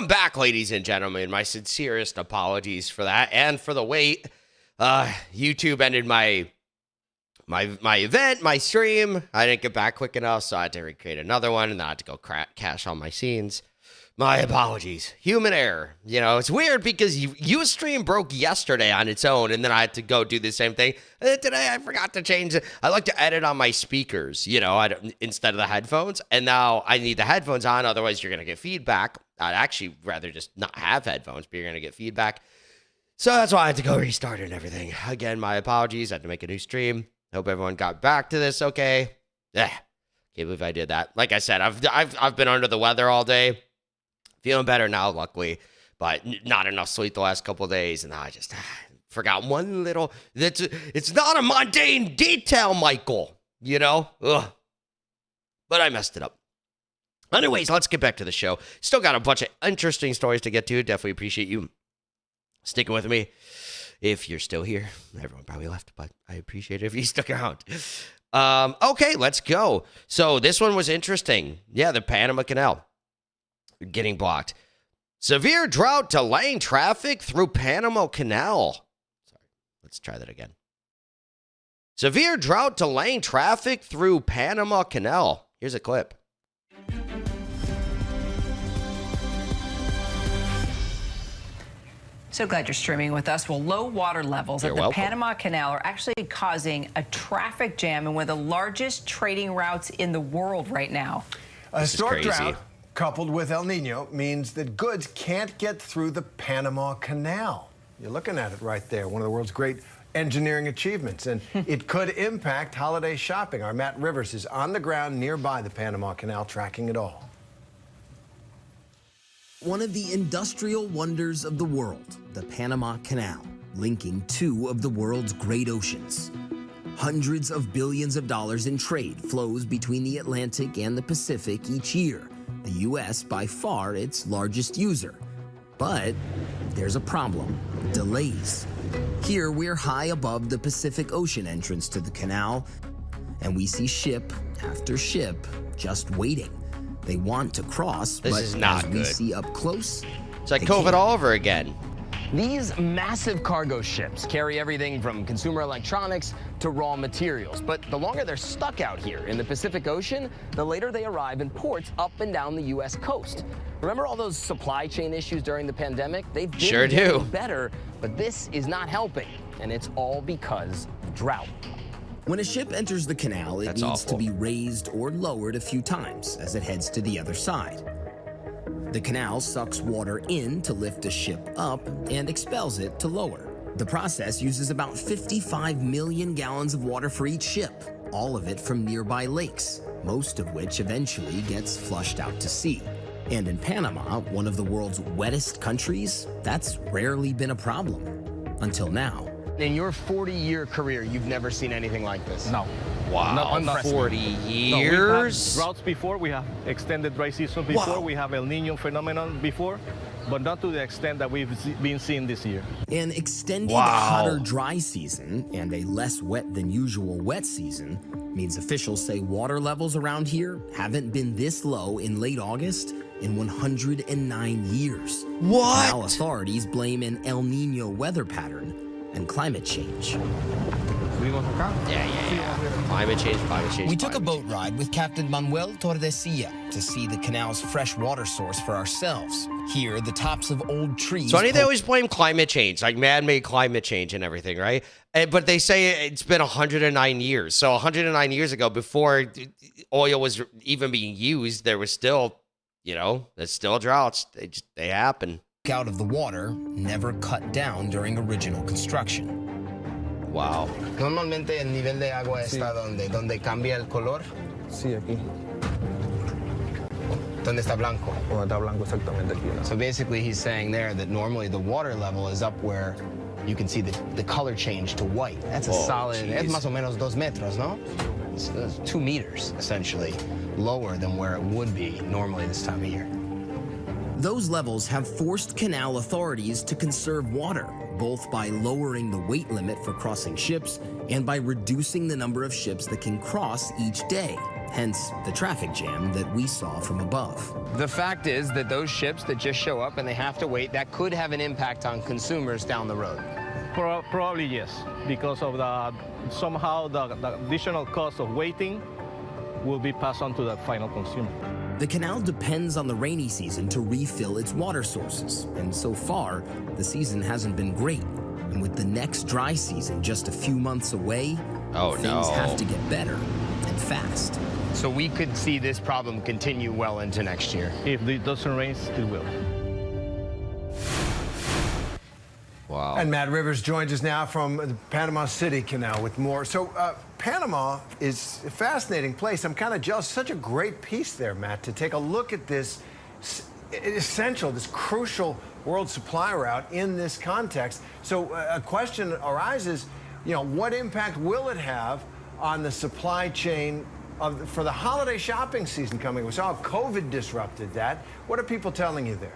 Welcome back, ladies and gentlemen. My sincerest apologies for that and for the wait. YouTube ended my event, my stream. I didn't get back quick enough, so I had to recreate another one, and then I had to go cache all my scenes. My apologies. Human error. You know, it's weird because Ustream broke yesterday on its own, and then I had to go do the same thing. And today I forgot to change it. I like to edit on my speakers, you know, instead of the headphones. And now I need the headphones on, otherwise you're going to get feedback. I'd actually rather just not have headphones, but you're going to get feedback. So that's why I had to go restart and everything. Again, my apologies. I had to make a new stream. Hope everyone got back to this okay. Can't believe I did that. Like I said, I've been under the weather all day. Feeling better now, luckily, but not enough sleep the last couple of days, and I just forgot one little. It's not a mundane detail, Michael. You know, ugh. But I messed it up. Anyways, let's get back to the show. Still got a bunch of interesting stories to get to. Definitely appreciate you sticking with me. If you're still here, everyone probably left, but I appreciate it if you stuck around. Okay, let's go. So this one was interesting. Yeah, the Panama Canal getting blocked. Severe drought delaying traffic through Panama Canal. Sorry, let's try that again. Severe drought delaying traffic through Panama Canal. Here's a clip. So glad you're streaming with us. Well, low water levels at the Panama Canal are actually causing a traffic jam in one of the largest trading routes in the world right now. A historic drought coupled with El Nino means that goods can't get through the Panama Canal. You're looking at it right there, one of the world's great engineering achievements, and it could impact holiday shopping. Our Matt Rivers is on the ground nearby the Panama Canal tracking it all. One of the industrial wonders of the world, the Panama Canal, linking two of the world's great oceans. Hundreds of billions of dollars in trade flows between the Atlantic and the Pacific each year. The U.S. by far its largest user. But there's a problem: delays. Here we're high above the Pacific Ocean entrance to the canal, and we see ship after ship just waiting. They want to cross, but as we see up close, it's like COVID all over again. These massive cargo ships carry everything from consumer electronics to raw materials. But the longer they're stuck out here in the Pacific Ocean, the later they arrive in ports up and down the U.S. coast. Remember all those supply chain issues during the pandemic? They've been getting better, but this is not helping. And it's all because of drought. When a ship enters the canal, it needs to be raised or lowered a few times as it heads to the other side. The canal sucks water in to lift a ship up and expels it to lower. The process uses about 55 million gallons of water for each ship, all of it from nearby lakes, most of which eventually gets flushed out to sea. And in Panama, one of the world's wettest countries, that's rarely been a problem. Until now. In your 40-year career, you've never seen anything like this? No. Wow, 40 years? No, we've had droughts before, we have extended dry season before, we have El Nino phenomenon before, but not to the extent that we've been seeing this year. An extended hotter dry season and a less wet than usual wet season means officials say water levels around here haven't been this low in late August in 109 years. What? Canal authorities blame an El Nino weather pattern and climate change. Yeah. Climate change. We took a boat ride with Captain Manuel Tordesillas to see the canal's fresh water source for ourselves. Here, the tops of old trees. So they always blame climate change, like man-made climate change and everything, right? But they say it's been 109 years. So 109 years ago, before oil was even being used, there was still, there's still droughts. They happen. Out of the water, never cut down during original construction. Wow. Normalmente el nivel de agua está donde cambia el color. Sí, aquí. Donde está blanco. Donde está blanco exactamente aquí. So basically he's saying there that normally the water level is up where you can see the color change to white. That's a solid, es más o menos 2 metros, no? It's 2 meters, essentially, lower than where it would be normally this time of year. Those levels have forced canal authorities to conserve water, both by lowering the weight limit for crossing ships and by reducing the number of ships that can cross each day. hence the traffic jam that we saw from above. The fact is that those ships that just show up and they have to wait, that could have an impact on consumers down the road. Probably yes, because of somehow the additional cost of waiting will be passed on to the final consumer. The canal depends on the rainy season to refill its water sources, and so far, the season hasn't been great. And with the next dry season just a few months away, things have to get better and fast. So we could see this problem continue well into next year. If it doesn't rain, it will. Wow. And Matt Rivers joins us now from the Panama City Canal with more. So Panama is a fascinating place. I'm kind of jealous. Such a great piece there, Matt, to take a look at this essential, this crucial world supply route in this context. So a question arises, what impact will it have on the supply chain for the holiday shopping season coming? We saw how COVID disrupted that. What are people telling you there?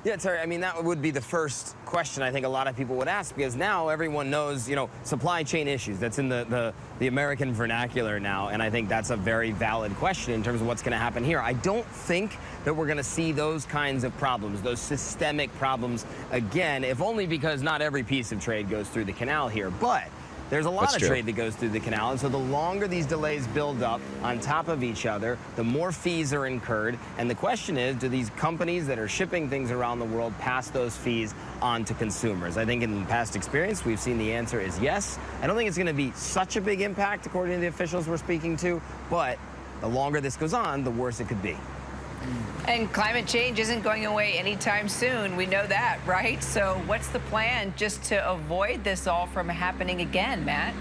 Yeah, Terry, I mean, that would be the first question I think a lot of people would ask, because now everyone knows, supply chain issues. That's in the American vernacular now, and I think that's a very valid question in terms of what's going to happen here. I don't think that we're going to see those kinds of problems, those systemic problems again, if only because not every piece of trade goes through the canal here. But there's a lot of trade that goes through the canal, and so the longer these delays build up on top of each other, the more fees are incurred. And the question is, do these companies that are shipping things around the world pass those fees on to consumers? I think in past experience, we've seen the answer is yes. I don't think it's going to be such a big impact, according to the officials we're speaking to, but the longer this goes on, the worse it could be. And climate change isn't going away anytime soon. We know that, right? So what's the plan just to avoid this all from happening again, Matt?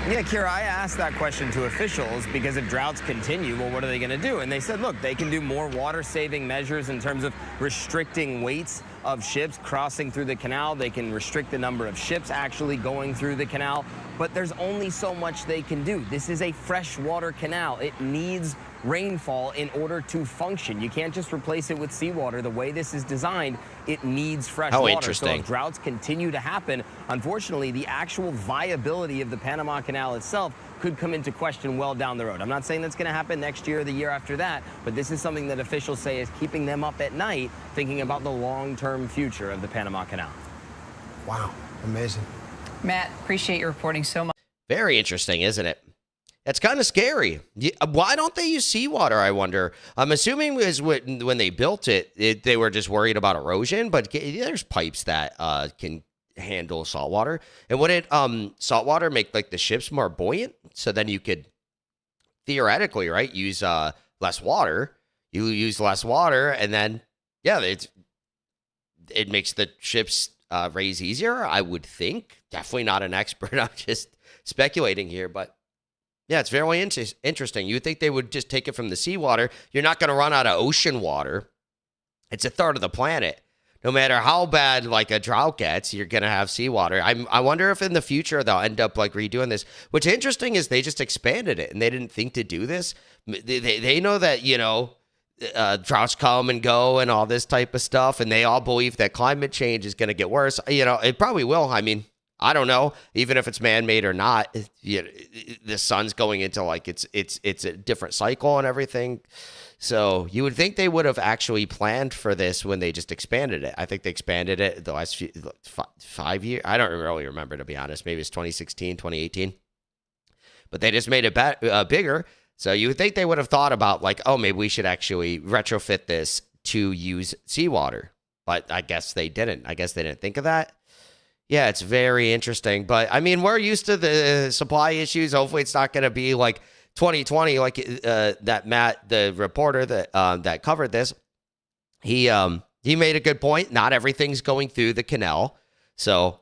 Yeah, Kira, I asked that question to officials because if droughts continue, well, what are they going to do? And they said, look, they can do more water-saving measures in terms of restricting weights of ships crossing through the canal. They can restrict the number of ships actually going through the canal. But there's only so much they can do. This is a freshwater canal. It needs rainfall in order to function. You can't just replace it with seawater. The way this is designed, it needs fresh water. Interesting. So if droughts continue to happen, unfortunately, the actual viability of the Panama Canal itself could come into question well down the road. I'm not saying that's going to happen next year or the year after that, but this is something that officials say is keeping them up at night, thinking about the long-term future of the Panama Canal. Wow, amazing. Matt, appreciate your reporting so much. Very interesting, isn't it? It's kind of scary. Why don't they use seawater, I wonder? I'm assuming it was when they built it, they were just worried about erosion, but there's pipes that can handle saltwater. And wouldn't saltwater make like the ships more buoyant? So then you could theoretically, right, use less water. You use less water, and then, yeah, it makes the ships raise easier, I would think. Definitely not an expert. I'm just speculating here, but yeah, it's very interesting. You would think they would just take it from the seawater. You're not going to run out of ocean water. It's a third of the planet. No matter how bad like a drought gets, you're going to have seawater. I wonder if in the future they'll end up like redoing this. What's interesting is they just expanded it and they didn't think to do this. They know that, droughts come and go and all this type of stuff. And they all believe that climate change is going to get worse. It probably will. I mean, I don't know, even if it's man-made or not, the sun's going into like it's a different cycle and everything. So you would think they would have actually planned for this when they just expanded it. I think they expanded it the last 5 years. I don't really remember, to be honest. Maybe it's 2016, 2018. But they just made it bigger. So you would think they would have thought about like, oh, maybe we should actually retrofit this to use seawater. But I guess they didn't. I guess they didn't think of that. Yeah, it's very interesting. But, I mean, we're used to the supply issues. Hopefully it's not going to be like 2020, like that Matt, the reporter that covered this. He made a good point. Not everything's going through the canal. So,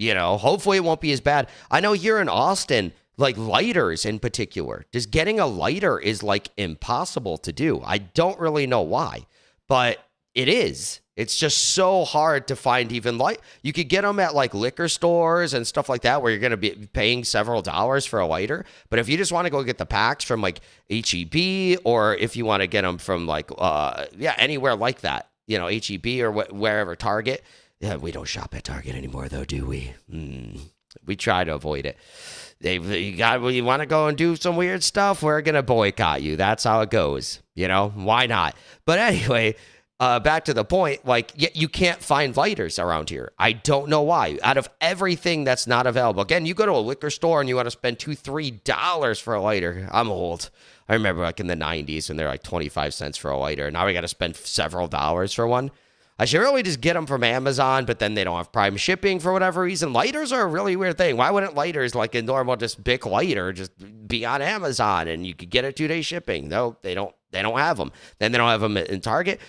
hopefully it won't be as bad. I know here in Austin, like lighters in particular, just getting a lighter is like impossible to do. I don't really know why, but it is. It's just so hard to find even light. You could get them at like liquor stores and stuff like that where you're going to be paying several dollars for a lighter. But if you just want to go get the packs from like HEB, or if you want to get them from like, anywhere like that, HEB or wherever, Target. Yeah, we don't shop at Target anymore though, do we? We try to avoid it. You want to go and do some weird stuff? We're going to boycott you. That's how it goes. Why not? But anyway, back to the point, like, you can't find lighters around here. I don't know why. Out of everything that's not available. Again, you go to a liquor store and you want to spend $2-3 for a lighter. I'm old. I remember like in the 90s when they're like 25 cents for a lighter. Now we got to spend several dollars for one. I should really just get them from Amazon, but then they don't have Prime shipping for whatever reason. Lighters are a really weird thing. Why wouldn't lighters, like a normal just Bic lighter, just be on Amazon and you could get a 2-day shipping? No, they don't have them. Then they don't have them in Target.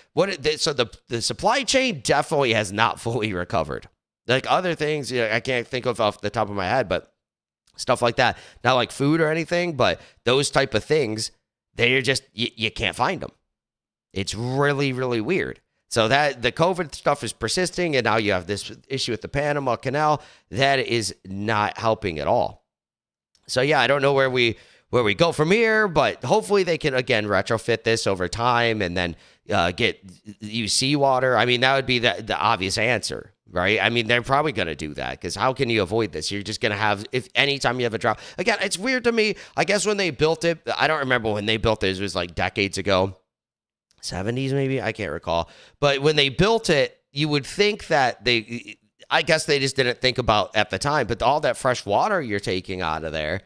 So the supply chain definitely has not fully recovered. Like other things, I can't think of off the top of my head, but stuff like that. Not like food or anything, but those type of things, they're just, you can't find them. It's really, really weird. So that the COVID stuff is persisting, and now you have this issue with the Panama Canal that is not helping at all. So yeah, I don't know where we go from here, but hopefully they can again retrofit this over time and then use seawater. I mean, that would be the obvious answer, right? I mean, they're probably going to do that because how can you avoid this? You're just going to have, if anytime you have a drought. Again, it's weird to me. I guess when they built it, I don't remember when they built it. It was like decades ago. 70s maybe, I can't recall. But when they built it, you would think that I guess they just didn't think about at the time, but all that fresh water you're taking out of there,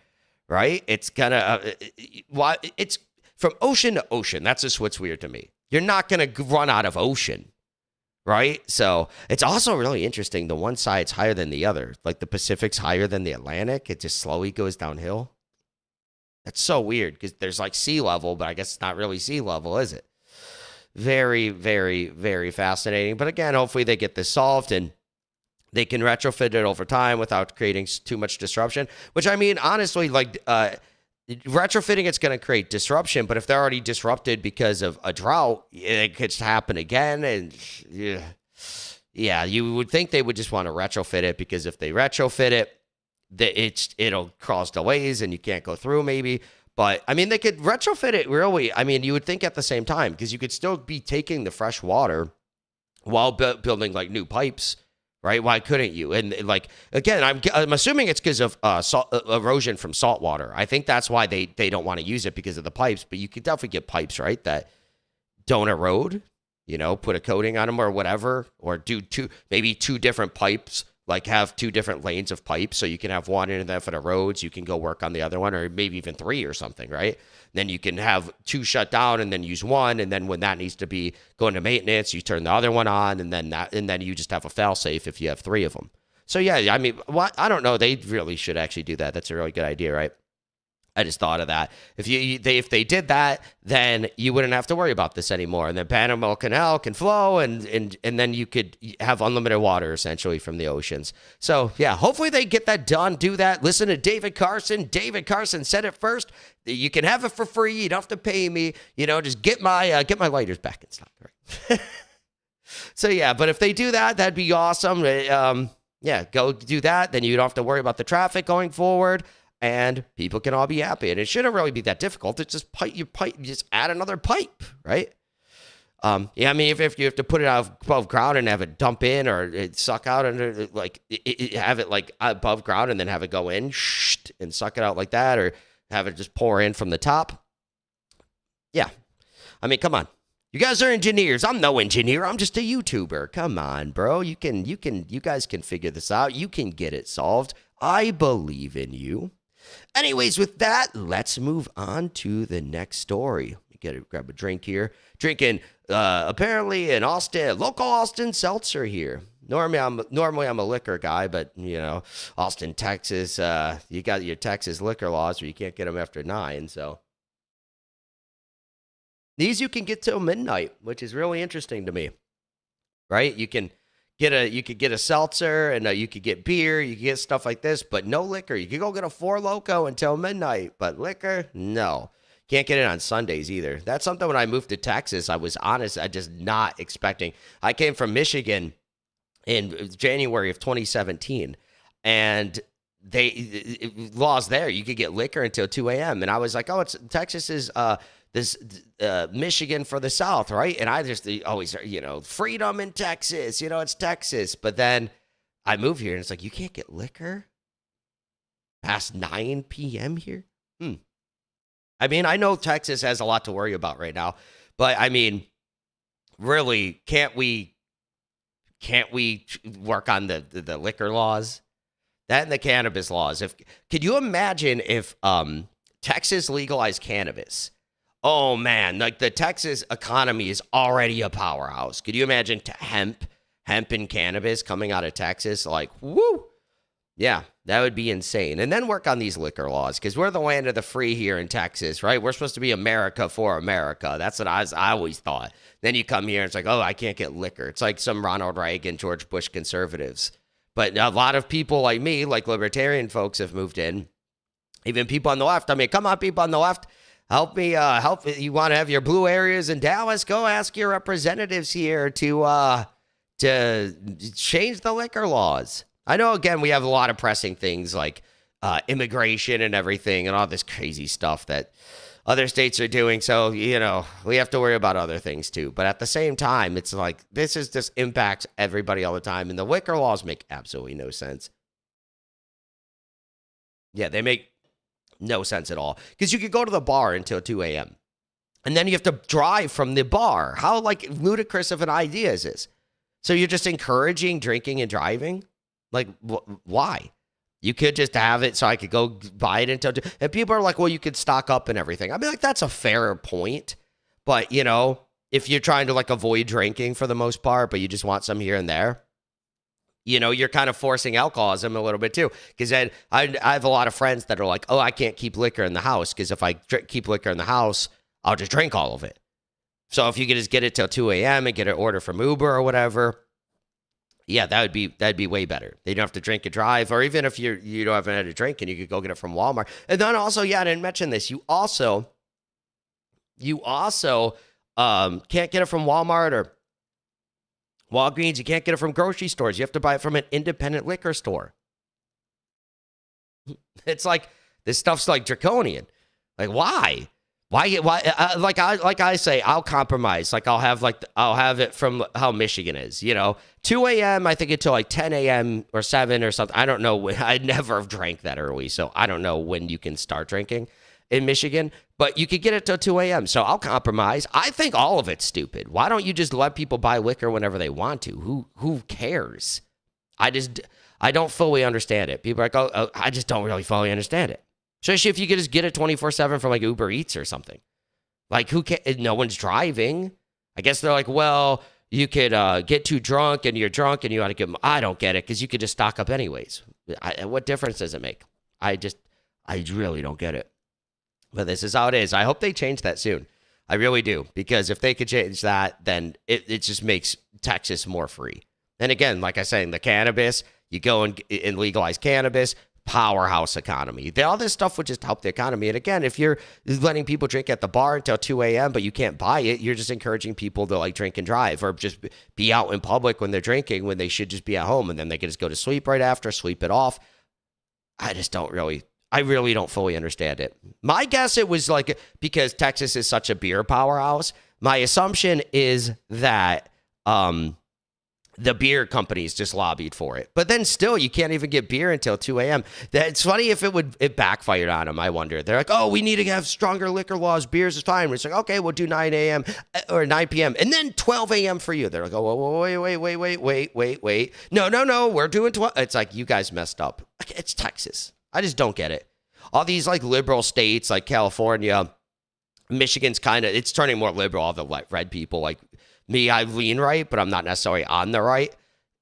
right? It's gonna, it's from ocean to ocean. That's just what's weird to me. You're not gonna run out of ocean, right? So it's also really interesting. The one side's higher than the other. Like the Pacific's higher than the Atlantic. It just slowly goes downhill. That's so weird because there's like sea level, but I guess it's not really sea level, is it? Very, very, very fascinating. But again, hopefully they get this solved and they can retrofit it over time without creating too much disruption. Which, I mean, honestly, like retrofitting it's going to create disruption. But if they're already disrupted because of a drought, it could happen again. And yeah, you would think they would just want to retrofit it because if they retrofit it, it'll cause delays and you can't go through maybe. But, I mean, they could retrofit it really. I mean, you would think at the same time because you could still be taking the fresh water while building, like, new pipes, right? Why couldn't you? And, like, again, I'm assuming it's because of erosion from salt water. I think that's why they don't want to use it because of the pipes. But you could definitely get pipes, right, that don't erode, put a coating on them or whatever. Or do maybe two different pipes. Like have two different lanes of pipes so you can have one and then if it erodes, you can go work on the other one or maybe even three or something, right? Then you can have two shut down and then use one. And then when that needs to be going to maintenance, you turn the other one on and then you just have a fail safe if you have three of them. So yeah, I mean, I don't know. They really should actually do that. That's a really good idea, right? I just thought of that. If they did that, then you wouldn't have to worry about this anymore. And the Panama Canal can flow, and then you could have unlimited water essentially from the oceans. So yeah, hopefully they get that done. Do that. Listen to David Carson. David Carson said it first. You can have it for free. You don't have to pay me. Just get my lighters back in stock. Right? So yeah, but if they do that, that'd be awesome. Yeah, go do that. Then you don't have to worry about the traffic going forward. And people can all be happy. And it shouldn't really be that difficult. It's just you just add another pipe, right? Yeah, I mean, if you have to put it out above ground and have it dump in or it suck out under, like, have it like above ground and then have it go in and suck it out like that, or have it just pour in from the top. Yeah. I mean, come on. You guys are engineers. I'm no engineer. I'm just a YouTuber. Come on, bro. You guys can figure this out. You can get it solved. I believe in you. Anyways, with that, let's move on to the next story. Grab a drink here. Drinking, apparently in Austin, local Austin seltzer here. Normally I'm a liquor guy, but Austin, Texas, you got your Texas liquor laws where you can't get them after 9. So these you can get till midnight, which is really interesting to me. Right? You could get a seltzer and you could get beer, you could get stuff like this, but no liquor. You could go get a 4 Loko until midnight, but liquor, no. Can't get it on Sundays either. That's something when I moved to Texas, I was honest, I just not expecting. I came from Michigan in January of 2017, and laws there, you could get liquor until 2 a.m. And I was like, Texas is this Michigan for the South, right? And I just always, freedom in Texas, it's Texas. But then I moved here and it's like, you can't get liquor past 9 p.m. here. I mean, I know Texas has a lot to worry about right now, but I mean, really, can't we work on the liquor laws? That and the cannabis laws. Could you imagine if Texas legalized cannabis? Oh man, like the Texas economy is already a powerhouse. Could you imagine hemp and cannabis coming out of Texas? Like, woo! Yeah, that would be insane. And then work on these liquor laws, because we're the land of the free here in Texas, right? We're supposed to be America for America. That's what I always thought. Then you come here and it's like, oh, I can't get liquor. It's like some Ronald Reagan, George Bush conservatives. But a lot of people like me, like libertarian folks, have moved in. Even people on the left. I mean, come on, people on the left. Help me. You want to have your blue areas in Dallas? Go ask your representatives here to change the liquor laws. I know, again, we have a lot of pressing things like immigration and everything and all this crazy stuff that other states are doing. So, we have to worry about other things too. But at the same time, it's like this impacts everybody all the time. And the liquor laws make absolutely no sense. Yeah, they make no sense at all. Because you could go to the bar until 2 a.m. And then you have to drive from the bar. How ludicrous of an idea is this? So you're just encouraging drinking and driving? Like, why? You could just have it so I could go buy it until... And people are like, well, you could stock up and everything. I mean, that's a fair point. But, if you're trying to, avoid drinking for the most part, but you just want some here and there, you're kind of forcing alcoholism a little bit too. Because then I have a lot of friends that are like, oh, I can't keep liquor in the house because if I keep liquor in the house, I'll just drink all of it. So if you could just get it till 2 a.m. and get an order from Uber or whatever... Yeah, that'd be way better. They don't have to drink and drive, or even if you don't have had a drink and you could go get it from Walmart. And then also, I didn't mention this. You also can't get it from Walmart or Walgreens. You can't get it from grocery stores. You have to buy it from an independent liquor store. It's like this stuff's like draconian. Like why? Why? Like I say, I'll compromise. Like I'll have it from how Michigan is. 2 a.m. I think until 10 a.m. or 7 or something. I don't know. I never have drank that early, so I don't know when you can start drinking in Michigan. But you could get it till 2 a.m. So I'll compromise. I think all of it's stupid. Why don't you just let people buy liquor whenever they want to? Who cares? I don't fully understand it. People are like, oh, I just don't really fully understand it. Especially if you could just get it 24/7 from Uber Eats or something. Who can? No one's driving. I guess they're like, well, you could get too drunk and you're drunk and you ought to give them. I don't get it because you could just stock up anyways. What difference does it make? I really don't get it. But this is how it is. I hope they change that soon. I really do. Because if they could change that, then it just makes Texas more free. And again, like I said, the cannabis, you go and legalize cannabis. Powerhouse economy. All this stuff would just help the economy. And again, if you're letting people drink at the bar until 2 a.m., but you can't buy it, you're just encouraging people to drink and drive or just be out in public when they're drinking when they should just be at home and then they can just go to sleep right after, sleep it off. I really don't fully understand it. My guess it was because Texas is such a beer powerhouse. My assumption is that, the beer companies just lobbied for it. But then still, you can't even get beer until 2 a.m. It's funny if it backfired on them, I wonder. They're like, oh, we need to have stronger liquor laws. Beers is fine. It's like, okay, we'll do 9 a.m. or 9 p.m. and then 12 a.m. for you. They're like, oh, wait. No, we're doing 12. It's like, you guys messed up. It's Texas. I just don't get it. All these liberal states like California, Michigan's it's turning more liberal. All the red people me, I lean right, but I'm not necessarily on the right.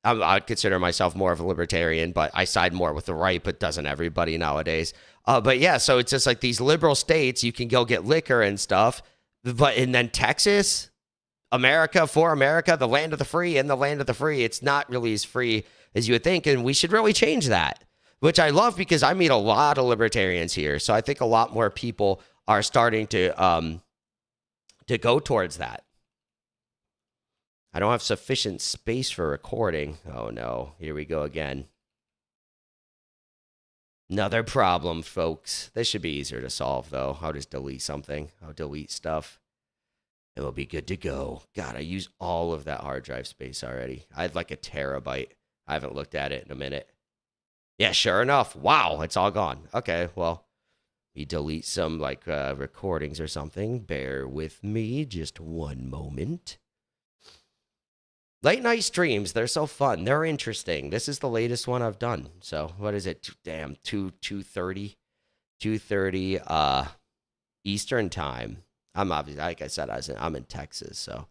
I'd consider myself more of a libertarian, but I side more with the right, but doesn't everybody nowadays? But yeah, so it's just these liberal states, you can go get liquor and stuff. And then Texas, America for America, the land of the free and the land of the free. It's not really as free as you would think. And we should really change that, which I love because I meet a lot of libertarians here. So I think a lot more people are starting to go towards that. I don't have sufficient space for recording. Oh no, here we go again. Another problem, folks. This should be easier to solve though. I'll just delete something. I'll delete stuff. It will be good to go. God, I used all of that hard drive space already. I had a terabyte. I haven't looked at it in a minute. Yeah, sure enough. Wow, it's all gone. Okay, well, we delete some like recordings or something. Bear with me just one moment. Late night streams, they're so fun. They're interesting. This is the latest one I've done. So what is it? Damn, 2:30 Eastern time. I'm obviously, like I said, I'm in Texas, so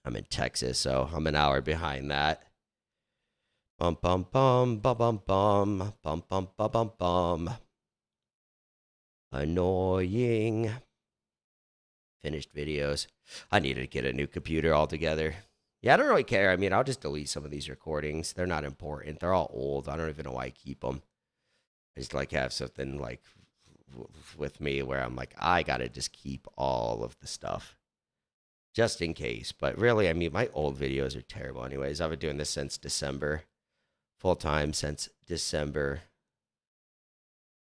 I'm an hour behind that. Bum bum bum bum bum bum bum bum bum bum bum. Annoying. Finished videos. I need to get a new computer altogether. Yeah, I don't really care. I mean, I'll just delete some of these recordings. They're not important. They're all old. I don't even know why I keep them. I just like have something like with me where I'm like, I gotta just keep all of the stuff just in case. But really, I mean, my old videos are terrible anyways. I've been doing this since December, full time since December.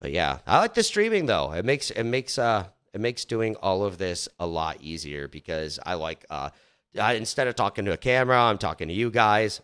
But yeah, I like the streaming though. It makes doing all of this a lot easier because I like instead of talking to a camera, I'm talking to you guys.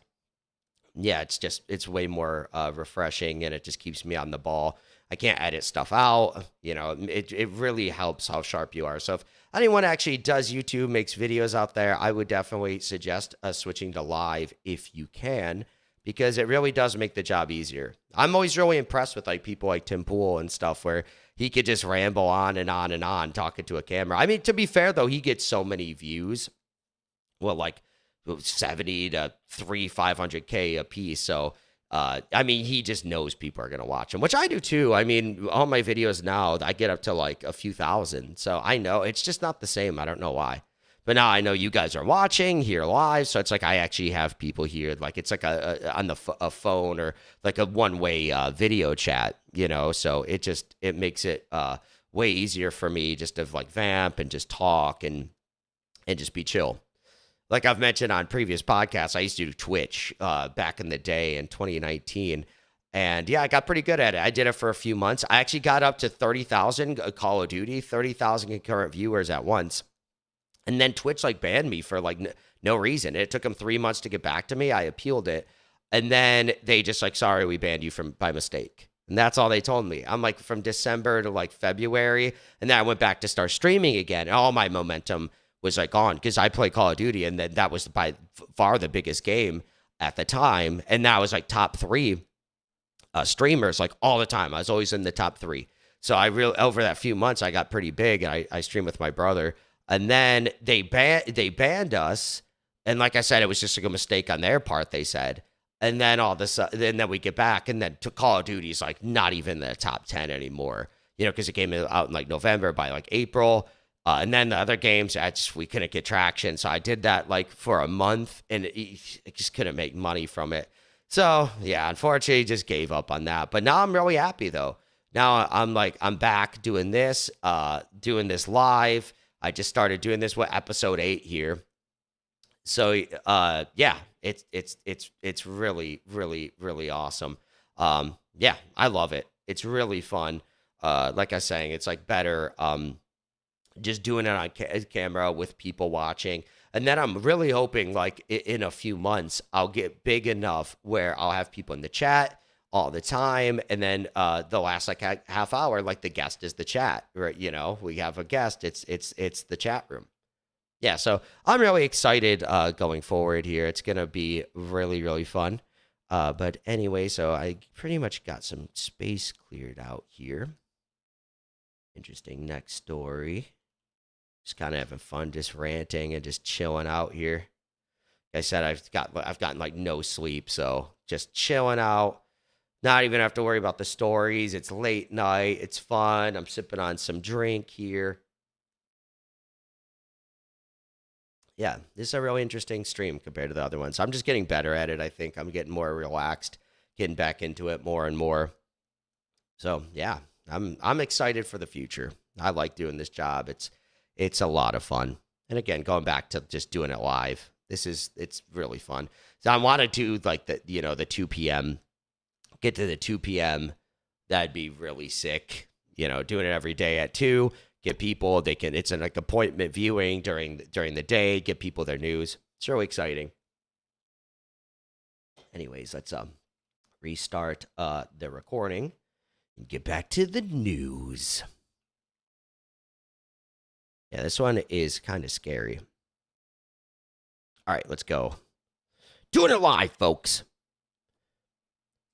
Yeah, it's way more refreshing, and it just keeps me on the ball. I can't edit stuff out. You know, it really helps how sharp you are. So if anyone actually does YouTube, makes videos out there, I would definitely suggest switching to live if you can, because it really does make the job easier. I'm always really impressed with like people like Tim Pool and stuff where he could just ramble on and on and on talking to a camera. I mean, to be fair though, he gets so many views. Well, like 70 to 500K a piece. So, I mean, he just knows people are going to watch him, which I do too. I mean, all my videos now, I get up to like a few thousand. So I know it's just not the same. I don't know why. But now I know you guys are watching here live. So it's like I actually have people here. Like it's like on a phone or like a one-way video chat, you know. So it makes it way easier for me just to like vamp and just talk and just be chill. Like I've mentioned on previous podcasts, I used to do Twitch back in the day in 2019. And yeah, I got pretty good at it. I did it for a few months. I actually got up to 30,000 Call of Duty, 30,000 concurrent viewers at once. And then Twitch like banned me for like no reason. It took them 3 months to get back to me. I appealed it. And then they just like, sorry, we banned you by mistake. And that's all they told me. I'm like from December to like February. And then I went back to start streaming again. And all my momentum was like on because I play Call of Duty, and then that was by far the biggest game at the time. And that was like top 3 streamers like all the time. I was always in the top 3. So I really, over that few months, I got pretty big, and I streamed with my brother. And then they banned us. And like I said, it was just like a mistake on their part, they said. And then all this, and then we get back, and then to Call of Duty is like not even the top 10 anymore, you know, because it came out in like November. By like April. And then the other games, we couldn't get traction. So I did that like for a month, and I just couldn't make money from it. So yeah, unfortunately, just gave up on that. But now I'm really happy though. Now I'm back doing this live. I just started doing this with episode 8 here. So yeah, it's really, really, really awesome. Yeah, I love it. It's really fun. Like I was saying, it's like better. Just doing it on camera with people watching. And then I'm really hoping like in a few months, I'll get big enough where I'll have people in the chat all the time. And then the last like half hour, like the guest is the chat, right? You know, we have a guest. It's the chat room. Yeah. So I'm really excited going forward here. It's going to be really, really fun. But anyway, so I pretty much got some space cleared out here. Interesting next story. Just kind of having fun, just ranting and just chilling out here. Like I said, I've gotten like no sleep, so just chilling out. Not even have to worry about the stories. It's late night. It's fun. I'm sipping on some drink here. Yeah, this is a really interesting stream compared to the other ones. I'm just getting better at it. I think I'm getting more relaxed, getting back into it more and more. So yeah, I'm excited for the future. I like doing this job. It's a lot of fun. And again, going back to just doing it live, it's really fun. So I want to do like the 2 p.m. Get to the 2 p.m. That'd be really sick. You know, doing it every day at 2. Get people. It's an like appointment viewing during the day. Get people their news. It's really exciting. Anyways, restart the recording and get back to the news. Yeah, this one is kind of scary. All right, let's go. Doing it live, folks.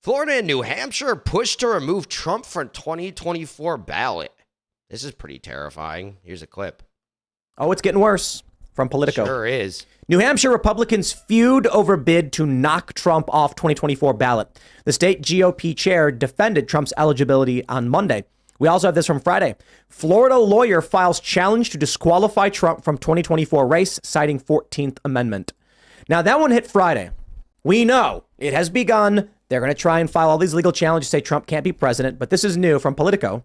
Florida and New Hampshire push to remove Trump from 2024 ballot. This is pretty terrifying. Here's a clip. Oh, it's getting worse. From Politico. Sure is. New Hampshire Republicans feud over bid to knock Trump off 2024 ballot. The state GOP chair defended Trump's eligibility on Monday. We also have this from Friday. Florida lawyer files challenge to disqualify Trump from 2024 race, citing 14th Amendment. Now, that one hit Friday. We know it has begun. They're going to try and file all these legal challenges, say Trump can't be president. But this is new from Politico.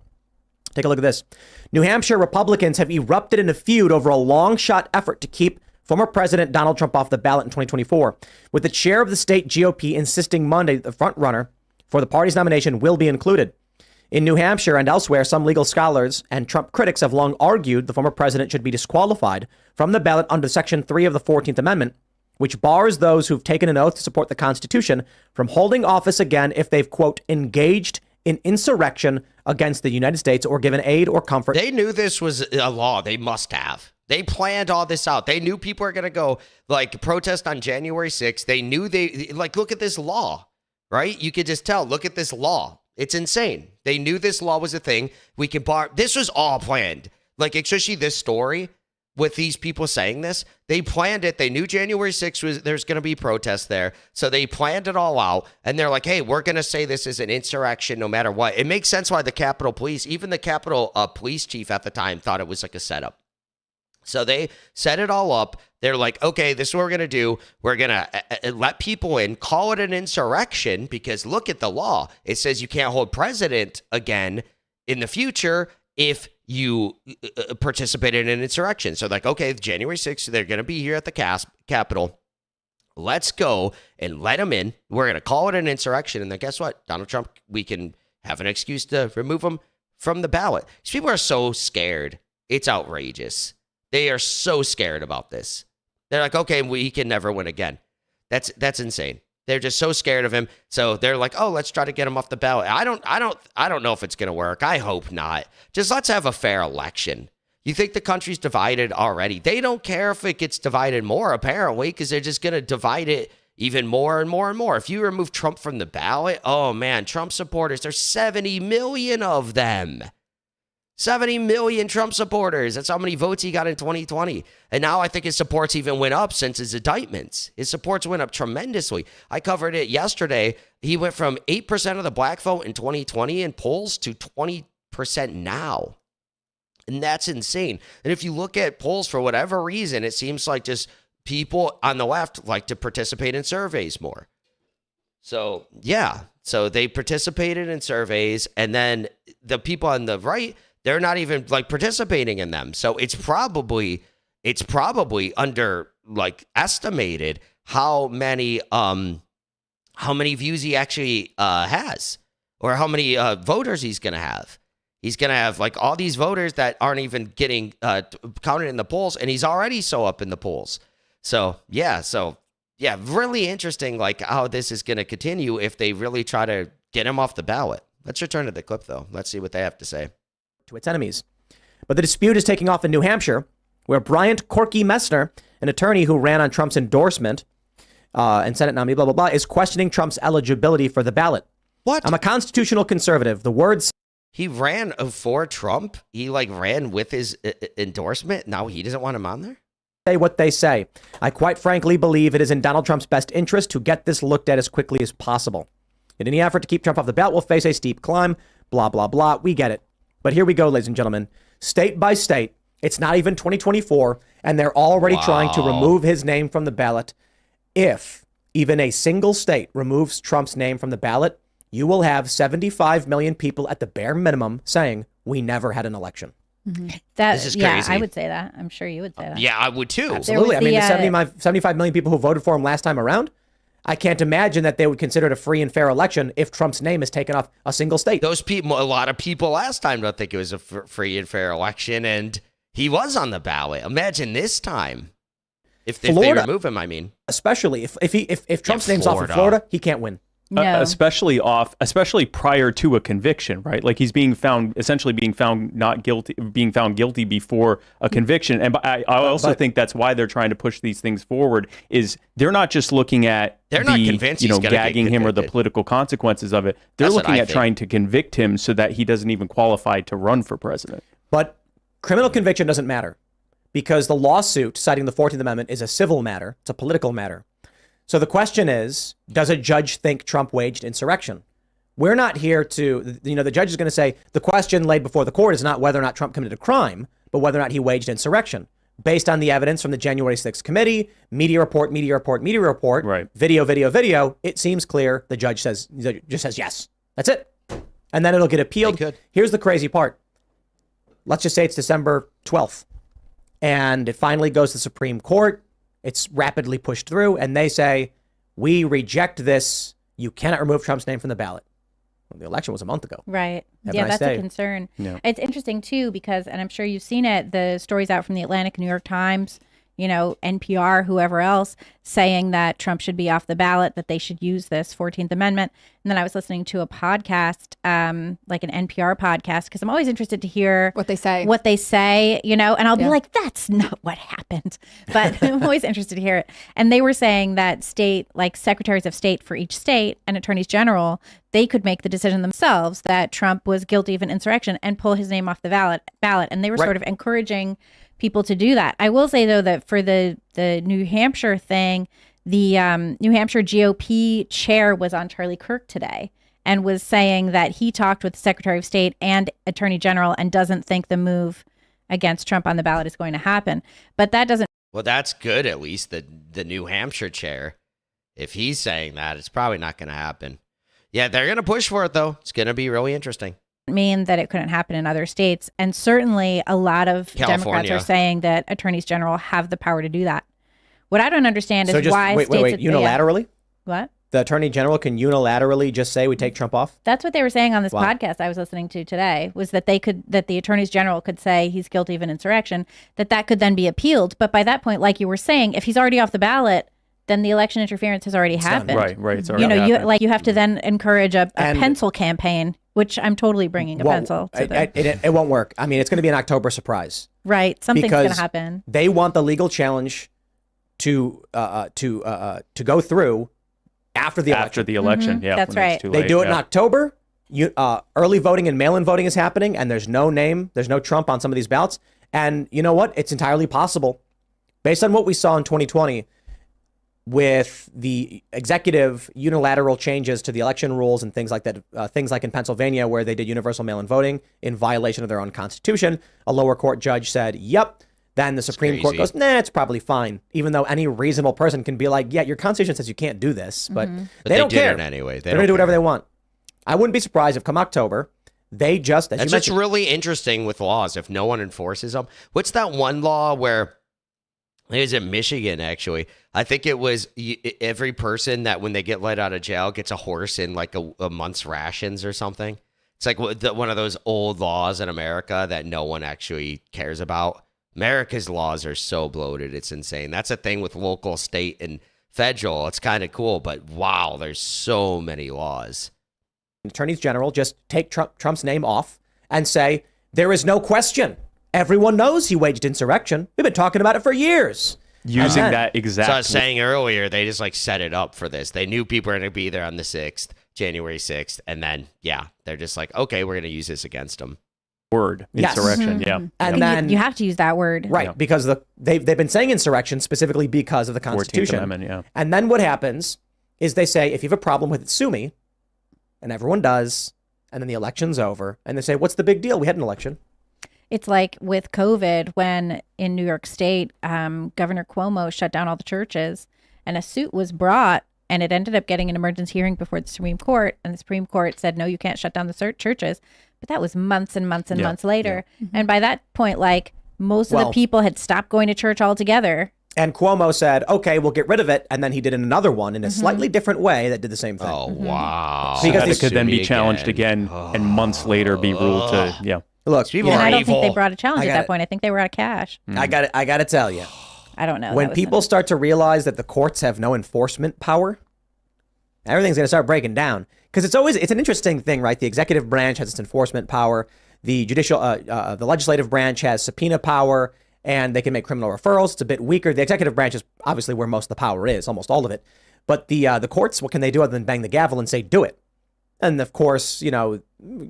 Take a look at this. New Hampshire Republicans have erupted in a feud over a long shot effort to keep former President Donald Trump off the ballot in 2024, with the chair of the state GOP insisting Monday that the front runner for the party's nomination will be included. In New Hampshire and elsewhere, some legal scholars and Trump critics have long argued the former president should be disqualified from the ballot under Section 3 of the 14th Amendment, which bars those who've taken an oath to support the Constitution from holding office again if they've, quote, engaged in insurrection against the United States or given aid or comfort. They knew this was a law. They must have. They planned all this out. They knew people are going to go like protest on January 6th. They knew look at this law, right? You could just tell, look at this law. It's insane. They knew this law was a thing. We can bar. This was all planned. Like, especially this story with these people saying this, they planned it. They knew January 6th there's going to be protests there. So they planned it all out. And they're like, hey, we're going to say this is an insurrection no matter what. It makes sense why the Capitol Police, even the Capitol Police chief at the time, thought it was like a setup. So they set it all up. They're like, okay, this is what we're going to do. We're going to let people in, call it an insurrection, because look at the law. It says you can't hold president again in the future if you participated in an insurrection. So like, okay, January 6th, they're going to be here at the Capitol. Let's go and let them in. We're going to call it an insurrection. And then guess what? Donald Trump, we can have an excuse to remove him from the ballot. These people are so scared. It's outrageous. They are so scared about this. They're like, okay, we can never win again. That's insane. They're just so scared of him. So they're like, oh, let's try to get him off the ballot. I don't know if it's going to work. I hope not. Just let's have a fair election. You think the country's divided already? They don't care if it gets divided more, apparently, because they're just going to divide it even more and more and more. If you remove Trump from the ballot, oh man, Trump supporters, there's 70 million of them. 70 million Trump supporters. That's how many votes he got in 2020. And now I think his supports even went up since his indictments. His supports went up tremendously. I covered it yesterday. He went from 8% of the black vote in 2020 in polls to 20% now. And that's insane. And if you look at polls, for whatever reason, it seems like just people on the left like to participate in surveys more. So, yeah. So they participated in surveys, and then the people on the right, they're not even like participating in them. So it's probably under like estimated how many views he actually has, or how many voters he's going to have. He's going to have like all these voters that aren't even getting counted in the polls, and he's already so up in the polls. So yeah, really interesting like how this is going to continue if they really try to get him off the ballot. Let's return to the clip though. Let's see what they have to say. To its enemies. But the dispute is taking off in New Hampshire, where Bryant Corky Messner, an attorney who ran on Trump's endorsement and Senate nominee, blah, blah, blah, is questioning Trump's eligibility for the ballot. What? I'm a constitutional conservative. The words. He ran for Trump. He like ran with his endorsement. Now he doesn't want him on there. Say what they say. I quite frankly believe it is in Donald Trump's best interest to get this looked at as quickly as possible. In any effort to keep Trump off the ballot will face a steep climb, blah, blah, blah. We get it. But here we go, ladies and gentlemen. State by state, it's not even 2024, and they're already trying to remove his name from the ballot. If even a single state removes Trump's name from the ballot, you will have 75 million people at the bare minimum saying, we never had an election. Mm-hmm. This is crazy. I would say that. I'm sure you would say that. Yeah, I would too. Absolutely. I mean, the 75 million people who voted for him last time around, I can't imagine that they would consider it a free and fair election if Trump's name is taken off a single state. Those people, a lot of people last time don't think it was a free and fair election, and he was on the ballot. Imagine this time if they remove him. I mean, especially if Trump's name's off in Florida, he can't win. No. especially prior to a conviction, right? Like he's essentially being found guilty before a conviction. And I also think that's why they're trying to push these things forward. Is they're not just looking at not convinced gagging him or the political consequences of it. They're looking at trying to convict him so that he doesn't even qualify to run for president. But criminal conviction doesn't matter because the lawsuit citing the 14th Amendment is a civil matter. It's a political matter. So the question is, does a judge think Trump waged insurrection? We're not here to, the judge is going to say the question laid before the court is not whether or not Trump committed a crime, but whether or not he waged insurrection. Based on the evidence from the January 6th committee, media report, right. video, it seems clear the judge just says yes. That's it. And then it'll get appealed. Here's the crazy part. Let's just say it's December 12th. And it finally goes to the Supreme Court. It's rapidly pushed through, and they say, we reject this. You cannot remove Trump's name from the ballot. Well, the election was a month ago. Right. That's a concern. Yeah. It's interesting, too, because, and I'm sure you've seen it, the stories out from the Atlantic, New York Times, NPR, whoever else, saying that Trump should be off the ballot, that they should use this 14th Amendment. And then I was listening to a podcast, like an NPR podcast, because I'm always interested to hear what they say, and I'll be like, that's not what happened. But I'm always interested to hear it. And they were saying that secretaries of state for each state and attorneys general, they could make the decision themselves that Trump was guilty of an insurrection and pull his name off the ballot. And they were sort of encouraging people to do that. I will say, though, that for the New Hampshire thing, the New Hampshire GOP chair was on Charlie Kirk today and was saying that he talked with the Secretary of State and Attorney General and doesn't think the move against Trump on the ballot is going to happen. But that doesn't... Well, that's good, at least, the New Hampshire chair. If he's saying that, it's probably not going to happen. Yeah, they're going to push for it, though. It's going to be really interesting. Mean that it couldn't happen in other states, and certainly a lot of California. Democrats are saying that attorneys general have the power to do that. What I don't understand is why wait, unilaterally? What? The attorney general can unilaterally just say we take Trump off? That's what they were saying on this podcast I was listening to today, was that that the attorneys general could say he's guilty of an insurrection, that could then be appealed. But by that point, like you were saying, if he's already off the ballot, then the election interference has already happened. Right. It's already happened. You have to then encourage a pencil campaign, which I'm totally bringing a pencil to. It won't work. I mean, it's going to be an October surprise. Right. Something's going to happen. They want the legal challenge to go through after the election. After the election, yeah. That's right. They do it in October. Early voting and mail-in voting is happening, and there's no Trump on some of these ballots. And you know what? It's entirely possible, based on what we saw in 2020, with the executive unilateral changes to the election rules and things like that, things like in Pennsylvania where they did universal mail-in voting in violation of their own constitution. A lower court judge said, yep. Then the Supreme Court goes, nah, it's probably fine. Even though any reasonable person can be like, yeah, your constitution says you can't do this, but they don't care. It anyway. They're going to do whatever they want. I wouldn't be surprised if come October, they just... That's just really interesting with laws if no one enforces them. What's that one law where... It was in Michigan, actually. I think it was every person that when they get let out of jail gets a horse in like a month's rations or something. It's like one of those old laws in America that no one actually cares about. America's laws are so bloated. It's insane. That's a thing with local, state, and federal. It's kind of cool, but wow, there's so many laws. Attorneys general just take Trump's name off and say, there is no question. Everyone knows he waged insurrection. We've been talking about it for years. Using that exact... So I was saying earlier, they just set it up for this. They knew people were going to be there on the 6th, January 6th. And then, they're just like, okay, we're going to use this against them. Word. Insurrection, yeah. And then you have to use that word. Right, because they've been saying insurrection specifically because of the Constitution. 14th Amendment, yeah. And then what happens is they say, if you have a problem with it, sue me. And everyone does. And then the election's over. And they say, what's the big deal? We had an election. It's like with COVID when in New York State, Governor Cuomo shut down all the churches and a suit was brought and it ended up getting an emergency hearing before the Supreme Court. And the Supreme Court said, no, you can't shut down the churches. But that was months and months and months later. Yeah. And by that point, most of the people had stopped going to church altogether. And Cuomo said, okay, we'll get rid of it. And then he did another one in a slightly different way that did the same thing. Oh, wow. So because it could then be challenged again and months later be ruled to, Look, people and are I don't evil. think they brought a challenge at that point. I think they were out of cash. I got to tell you. I don't know. When people start to realize that the courts have no enforcement power, Everything's going to start breaking down because it's an interesting thing, right? The executive branch has its enforcement power. The the legislative branch has subpoena power, and they can make criminal referrals. It's a bit weaker. The executive branch is obviously where most of the power is, almost all of it. But the courts, what can they do other than bang the gavel and say, do it? And of course,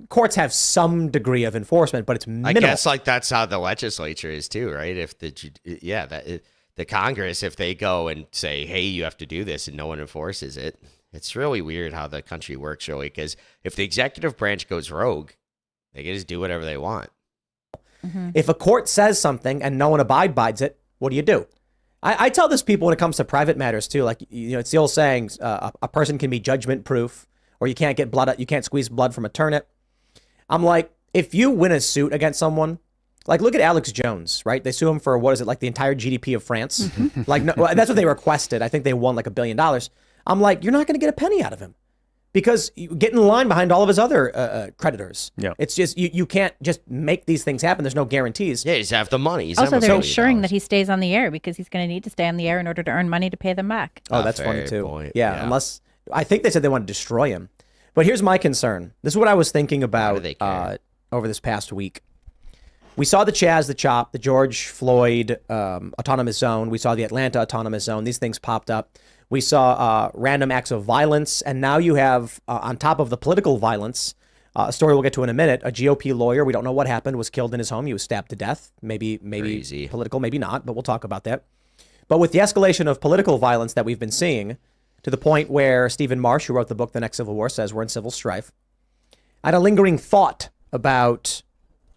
courts have some degree of enforcement, but it's minimal. I guess like that's how the legislature is too, right? If the Congress, if they go and say, hey, you have to do this and no one enforces it, it's really weird how the country works, really, because if the executive branch goes rogue, they can just do whatever they want. Mm-hmm. If a court says something and no one abides by it, what do? I tell this people when it comes to private matters too. Like, it's the old saying, a person can be judgment proof, or you can't get blood. You can't squeeze blood from a turnip. I'm like, if you win a suit against someone, like look at Alex Jones, right? They sue him for like the entire GDP of France. Like, no, that's what they requested. I think they won like $1 billion. I'm like, you're not going to get a penny out of him. Because you get in line behind all of his other creditors. Yeah, it's just you can't just make these things happen. There's no guarantees. Yeah, you just have the money. Also, they're ensuring that he stays on the air because he's going to need to stay on the air in order to earn money to pay them back. Oh, that's funny too. Yeah, unless I think they said they want to destroy him. But here's my concern. This is what I was thinking about over this past week. We saw the Chaz, the Chop, the George Floyd autonomous zone. We saw the Atlanta autonomous zone. These things popped up. We saw random acts of violence, and now you have, on top of the political violence, a story we'll get to in a minute, a GOP lawyer, we don't know what happened, was killed in his home. He was stabbed to death. Maybe Crazy. Political, maybe not, but we'll talk about that. But with the escalation of political violence that we've been seeing, to the point where Stephen Marsh, who wrote the book The Next Civil War, says we're in civil strife, I had a lingering thought about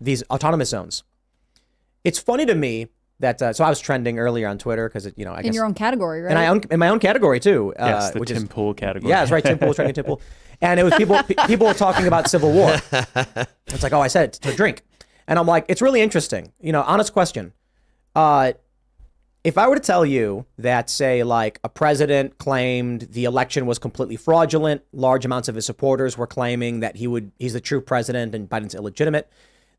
these autonomous zones. It's funny to me that so I was trending earlier on Twitter because I guess in your own category, right? And in my own category too. Yes, the Tim Pool category. Yeah, that's right. Tim Pool was trending Tim Pool, and it was people were talking about Civil War. It's like, oh, I said it to drink, and I'm like, it's really interesting. Honest question. If I were to tell you that, say, like a president claimed the election was completely fraudulent, large amounts of his supporters were claiming that he's the true president and Biden's illegitimate.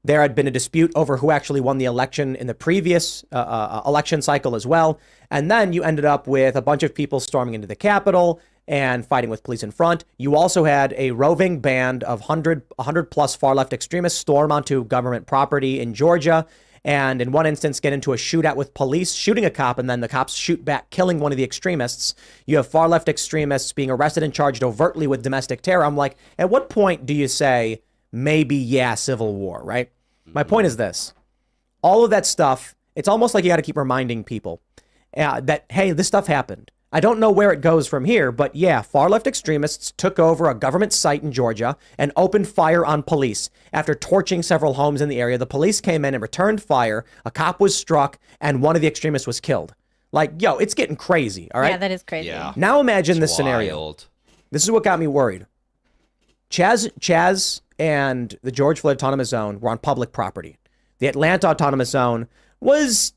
There had been a dispute over who actually won the election in the previous election cycle as well. And then you ended up with a bunch of people storming into the Capitol and fighting with police in front. You also had a roving band of 100 plus far left extremists storm onto government property in Georgia. And in one instance, get into a shootout with police, shooting a cop, and then the cops shoot back, killing one of the extremists. You have far left extremists being arrested and charged overtly with domestic terror. I'm like, at what point do you say, maybe, civil war, right? My point is this. All of that stuff, it's almost like you got to keep reminding people that, hey, this stuff happened. I don't know where it goes from here, but far left extremists took over a government site in Georgia and opened fire on police. After torching several homes in the area, the police came in and returned fire. A cop was struck and one of the extremists was killed. Like, it's getting crazy, all right? Yeah, that is crazy. Yeah. Now imagine this scenario. This is what got me worried. Chaz and the George Floyd Autonomous Zone were on public property. The Atlanta Autonomous Zone was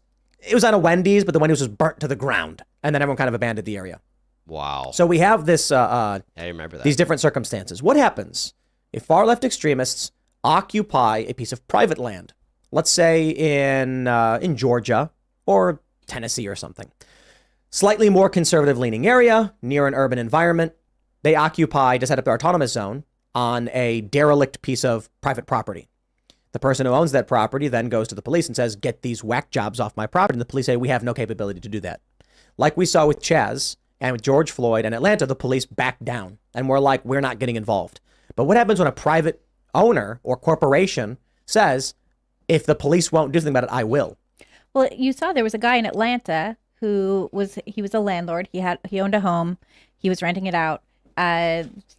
on a Wendy's, but the Wendy's was burnt to the ground, and then everyone kind of abandoned the area. Wow. So we have this. I remember that. These different circumstances. What happens if far left extremists occupy a piece of private land? Let's say in Georgia or Tennessee or something. Slightly more conservative leaning area near an urban environment. They occupy to set up their autonomous zone on a derelict piece of private property. The person who owns that property then goes to the police and says, get these whack jobs off my property. And the police say, we have no capability to do that. Like we saw with Chaz and with George Floyd and Atlanta, the police backed down and were like, we're not getting involved. But what happens when a private owner or corporation says, if the police won't do something about it, I will? Well, you saw there was a guy in Atlanta who was a landlord. He owned a home. He was renting it out.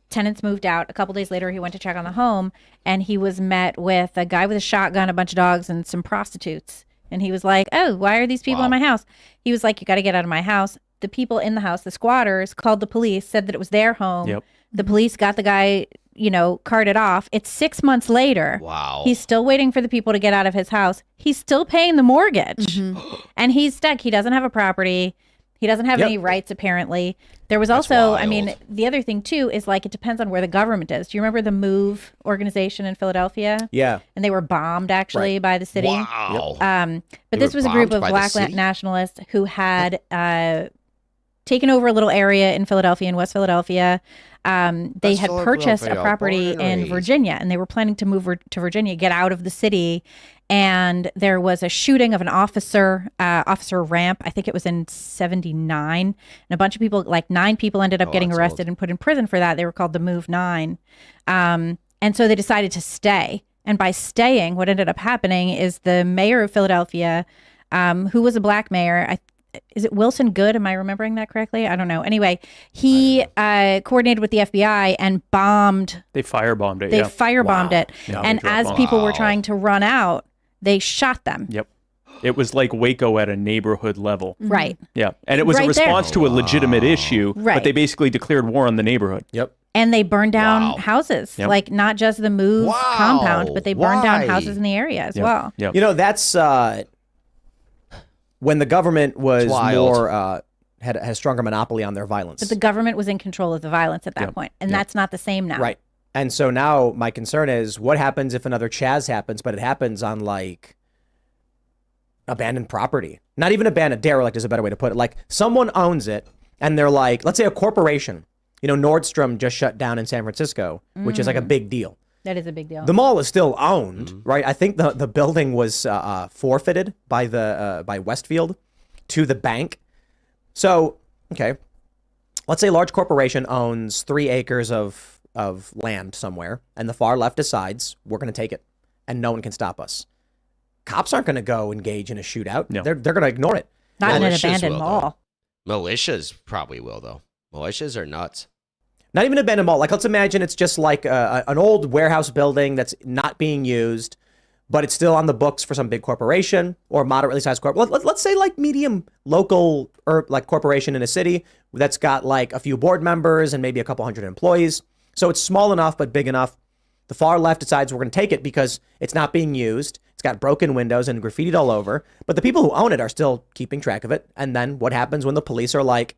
Tenants moved out. A couple days later, he went to check on the home, and he was met with a guy with a shotgun, a bunch of dogs, and some prostitutes. And he was like, oh, why are these people in my house? He was like, you got to get out of my house. The people in the house, the squatters, called the police, said that it was their home. Yep. The police got the guy, carted off. It's 6 months later. Wow. He's still waiting for the people to get out of his house. He's still paying the mortgage. Mm-hmm. And he's stuck. He doesn't have a property. He doesn't have any rights, apparently. There was also, the other thing, too, is like it depends on where the government is. Do you remember the MOVE organization in Philadelphia? Yeah. And they were bombed, actually, by the city. Wow. But this was a group of black nationalists who had taken over a little area in Philadelphia, in West Philadelphia. They had purchased a property in Virginia, and they were planning to move to Virginia, get out of the city. And there was a shooting of an officer, Officer Ramp. I think it was in 79. And a bunch of people, like 9 people, ended up getting arrested and put in prison for that. They were called the Move 9. And so they decided to stay. And by staying, what ended up happening is the mayor of Philadelphia, who was a black mayor, is it Wilson Good? Am I remembering that correctly? I don't know. Anyway, he coordinated with the FBI and bombed. They firebombed it. They firebombed it. Yeah, and as people were trying to run out, they shot them. Yep. It was like Waco at a neighborhood level. Right. Yeah. And it was a response to a legitimate issue, but they basically declared war on the neighborhood. Yep. And they burned down houses, like not just the Move compound, but they burned down houses in the area as well. Yep. You know, that's when the government was more had a stronger monopoly on their violence. But the government was in control of the violence at that point, and that's not the same now. Right. And so now my concern is what happens if another Chaz happens, but it happens on like abandoned property. Not even abandoned, derelict is a better way to put it. Like someone owns it and they're like, let's say a corporation. You know, Nordstrom just shut down in San Francisco, which is like a big deal. That is a big deal. The mall is still owned, right? I think the building was forfeited by Westfield to the bank. So, okay, let's say a large corporation owns 3 acres of land somewhere, and the far left decides we're going to take it, and no one can stop us. Cops aren't going to go engage in a shootout. No. They're going to ignore it. Not in an abandoned mall. Militias probably will, though. Militias are nuts. Not even an abandoned mall. Like, let's imagine it's just like an old warehouse building that's not being used, but it's still on the books for some big corporation or moderately sized corp. Let's say like medium local or like corporation in a city that's got like a few board members and maybe a couple hundred employees. So it's small enough, but big enough. The far left decides we're going to take it because it's not being used. It's got broken windows and graffitied all over. But the people who own it are still keeping track of it. And then what happens when the police are like,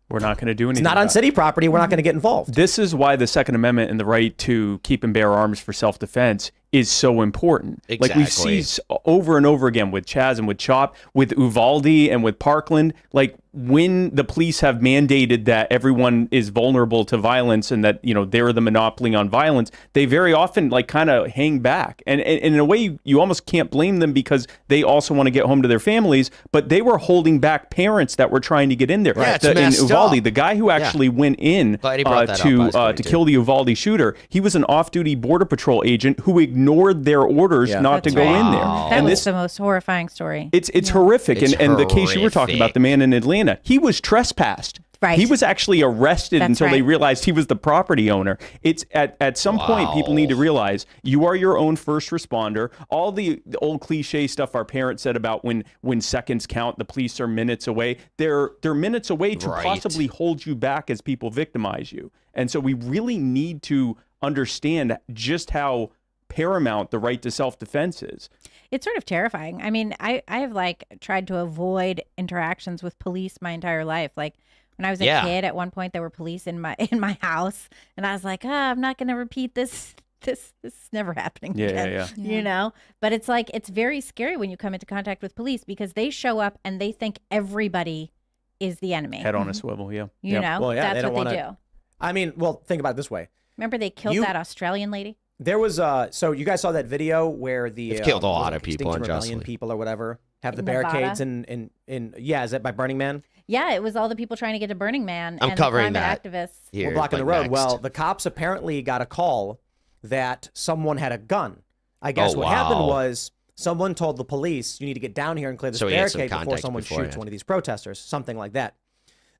we're not going to do anything. It's not on city property. We're not going to get involved. This is why the Second Amendment and the right to keep and bear arms for self-defense is so important. Exactly. Like we see over and over again with Chaz and with Chop, with Uvalde and with Parkland, like when the police have mandated that everyone is vulnerable to violence and that, you know, they're the monopoly on violence, they very often like kind of hang back. And in a way, you almost can't blame them because they also want to get home to their families, but they were holding back parents that were trying to get in there. Yeah, in Uvalde, the guy who actually went in to kill the Uvalde shooter, he was an off-duty Border Patrol agent who ignored their orders not to go in there. That was the most horrifying story. It's horrific. And the case you were talking about, the man in Atlanta, he was trespassed. Right. He was actually arrested until they realized he was the property owner. It's at some point people need to realize you are your own first responder. All the old cliche stuff our parents said about when seconds count, the police are minutes away. They're minutes away to possibly hold you back as people victimize you. And so we really need to understand just how paramount the right to self-defense is. It's sort of terrifying. I mean, I have like tried to avoid interactions with police my entire life. Like when I was a kid, at one point there were police in my house, and I was like, I'm not going to repeat this. This is never happening again. You know, but it's like it's very scary when you come into contact with police because they show up and they think everybody is the enemy. Head on a swivel, You know, well, that's what they do. I mean, well, think about it this way. Remember they killed that Australian lady? There was so you guys saw that video where the killed a lot of people unjustly. People or whatever have the barricades in is that by Burning Man? Yeah, it was all the people trying to get to Burning Man. I'm and covering the that. Activists were blocking the road. Well, the cops apparently got a call that someone had a gun. I guess what happened was someone told the police, "You need to get down here and clear this barricade before someone shoots one of these protesters," something like that.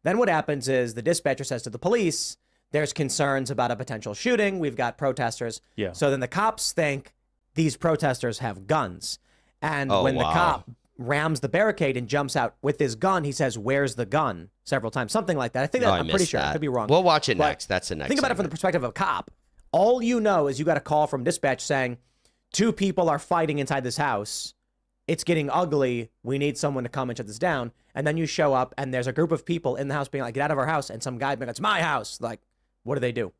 Then what happens is the dispatcher says to the police, there's concerns about a potential shooting. We've got protesters. Yeah. So then the cops think these protesters have guns. And when the cop rams the barricade and jumps out with his gun, he says, "Where's the gun?" several times. Something like that. I think I'm pretty sure. I could be wrong. We'll watch it next. That's the next. Think about it from the perspective of a cop. All you know is you got a call from dispatch saying 2 people are fighting inside this house. It's getting ugly. We need someone to come and shut this down. And then you show up and there's a group of people in the house being like, "Get out of our house." And some guy being like, "It's my house." Like, what do?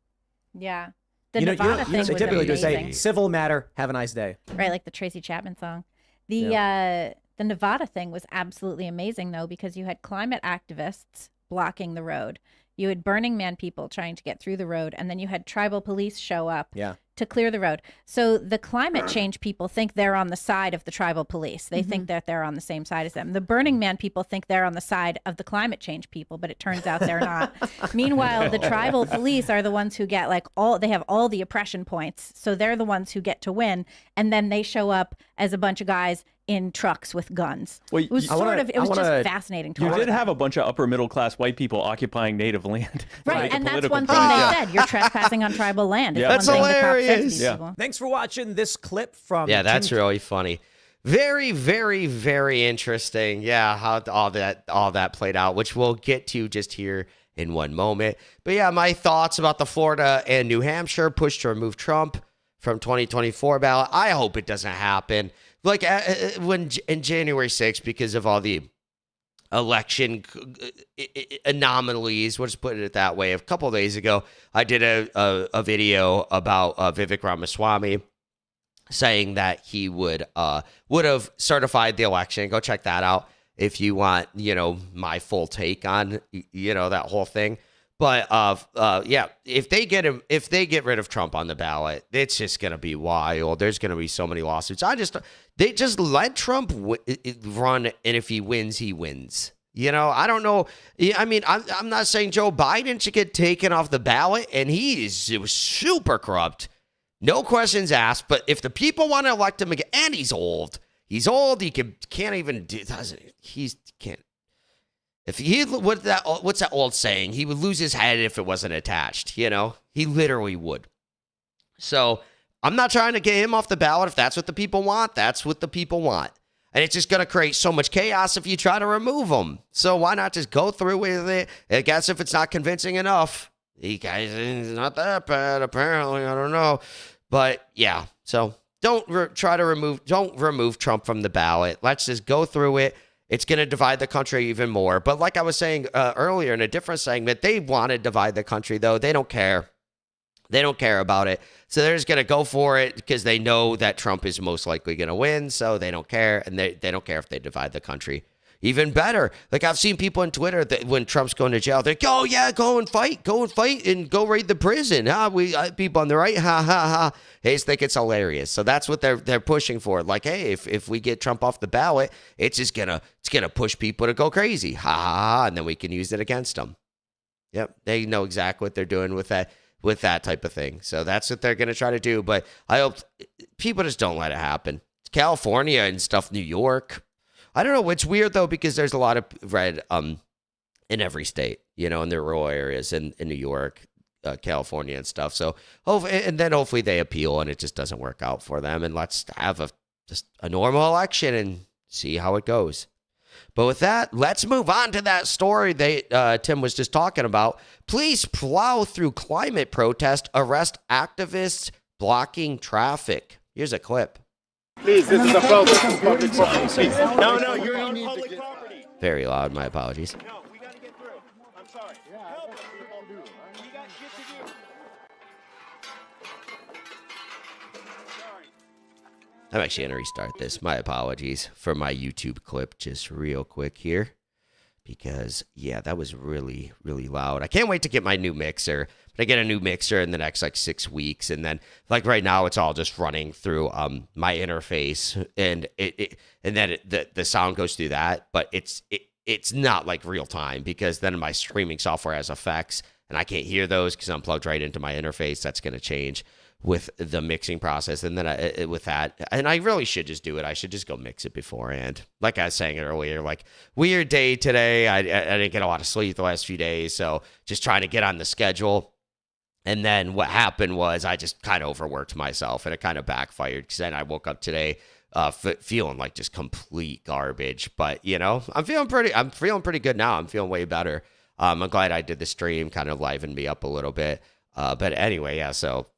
Yeah. The Nevada thing was typically amazing. Say, civil matter, have a nice day. Right, like the Tracy Chapman song. The Nevada thing was absolutely amazing, though, because you had climate activists blocking the road. You had Burning Man people trying to get through the road, and then you had tribal police show up to clear the road. So the climate change people think they're on the side of the tribal police. They think that they're on the same side as them. The Burning Man people think they're on the side of the climate change people, but it turns out they're not. Meanwhile, the tribal police are the ones who get they have all the oppression points. So they're the ones who get to win. And then they show up as a bunch of guys in trucks with guns. Well, it was just fascinating to watch. You did have a bunch of upper middle class white people occupying native land. Right, and that's one thing they said. You're trespassing on tribal land. Yeah. That's hilarious. Thanks for watching this clip from... Yeah, that's really funny. Very, very, very interesting. Yeah, how all that played out, which we'll get to just here in one moment. But yeah, my thoughts about the Florida and New Hampshire push to remove Trump from 2024 ballot. I hope it doesn't happen. Like when in January 6th, because of all the election anomalies, we'll just put it that way. A couple of days ago, I did a video about Vivek Ramaswamy saying that he would have certified the election. Go check that out if you want, my full take on, that whole thing. But if they get rid of Trump on the ballot, it's just gonna be wild. There's gonna be so many lawsuits. They just let Trump run, and if he wins, he wins. I don't know. I mean, I'm not saying Joe Biden should get taken off the ballot, and it was super corrupt, no questions asked. But if the people want to elect him again, and he's old. He can't even do. He can't. If he what's that old saying? He would lose his head if it wasn't attached. He literally would. So I'm not trying to get him off the ballot. If that's what the people want, that's what the people want. And it's just going to create so much chaos if you try to remove him. So why not just go through with it? I guess if it's not convincing enough, he's not that bad. Apparently, I don't know. But yeah, so don't remove Trump from the ballot. Let's just go through it. It's going to divide the country even more. But like I was saying earlier in a different segment, they want to divide the country, though. They don't care. They don't care about it. So they're just going to go for it because they know that Trump is most likely going to win. So they don't care. And they don't care if they divide the country. Even better. Like I've seen people on Twitter that when Trump's going to jail, they're like, oh, yeah, go and fight and go raid the prison. People on the right, They just think it's hilarious. So that's what they're pushing for. Like, hey, if we get Trump off the ballot, it's just gonna push people to go crazy. And then we can use it against them. Yep, they know exactly what they're doing with that type of thing. So that's what they're gonna try to do. But I hope people just don't let it happen. California and stuff, New York. I don't know. It's weird though because there's a lot of red in every state, in the rural areas in New York, California and stuff. So hopefully they appeal and it just doesn't work out for them. And let's have just a normal election and see how it goes. But with that, let's move on to that story Tim was just talking about. Police plow through climate protest, arrest activists blocking traffic. Here's a clip. Please, this is a public property. Please. No, you're on public property. Very loud, my apologies. No, we got to get through. I'm sorry. Help us, people. We got shit to do. Sorry. I'm actually going to restart this. My apologies for my YouTube clip just real quick here. Because, yeah, that was really, really loud. I can't wait to get my new mixer. But I get a new mixer in the next, 6 weeks. And then, right now, it's all just running through my interface. And then the sound goes through that. But it's not, real time. Because then my streaming software has effects. And I can't hear those because I'm plugged right into my interface. That's going to change with the mixing process. And then with that, and I really should just do it. I should just go mix it beforehand. Like I was saying earlier, weird day today. I didn't get a lot of sleep the last few days. So just trying to get on the schedule. And then what happened was I just kind of overworked myself and it kind of backfired because then I woke up today feeling like just complete garbage. But, I'm feeling pretty good now. I'm feeling way better. I'm glad I did the stream, kind of livened me up a little bit. But anyway, yeah, so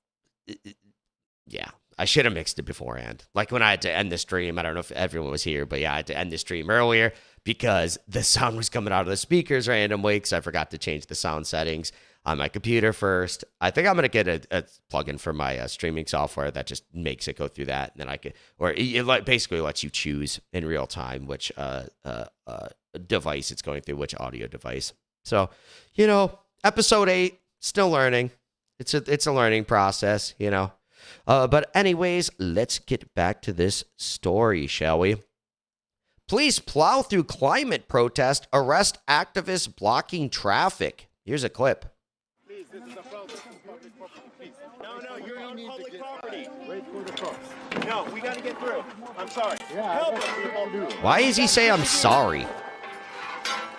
yeah, I should have mixed it beforehand. When I had to end the stream, I don't know if everyone was here, but yeah, I had to end the stream earlier because the sound was coming out of the speakers randomly because I forgot to change the sound settings on my computer first. I think I'm going to get a plugin for my streaming software that just makes it go through that. And then I can, or it basically lets you choose in real time which device it's going through, which audio device. So, you know, episode 8, still learning. It's a learning process, you know. But anyways, let's get back to this story, shall we? Police plow through climate protest, arrest activists blocking traffic. Here's a clip. Please, this is a photo. This is public property. Please. No, you're on public property. Wait for the cops. No, we got to get through. I'm sorry. Help us, people. Why does he say I'm sorry?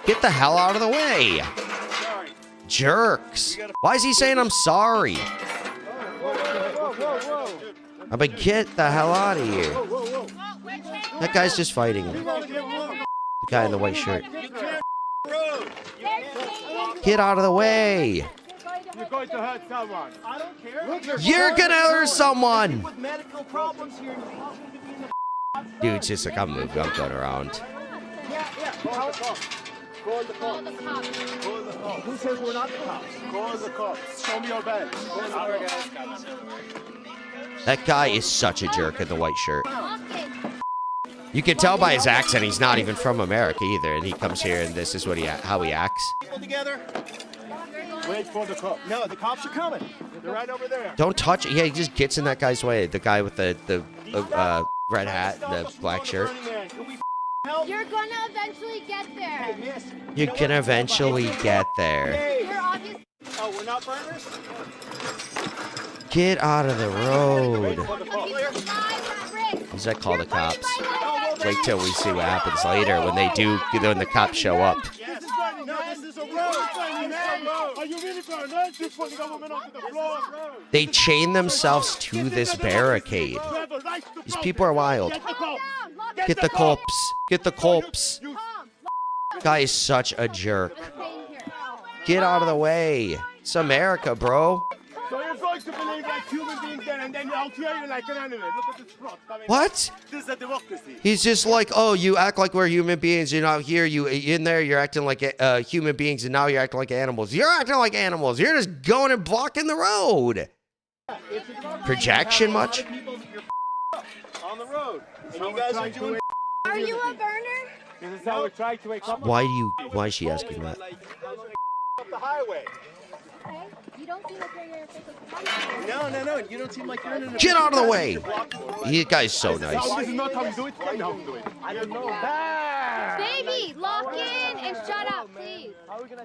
Get the hell out of the way. Sorry. Jerks. Why is he saying I'm sorry? Whoa. I mean, get the hell out of here. That guy's just fighting him. The guy in the white shirt. Get out of the way. You're going to hurt someone. I don't care. You're gonna hurt someone. With medical problems here. Dude, it's just like I'm moving. I'm going around. Yeah. Call the cops. Call the cops. Who says we're not the cops? Call the cops. Show me your badge. That guy is such a jerk in the white shirt. You can tell by his accent he's not even from America either, and he comes here and this is what how he acts. People together. Wait for the cops. No, the cops are coming. They're right over there. Don't touch it. Yeah, he just gets in that guy's way. The guy with the red hat and the black shirt. You're gonna eventually get there. Hey, miss. You're gonna eventually get there. You're obviously. Oh, we're not burners? Get out of the road. Does that call the cops? Wait till we see what happens later when they do, when the cops show up. They chain themselves to this barricade. These people are wild. Get the cops. Get the cops. Guy is such a jerk. Get out of the way. It's America, bro. So you're going to believe like human beings there, and then out here you're like an animal. Look at this plot. What? This is a democracy. He's just like, oh, you act like we're human beings. You're not here. You in there. You're acting like human beings, and now you're acting like animals. You're acting like animals. You're just going and blocking the road. Projection much? On the road. And you guys are doing. Are you a burner? This is how we're trying to wake up. Why is she asking that? Up the highway. Okay. You don't seem like you're in a No. You don't seem like you're in a. Get out of the way. You guy's so nice. This is not how you do it. I know how you do it. I don't know. Baby, lock in and shut up, please.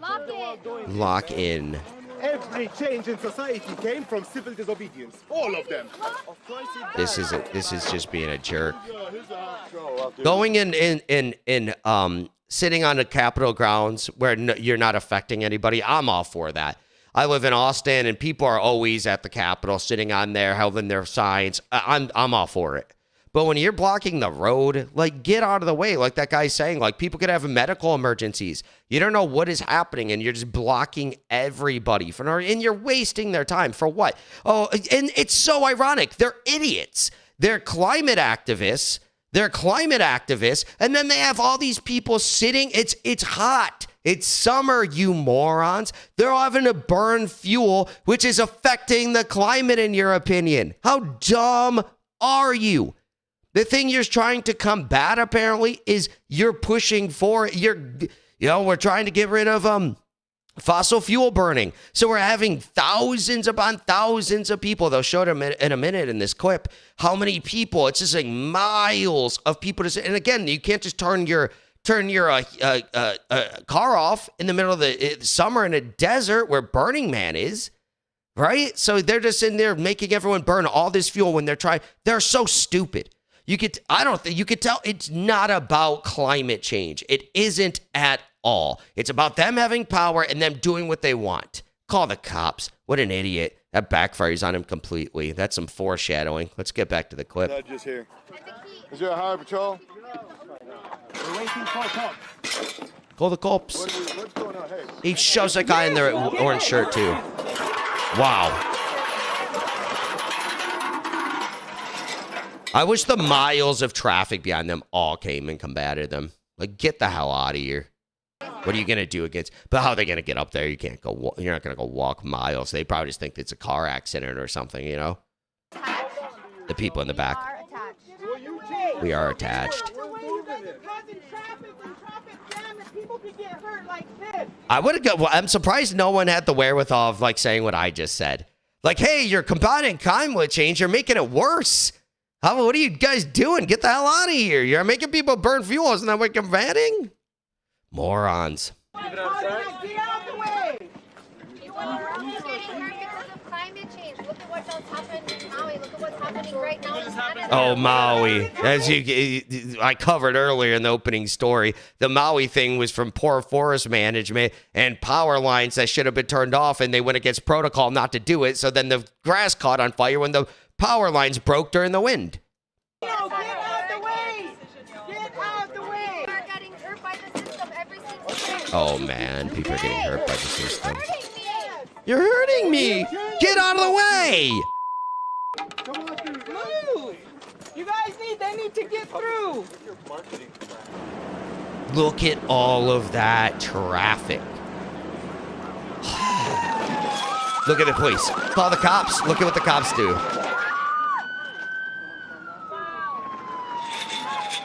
Lock in. Lock in. Every change in society came from civil disobedience. All of them. This is just being a jerk. Going in sitting on the Capitol grounds where you're not affecting anybody. I'm all for that. I live in Austin, and people are always at the Capitol, sitting on there, holding their signs. I'm all for it. But when you're blocking the road, like, get out of the way. Like that guy's saying, like, people could have medical emergencies. You don't know what is happening, and you're just blocking everybody and you're wasting their time for what? Oh, and it's so ironic. They're idiots. They're climate activists. And then they have all these people sitting. It's hot. It's summer, you morons. They're having to burn fuel, which is affecting the climate, in your opinion. How dumb are you? The thing you're trying to combat, apparently, is you're pushing for we're trying to get rid of fossil fuel burning. So we're having thousands upon thousands of people. They'll show them in a minute in this clip how many people. It's just like miles of people to say. And again, you can't just turn your car off in the middle of the summer in a desert where Burning Man is, right? So they're just in there making everyone burn all this fuel when they're so stupid. You could tell it's not about climate change. It isn't at all. It's about them having power and them doing what they want. Call the cops. What an idiot. That backfires on him completely. That's some foreshadowing. Let's get back to the clip. Judge here. Is there a highway patrol? We're waiting for cops. Call the cops. What's going on? Hey. He shoves that guy in their orange shirt too. Wow. I wish the miles of traffic behind them all came and combated them. Like, get the hell out of here. What are you going to do against? But how are they going to get up there? You can't go. You're not going to go walk miles. They probably just think it's a car accident or something, you know? The people in the back. We are attached. We're causing traffic and traffic jam, and people I would have got. Well, I'm surprised no one had the wherewithal of like saying what I just said. Like, hey, you're combating climate change. You're making it worse. What are you guys doing? Get the hell out of here. You're making people burn fuel. Isn't that what you're combating? Morons. Get out the way. Everyone's getting hurt because of climate change. Look at what's happening in Maui. Look at what's happening right now in Canada. Oh, Maui. As I covered earlier in the opening story, the Maui thing was from poor forest management and power lines that should have been turned off, and they went against protocol not to do it. So then the grass caught on fire when the power lines broke during the wind. Get out the way. Get out the way. People are getting hurt by the system every single day. Oh, man. People are getting hurt by the system. You're hurting me. Get out of the way. Move. You guys they need to get through. Look at all of that traffic. Look at the police. Call the cops. Look at what the cops do.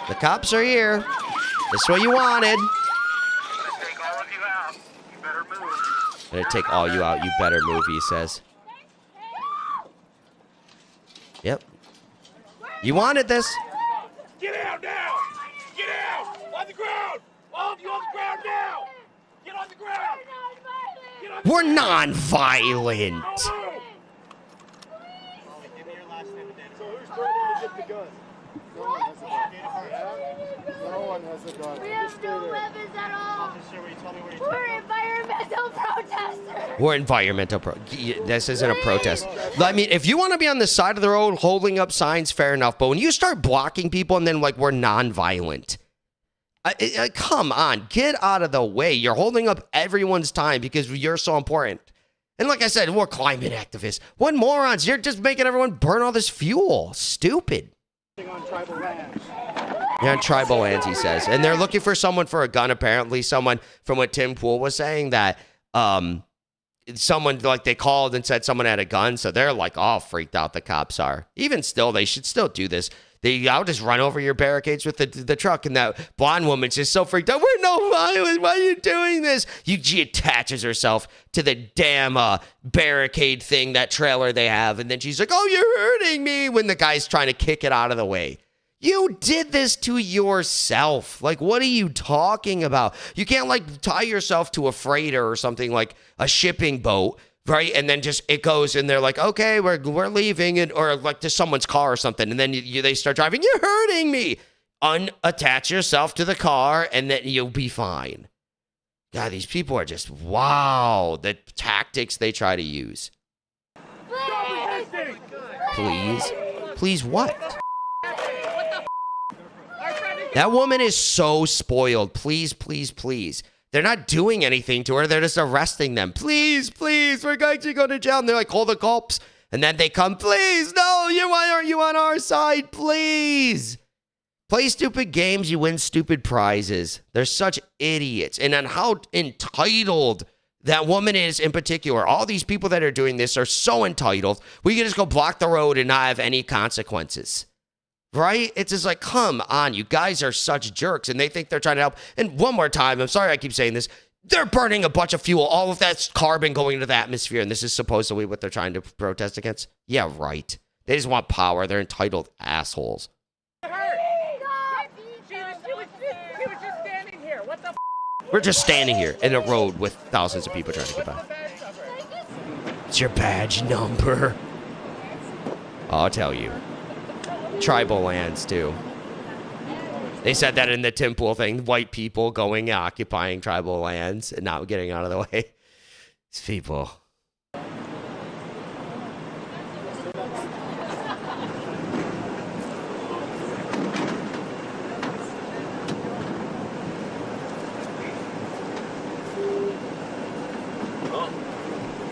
The cops are here. This is what you wanted. I'm gonna take all you out. You better move, he says. Yep. You wanted this. Get out now! Get out! On the ground! All of you on the ground now! Get on the ground! We're non-violent. So who's threatening to get the gun? No one has a gun. We have no weapons at all. We're environmental protesters. We're environmental this isn't a protest. I mean, if you want to be on the side of the road holding up signs, fair enough. But when you start blocking people and then like we're non-violent, come on, get out of the way. You're holding up everyone's time because you're so important. And like I said, we're climate activists. What morons? You're just making everyone burn all this fuel. Stupid. On tribal lands. Yeah, on tribal lands, he says. And they're looking for someone for a gun, apparently. Someone, from what Tim Pool was saying, that someone, like, they called and said someone had a gun. So they're, like, all freaked out, the cops are. Even still, they should still do this. I'll just run over your barricades with the truck. And that blonde woman's just so freaked out. We're no violence. Why are you doing this? She attaches herself to the damn barricade thing, that trailer they have. And then she's like, oh, you're hurting me, when the guy's trying to kick it out of the way. You did this to yourself. Like, what are you talking about? You can't, like, tie yourself to a freighter or something, like a shipping boat, right? And then just it goes and they're like, okay, we're leaving it, or like to someone's car or something. And then they start driving. You're hurting me. Unattach yourself to the car and then you'll be fine. God, these people are just, wow, the tactics they try to use. Please? Please what? That woman is so spoiled. Please, please, please. They're not doing anything to her. They're just arresting them. Please, please, we're going to go to jail. And they're like, call the cops. And then they come, please, no, why aren't you on our side? Please. Play stupid games, you win stupid prizes. They're such idiots. And on how entitled that woman is in particular. All these people that are doing this are so entitled. We can just go block the road and not have any consequences. Right? It's just like, come on, you guys are such jerks, and they think they're trying to help. And one more time, I'm sorry I keep saying this, they're burning a bunch of fuel. All of that's carbon going into the atmosphere, and this is supposedly what they're trying to protest against? Yeah, right. They just want power. They're entitled assholes. We're just standing here in a road with thousands of people trying to get by. It's your badge number. I'll tell you. Tribal lands, too. They said that in the temple thing. White people going and occupying tribal lands and not getting out of the way. These people.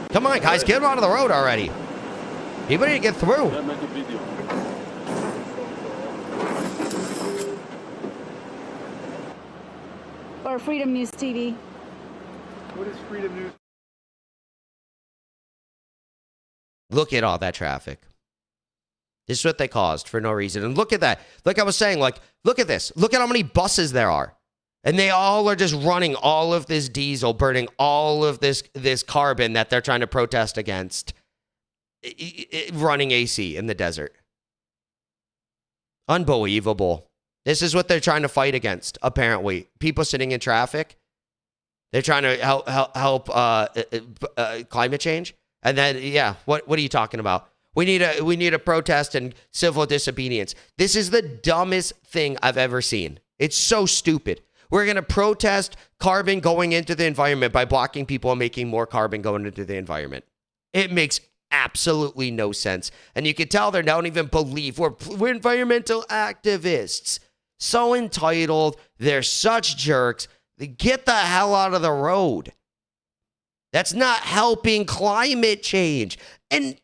Come on, guys. Get out of the road already. People need to get through. Or Freedom News TV. What is Freedom News? Look at all that traffic. This is what they caused for no reason. And look at that. Like I was saying, like, look at this. Look at how many buses there are. And they all are just running all of this diesel, burning all of this carbon that they're trying to protest against, running AC in the desert. Unbelievable. This is what they're trying to fight against, apparently. People sitting in traffic. They're trying to help climate change. And then, yeah, what are you talking about? We need a protest and civil disobedience. This is the dumbest thing I've ever seen. It's so stupid. We're going to protest carbon going into the environment by blocking people and making more carbon going into the environment. It makes absolutely no sense. And you can tell they don't even believe we're environmental activists. So entitled. They're such jerks. Get the hell out of the road. That's not helping climate change. And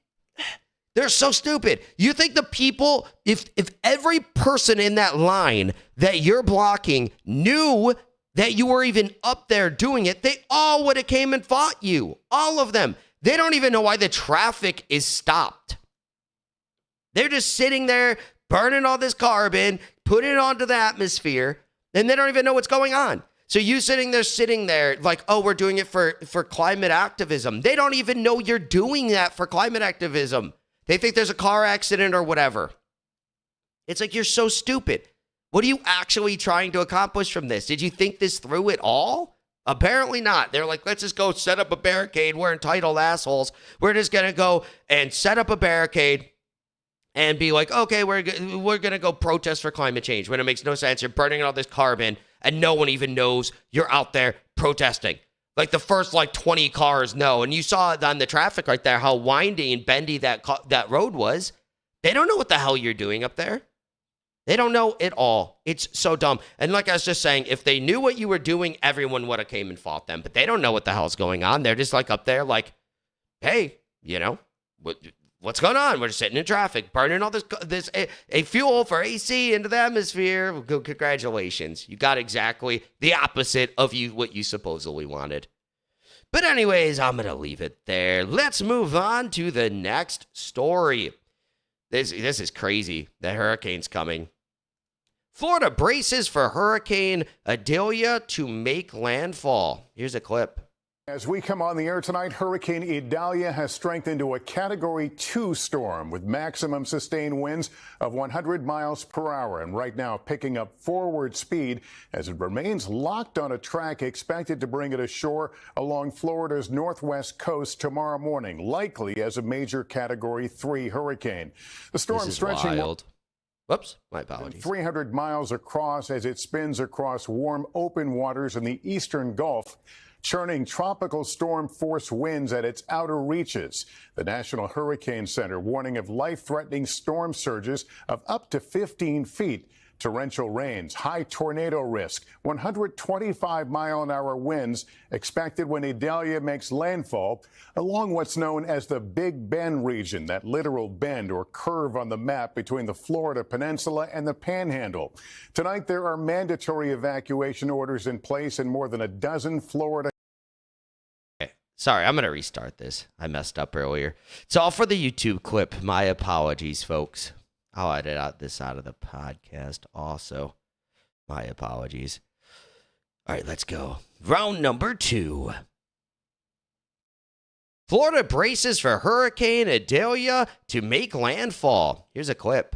they're so stupid. You think the people, if every person in that line that you're blocking knew that you were even up there doing it, they all would have came and fought you. All of them. They don't even know why the traffic is stopped. They're just sitting there burning all this carbon, putting it onto the atmosphere, and they don't even know what's going on. So you sitting there like, oh, we're doing it for climate activism. They don't even know you're doing that for climate activism. They think there's a car accident or whatever. It's like, you're so stupid. What are you actually trying to accomplish from this? Did you think this through at all? Apparently not. They're like, let's just go set up a barricade. We're entitled assholes. We're just going to go and set up a barricade and be like, okay, we're going to go protest for climate change when it makes no sense. You're burning all this carbon and no one even knows you're out there protesting. Like the first 20 cars know. And you saw it on the traffic right there, how windy and bendy that road was. They don't know what the hell you're doing up there. They don't know at all. It's so dumb. And like I was just saying, if they knew what you were doing, everyone would have came and fought them. But they don't know what the hell's going on. They're just up there hey, what's going on? We're just sitting in traffic, burning all this fuel for AC into the atmosphere. Congratulations. You got exactly the opposite of what you supposedly wanted. But anyways, I'm going to leave it there. Let's move on to the next story. This is crazy. The hurricane's coming. Florida braces for Hurricane Idalia to make landfall. Here's a clip. As we come on the air tonight, Hurricane Idalia has strengthened to a Category 2 storm with maximum sustained winds of 100 miles per hour. And right now picking up forward speed as it remains locked on a track expected to bring it ashore along Florida's northwest coast tomorrow morning, likely as a major Category 3 hurricane. The storm stretching wild. Whoops, my apologies. 300 miles across as it spins across warm, open waters in the eastern Gulf, churning tropical storm force winds at its outer reaches. The National Hurricane Center warning of life-threatening storm surges of up to 15 feet. Torrential rains, high tornado risk, 125-mile-an-hour winds expected when Idalia makes landfall along what's known as the Big Bend region, that literal bend or curve on the map between the Florida Peninsula and the Panhandle. Tonight, there are mandatory evacuation orders in place in more than a dozen Florida. Okay. Sorry, I'm going to restart this. I messed up earlier. It's all for the YouTube clip. My apologies, folks. I'll edit this out of the podcast also. My apologies. All right, let's go. Round number 2. Florida braces for Hurricane Idalia to make landfall. Here's a clip.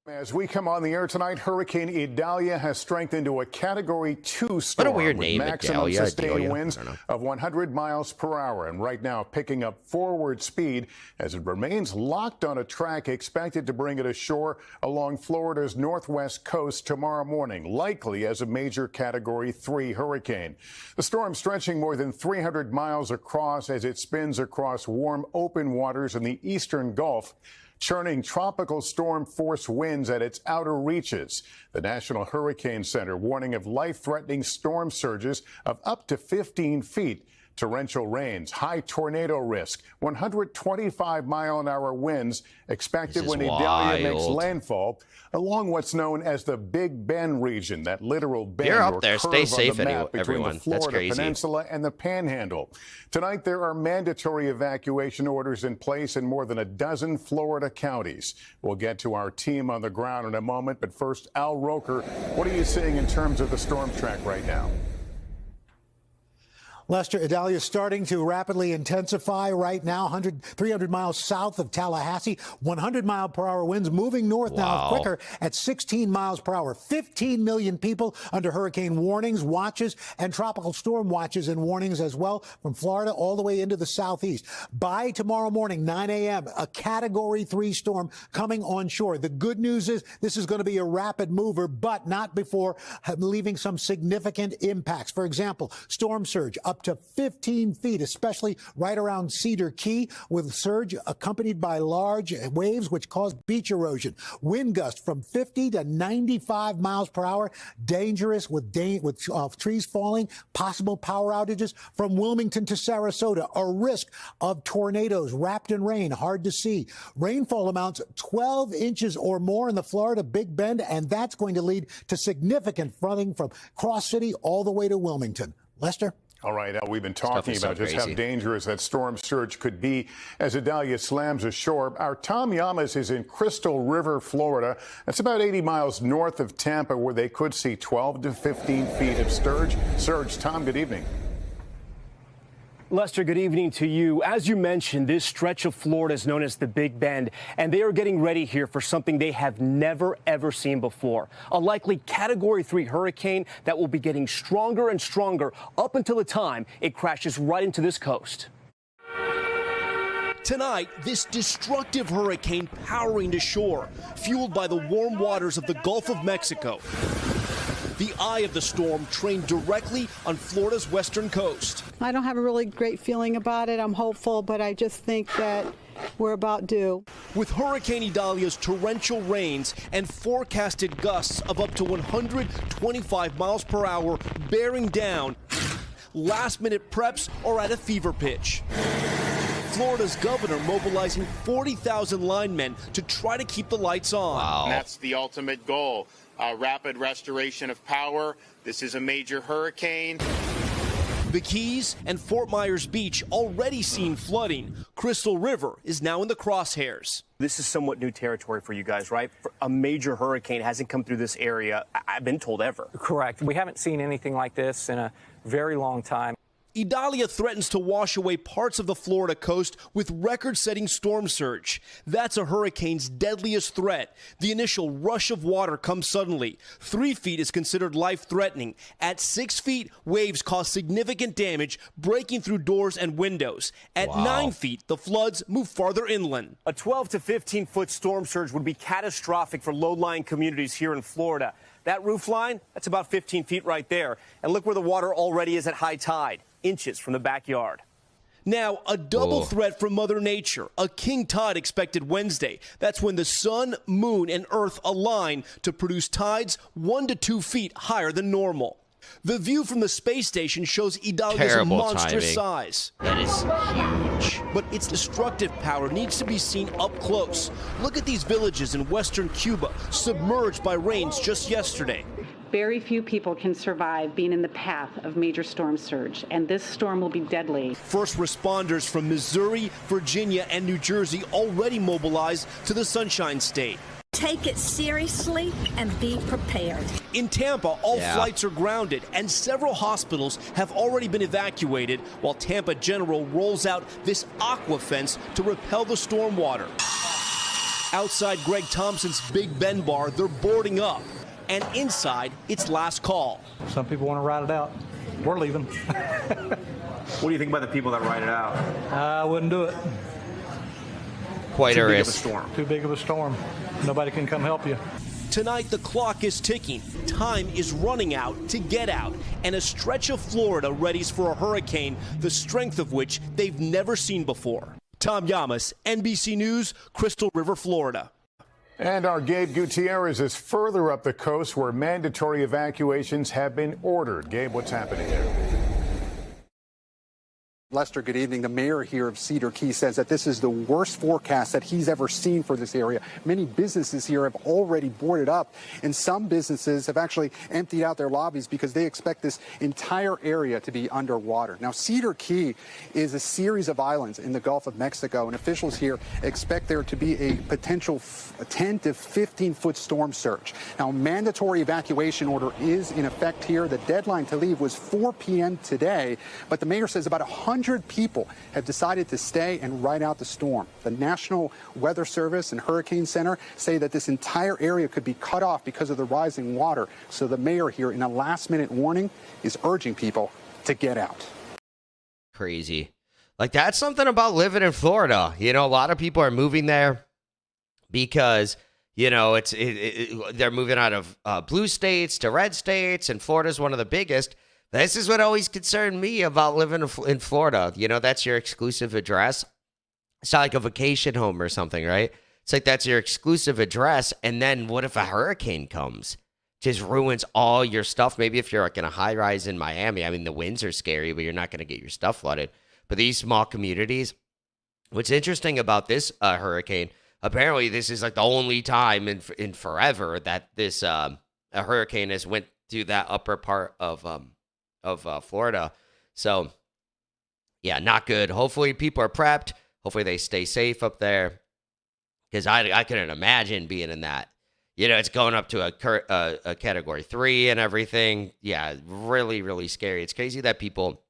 As we come on the air tonight, Hurricane Idalia has strengthened to a Category 2 storm. What a weird name, maximum Idalia. sustained winds of 100 miles per hour. And right now picking up forward speed as it remains locked on a track expected to bring it ashore along Florida's northwest coast tomorrow morning, likely as a major Category 3 hurricane. The storm stretching more than 300 miles across as it spins across warm, open waters in the eastern Gulf, churning tropical storm force winds at its outer reaches. The National Hurricane Center warning of life-threatening storm surges of up to 15 feet. Torrential rains, high tornado risk, 125-mile-an-hour winds expected when Idalia makes landfall along what's known as the Big Bend region, that literal bend You're up or there. curve Stay on safe, the map between everyone. the Florida That's crazy. Peninsula and the Panhandle. Tonight, there are mandatory evacuation orders in place in more than a dozen Florida counties. We'll get to our team on the ground in a moment, but first, Al Roker, what are you seeing in terms of the storm track right now? Lester, Idalia is starting to rapidly intensify right now, 300 miles south of Tallahassee, 100-mile-per-hour winds moving north now quicker at 16 miles per hour. 15 million people under hurricane warnings, watches, and tropical storm watches and warnings as well from Florida all the way into the southeast. By tomorrow morning, 9 a.m., a Category 3 storm coming onshore. The good news is this is going to be a rapid mover, but not before leaving some significant impacts. For example, storm surge up to 15 feet, especially right around Cedar Key, with surge accompanied by large waves which cause beach erosion. Wind gusts from 50 to 95 miles per hour, dangerous with trees falling, possible power outages from Wilmington to Sarasota, a risk of tornadoes wrapped in rain, hard to see. Rainfall amounts 12 inches or more in the Florida Big Bend, and that's going to lead to significant flooding from Cross City all the way to Wilmington. Lester? All right, we've been talking about just how dangerous that storm surge could be as Idalia slams ashore. Our Tom Llamas is in Crystal River, Florida. That's about 80 miles north of Tampa, where they could see 12 to 15 feet of surge. Tom, good evening. Lester, good evening to you. As you mentioned, this stretch of Florida is known as the Big Bend, and they are getting ready here for something they have never, ever seen before. A likely Category 3 hurricane that will be getting stronger and stronger up until the time it crashes right into this coast. Tonight, this destructive hurricane powering to shore, fueled by the warm waters of the Gulf of Mexico. The eye of the storm trained directly on Florida's western coast. I don't have a really great feeling about it. I'm hopeful, but I just think that we're about due. With Hurricane Idalia's torrential rains and forecasted gusts of up to 125 miles per hour bearing down, last-minute preps are at a fever pitch. Florida's governor mobilizing 40,000 linemen to try to keep the lights on. Wow. That's the ultimate goal. Rapid restoration of power. This is a major hurricane. The Keys and Fort Myers Beach already seen flooding. Crystal River is now in the crosshairs. This is somewhat new territory for you guys, right? A major hurricane hasn't come through this area, I've been told, ever. Correct. We haven't seen anything like this in a very long time. Idalia threatens to wash away parts of the Florida coast with record-setting storm surge. That's a hurricane's deadliest threat. The initial rush of water comes suddenly. 3 feet is considered life-threatening. At 6 feet, waves cause significant damage, breaking through doors and windows. At 9 feet, the floods move farther inland. A 12 to 15-foot storm surge would be catastrophic for low-lying communities here in Florida. That roof line, that's about 15 feet right there. And look where the water already is at high tide. Inches from the backyard. Now, a double threat from Mother Nature. A king tide expected Wednesday. That's when the sun, moon, and earth align to produce tides 1 to 2 feet higher than normal. The view from the space station shows Idalia's monstrous size. That is huge. But its destructive power needs to be seen up close. Look at these villages in western Cuba, submerged by rains just yesterday. Very few people can survive being in the path of major storm surge, and this storm will be deadly. First responders from Missouri, Virginia, and New Jersey already mobilized to the Sunshine State. Take it seriously and be prepared. In Tampa, all flights are grounded, and several hospitals have already been evacuated, while Tampa General rolls out this aqua fence to repel the storm water. Outside Greg Thompson's Big Bend bar, they're boarding up. And inside, it's last call. Some people want to ride it out. We're leaving. What do you think about the people that ride it out? I wouldn't do it. Quite a risk. Too big of a storm. Nobody can come help you. Tonight, the clock is ticking. Time is running out to get out. And a stretch of Florida readies for a hurricane, the strength of which they've never seen before. Tom Llamas, NBC News, Crystal River, Florida. And our Gabe Gutierrez is further up the coast where mandatory evacuations have been ordered. Gabe, what's happening there? Lester, good evening. The mayor here of Cedar Key says that this is the worst forecast that he's ever seen for this area. Many businesses here have already boarded up, and some businesses have actually emptied out their lobbies because they expect this entire area to be underwater. Now, Cedar Key is a series of islands in the Gulf of Mexico, and officials here expect there to be a potential 10 to 15-foot storm surge. Now, a mandatory evacuation order is in effect here. The deadline to leave was 4 p.m. today, but the mayor says about 100 people have decided to stay and ride out the storm. The National Weather Service and Hurricane Center say that this entire area could be cut off because of the rising water. So the mayor here, in a last-minute warning, is urging people to get out. Crazy. Like, that's something about living in Florida. You know, a lot of people are moving there because, you know, they're moving out of blue states to red states, and Florida's one of the biggest. This is what always concerned me about living in Florida. You know, that's your exclusive address. It's not like a vacation home or something, right? It's like that's your exclusive address. And then what if a hurricane comes? Just ruins all your stuff. Maybe if you're like in a high rise in Miami, I mean, the winds are scary, but you're not going to get your stuff flooded. But these small communities, what's interesting about this hurricane, apparently this is like the only time in forever that this a hurricane has went through that upper part of Florida. So, yeah, not good. Hopefully people are prepped. Hopefully they stay safe up there, because I couldn't imagine being in that. You know, it's going up to a Category 3 and everything. Yeah, really, really scary. It's crazy that people,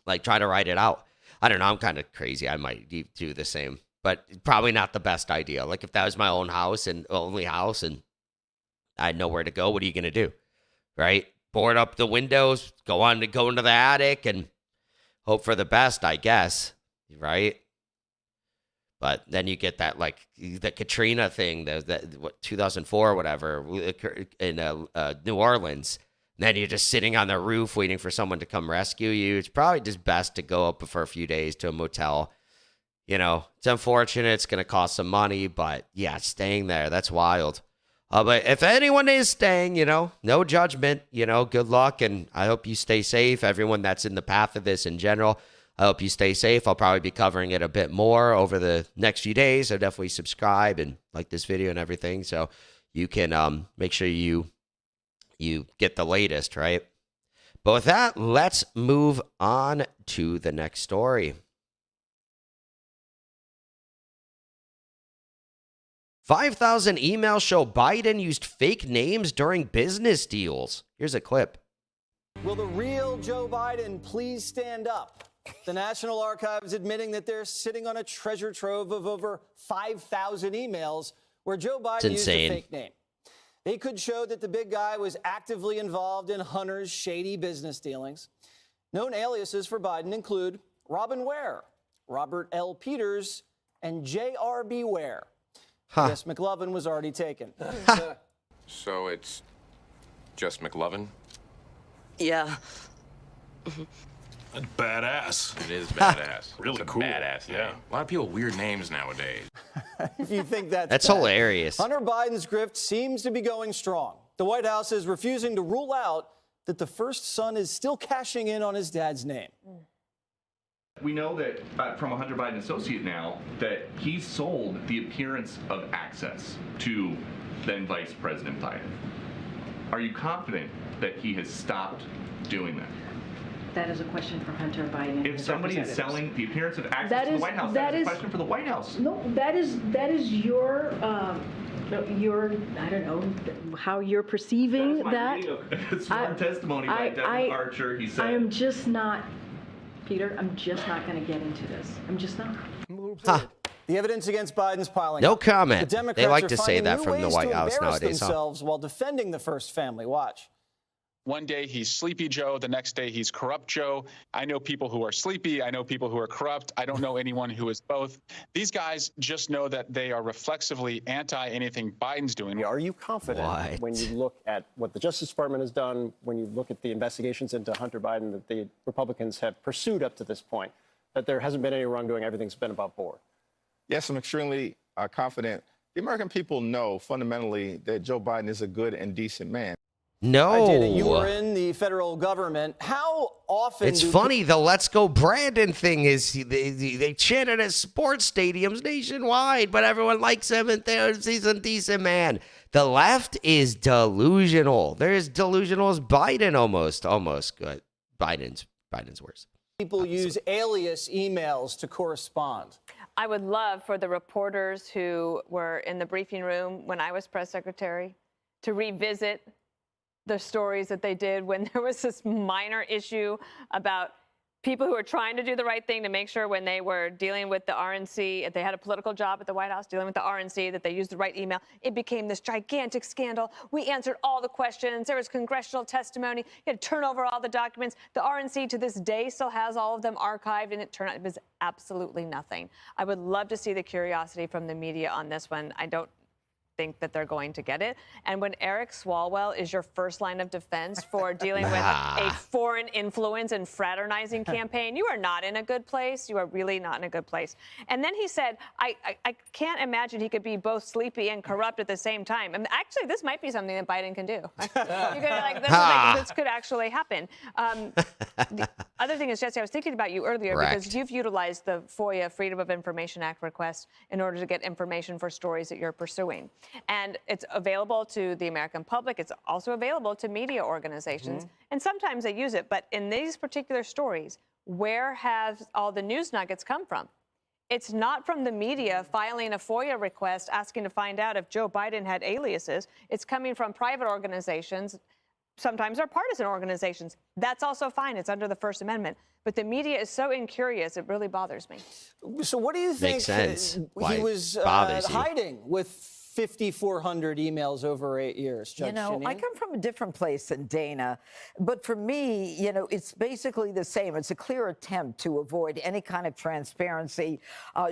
like, try to ride it out. I don't know. I'm kind of crazy. I might do the same, but probably not the best idea. Like, if that was my own house and only house and I had nowhere to go, what are you going to do? Right? Board up the windows, go into the attic and hope for the best, I guess. Right? But then you get that, like, the Katrina thing, what 2004 or whatever in New Orleans. And then you're just sitting on the roof waiting for someone to come rescue you. It's probably just best to go up for a few days to a motel. You know, it's unfortunate. It's going to cost some money, but yeah, staying there, that's wild. But if anyone is staying, you know, no judgment, you know, good luck. And I hope you stay safe. Everyone that's in the path of this in general, I hope you stay safe. I'll probably be covering it a bit more over the next few days. So definitely subscribe and like this video and everything, so you can make sure you get the latest, right? But with that, let's move on to the next story. 5,000 emails show Biden used fake names during business deals. Here's a clip. Will the real Joe Biden please stand up? The National Archives admitting that they're sitting on a treasure trove of over 5,000 emails where Joe Biden used a fake name. They could show that the big guy was actively involved in Hunter's shady business dealings. Known aliases for Biden include Robin Ware, Robert L. Peters, and J.R.B. Ware. Yes, McLovin was already taken. So it's just McLovin? Yeah. That's badass. It is badass. Really cool. Badass name. A lot of people have weird names nowadays. If you think that's bad, hilarious. Hunter Biden's grift seems to be going strong. The White House is refusing to rule out that the first son is still cashing in on his dad's name. We know that from a Hunter Biden associate now that he sold the appearance of access to then Vice President Biden. Are you confident that he has stopped doing that? That is a question for Hunter Biden. If somebody is selling the appearance of access to the White House, that is a question for the White House. No, that is your I don't know how you're perceiving that. Sworn testimony by Devin Archer. He said, I am just not, Peter. I'm just not going to get into this. I'm just not. The evidence against Biden's piling No up. comment. The Democrats They like are to say finding that new from the ways White to House embarrass nowadays. themselves while defending the first family. Watch. One day he's Sleepy Joe, the next day he's Corrupt Joe. I know people who are sleepy. I know people who are corrupt. I don't know anyone who is both. These guys just know that they are reflexively anti anything Biden's doing. Are you confident when you look at what the Justice Department has done, when you look at the investigations into Hunter Biden that the Republicans have pursued up to this point, that there hasn't been any wrongdoing, everything's been above board? Yes, I'm extremely confident. The American people know fundamentally that Joe Biden is a good and decent man. No. Dana, you were in the federal government. How often? It's funny, the Let's Go Brandon thing is they chant it at sports stadiums nationwide, but everyone likes him and he's a decent man. The left is delusional. They're as delusional as Biden almost good. Biden's worse. People use alias emails to correspond. I would love for the reporters who were in the briefing room when I was press secretary to revisit the stories that they did when there was this minor issue about people who were trying to do the right thing to make sure when they were dealing with the RNC, if they had a political job at the White House, dealing with the RNC, that they used the right email. It became this gigantic scandal. We answered all the questions. There was congressional testimony. You had to turn over all the documents. The RNC to this day still has all of them archived, and it turned out it was absolutely nothing. I would love to see the curiosity from the media on this one. I don't think that they're going to get it. And when Eric Swalwell is your first line of defense for dealing with a foreign influence and fraternizing campaign, you are not in a good place. You are really not in a good place. And then he said, I can't imagine he could be both sleepy and corrupt at the same time. And actually, this might be something that Biden can do. You could, this could actually happen. The other thing is, Jesse, I was thinking about you earlier because you've utilized the FOIA Freedom of Information Act request in order to get information for stories that you're pursuing. And it's available to the American public. It's also available to media organizations. And sometimes they use it. But in these particular stories, where have all the news nuggets come from? It's not from the media filing a FOIA request asking to find out if Joe Biden had aliases. It's coming from private organizations. Sometimes they're partisan organizations. That's also fine. It's under the First Amendment. But the media is so incurious, it really bothers me. So what do you think? Makes sense. He was hiding with 5,400 emails over 8 years, Judge Jeanine? I come from a different place than Dana, but for me, it's basically the same. It's a clear attempt to avoid any kind of transparency,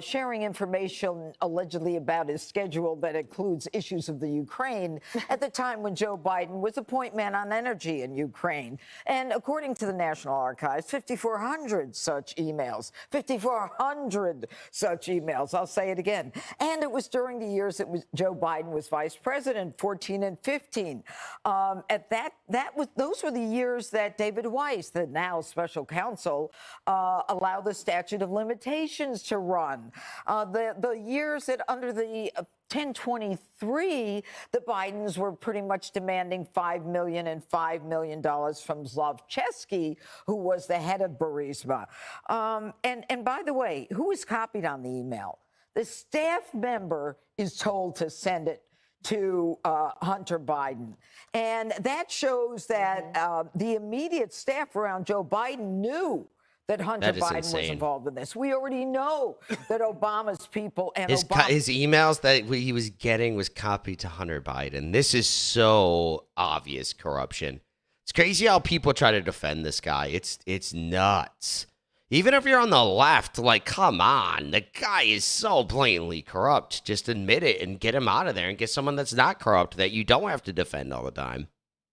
sharing information allegedly about his schedule that includes issues of the Ukraine at the time when Joe Biden was a point man on energy in Ukraine. And according to the National Archives, 5,400 such emails, 5,400 such emails. I'll say it again. And it was during the years that Joe Biden was vice president, 14 and 15. Those were the years that David Weiss, the now special counsel, allowed the statute of limitations to run. The years that under the 1023, the Bidens were pretty much demanding $5 million and $5 million from Zlovchevsky, who was the head of Burisma. And by the way, who was copied on the email? The staff member is told to send it to Hunter Biden. And that shows that the immediate staff around Joe Biden knew that Hunter Biden was involved in this. We already know that Obama's people and his emails that he was getting was copied to Hunter Biden. This is so obvious corruption. It's crazy how people try to defend this guy. It's nuts. Even if you're on the left, come on. The guy is so blatantly corrupt. Just admit it and get him out of there and get someone that's not corrupt that you don't have to defend all the time.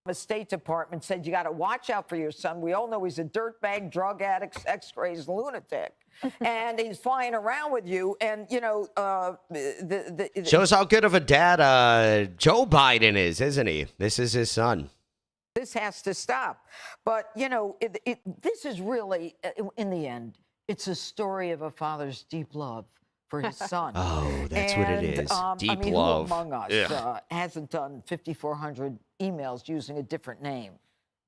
The State Department said you got to watch out for your son. We all know he's a dirtbag, drug addict, ex-crazed lunatic. And he's flying around with you. And, shows how good of a dad Joe Biden is, isn't he? This is his son. This has to stop. But, this is really, in the end, it's a story of a father's deep love for his son. Oh, that's what it is. Deep love. Who among us hasn't done 5,400 emails using a different name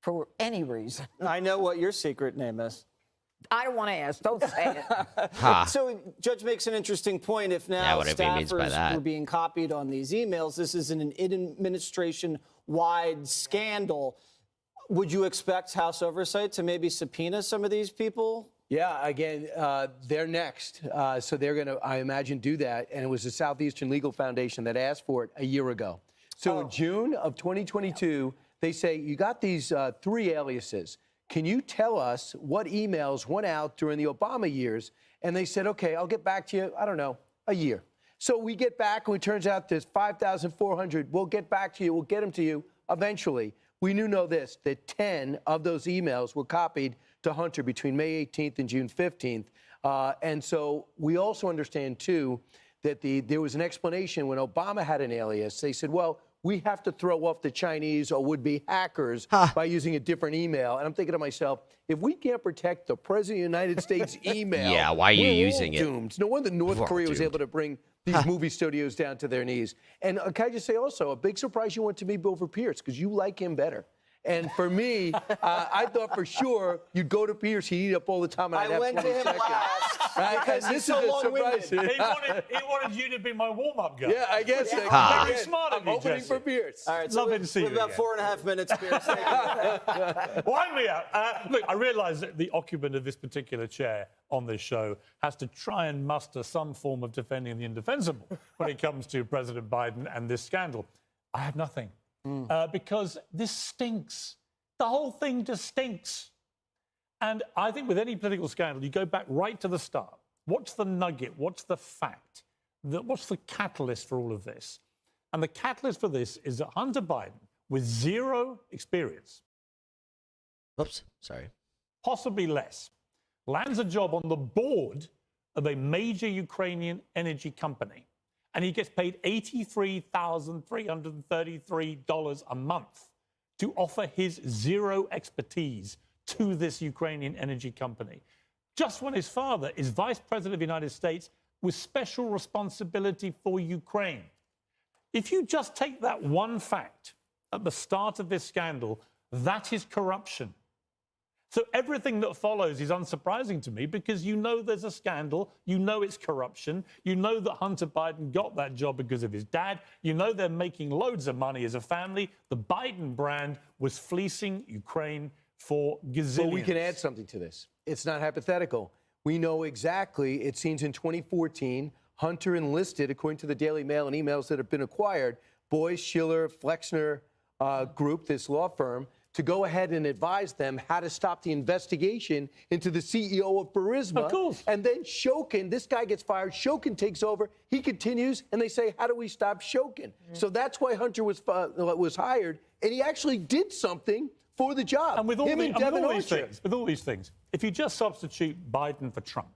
for any reason? I know what your secret name is. I don't want to ask. Don't say it. So, Judge makes an interesting point. If now staffers were being copied on these emails, this is an administration-wide scandal. Would you expect House oversight to maybe subpoena some of these people? Yeah, again, they're next. So they're going to, I imagine, do that. And it was the Southeastern Legal Foundation that asked for it a year ago. So in June of 2022, they say, you got these 3 aliases. Can you tell us what emails went out during the Obama years? And they said, okay, I'll get back to you, I don't know, a year. So we get back, and it turns out there's 5,400. We'll get back to you. We'll get them to you eventually. We know this, that 10 of those emails were copied to Hunter between May 18th and June 15th. And so we also understand, too, that there was an explanation when Obama had an alias. They said, well, we have to throw off the Chinese or would-be hackers by using a different email. And I'm thinking to myself, if we can't protect the President of the United States email, yeah, why are you using it? Doomed. No wonder North Korea was able to bring these movie studios down to their knees. And can I just say also, a big surprise you went to me over Pierce, because you like him better. And for me, I thought for sure you'd go to Pierce, he'd eat up all the time, and I'd have 20 seconds. I went to him last because he's so long-winded. He wanted you to be my warm-up guy. Yeah, I guess. Very smart of I'm you, opening Jesse. for Pierce. All right, so Lovely to see you we have about 4.5 minutes, Pierce. Wind me up. Look, I realise that the occupant of this particular chair on this show has to try and muster some form of defending the indefensible when it comes to President Biden and this scandal. I have nothing. Because this stinks. The whole thing just stinks. And I think with any political scandal, you go back right to the start. What's the nugget? What's the fact? What's the catalyst for all of this? And the catalyst for this is that Hunter Biden, with zero experience, possibly less, lands a job on the board of a major Ukrainian energy company. And he gets paid $83,333 a month to offer his zero expertise to this Ukrainian energy company. Just when his father is Vice President of the United States with special responsibility for Ukraine. If you just take that one fact at the start of this scandal, that is corruption. So everything that follows is unsurprising to me because you know there's a scandal, you know it's corruption, you know that Hunter Biden got that job because of his dad, you know they're making loads of money as a family. The Biden brand was fleecing Ukraine for gazillions. But we can add something to this. It's not hypothetical. We know exactly, it seems in 2014, Hunter enlisted, according to the Daily Mail and emails that have been acquired, Boyce, Schiller, Flexner Group, this law firm, to go ahead and advise them how to stop the investigation into the CEO of Burisma. Of course. And then Shokin, this guy gets fired, Shokin takes over, he continues, and they say, how do we stop Shokin? So that's why Hunter was hired, and he actually did something for the job. And with all, with all these things, if you just substitute Biden for Trump,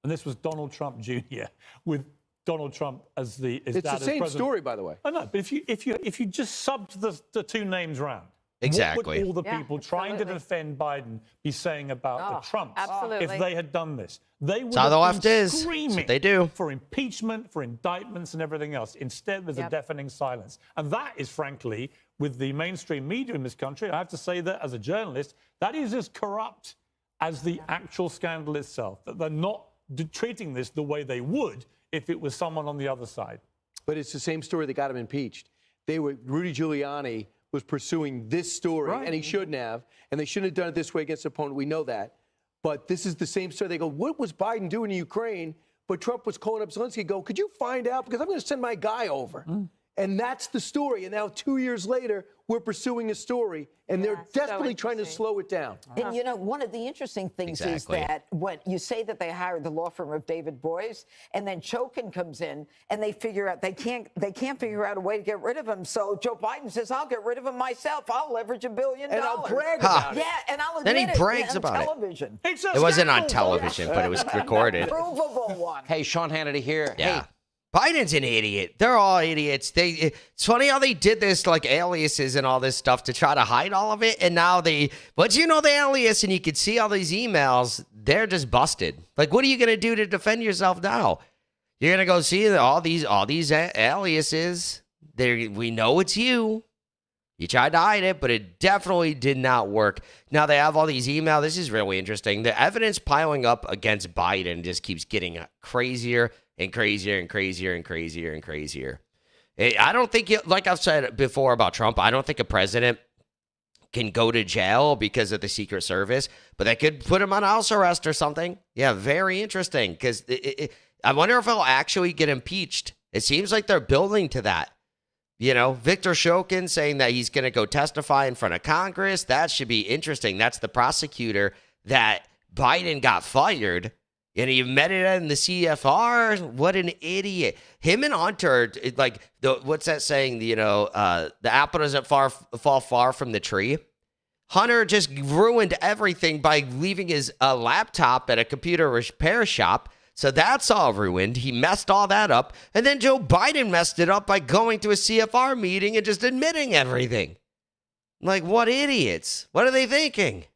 and this was Donald Trump Jr. with Donald Trump as the it's the same story, by the way. I know, but if you just subbed the two names round, exactly, what would all the people trying to defend Biden be saying about the Trumps if they had done this? They would have been screaming they do for impeachment, for indictments, and everything else. Instead, there's a deafening silence, and that is, frankly, with the mainstream media in this country, I have to say that as a journalist, that is as corrupt as the actual scandal itself. That they're not treating this the way they would if it was someone on the other side. But it's the same story that got him impeached. Rudy Giuliani was pursuing this story, and he shouldn't have, and they shouldn't have done it this way against the opponent. We know that. But this is the same story. They go, what was Biden doing in Ukraine? But Trump was calling up Zelensky, go, could you find out? Because I'm going to send my guy over. And that's the story. And now 2 years later, we're pursuing a story, and they're desperately trying to slow it down. And, you know, one of the interesting things is that when you say that they hired the law firm of David Boyce, and then Shokin comes in, and they figure out they can't figure out a way to get rid of him. So Joe Biden says, I'll get rid of him myself. I'll leverage $1 billion. And I'll brag about it. Yeah, and I'll admit then he brags on about television. It wasn't on television, but it was recorded. Provable one. Hey, Sean Hannity here. Yeah. Hey. Biden's an idiot. They're all idiots. It's funny how they did this, like aliases and all this stuff to try to hide all of it. And now once you know the alias and you can see all these emails, they're just busted. Like, what are you going to do to defend yourself now? You're going to go see all these aliases. We know it's you. You tried to hide it, but it definitely did not work. Now they have all these emails. This is really interesting. The evidence piling up against Biden just keeps getting crazier and crazier and crazier and crazier and crazier. I don't think, like I've said before about Trump, I don't think a president can go to jail because of the Secret Service, but they could put him on house arrest or something. Yeah, very interesting, because I wonder if he'll actually get impeached. It seems like they're building to that. You know, Victor Shokin saying that he's going to go testify in front of Congress. That should be interesting. That's the prosecutor that Biden got fired, and he met it in the CFR. What an idiot. Him and Hunter, like, what's that saying? You know, the apple doesn't fall far from the tree. Hunter just ruined everything by leaving his laptop at a computer repair shop So that's all ruined. He messed all that up. And then Joe Biden messed it up by going to a CFR meeting and just admitting everything. Like, what idiots? What are they thinking?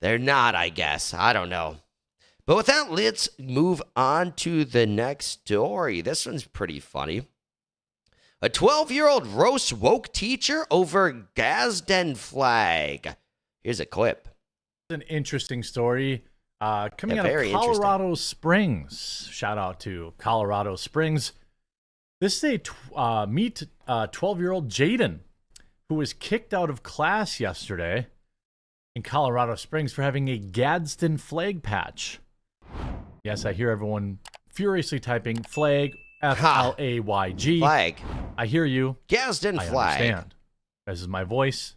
They're not, I guess. I don't know. But with that, let's move on to the next story. This one's pretty funny. A 12-year-old roasts woke teacher over Gadsden flag. Here's a clip. An interesting story coming Yeah, out of very Colorado Springs. Shout out to Colorado Springs. This is meet 12-year-old Jaden, who was kicked out of class yesterday in Colorado Springs for having a Gadsden flag patch. Yes, I hear everyone furiously typing flag, F-L-A-Y-G. Flag. I hear you. Gadsden I flag. understand. This is my voice.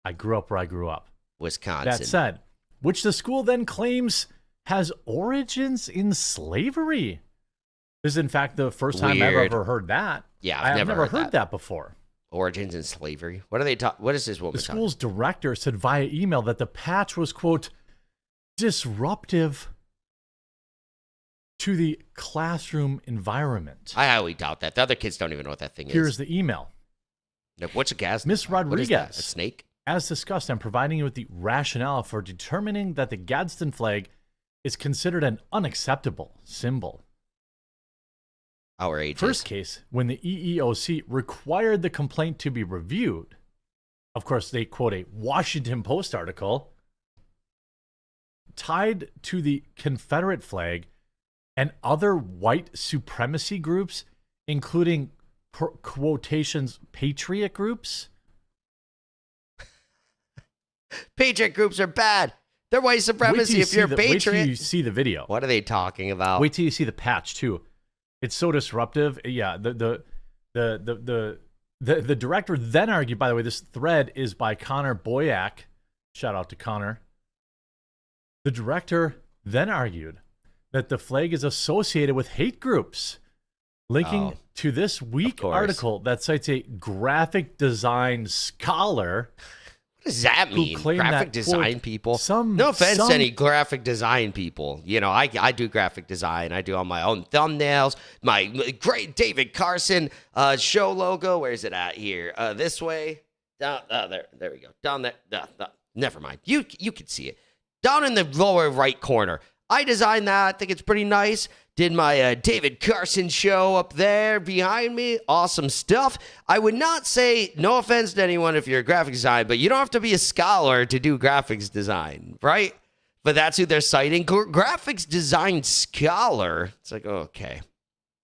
I grew up where I grew up. Wisconsin. That said, which the school then claims has origins in slavery. This is, in fact, the first time I've Weird. ever heard that. Yeah, I've I've never heard that before. Origins in slavery. What are they talking? What is this woman The talking? school's director said via email that the patch was, quote, disruptive to the classroom environment. I highly doubt that. The other kids don't even know what that thing Here's is. the email. No, what's a Gadsden? Miss flag? What is that? Rodriguez. A snake? As discussed, I'm providing you with the rationale for determining that the Gadsden flag is considered an unacceptable symbol. Outrageous. First case, when the EEOC required the complaint to be reviewed, of course, they quote a Washington Post article tied to the Confederate flag and other white supremacy groups, including quotations patriot groups. Patriot groups are bad. They're white supremacy if you're a Wait till patriot. you see the video. What are they talking about? Wait till you see the patch too. It's so disruptive. Yeah, the director then argued, by the way, this thread is by Connor Boyack. Shout out to Connor. The director then argued that the flag is associated with hate groups, linking to this weak article that cites a graphic design scholar. What does that mean? Claim Graphic that, design quote, people? No offense to any graphic design people. You know, I do graphic design. I do all my own thumbnails. My great David Carson show logo. Where's it at here? This way. Down, there we go. Down there. Never mind. You can see it. Down in the lower right corner. I designed that. I think it's pretty nice. Did my David Carson show up there behind me. Awesome stuff. I would not say, no offense to anyone if you're a graphic design, but you don't have to be a scholar to do graphics design, right? But that's who they're citing. Graphics design scholar. It's like, okay.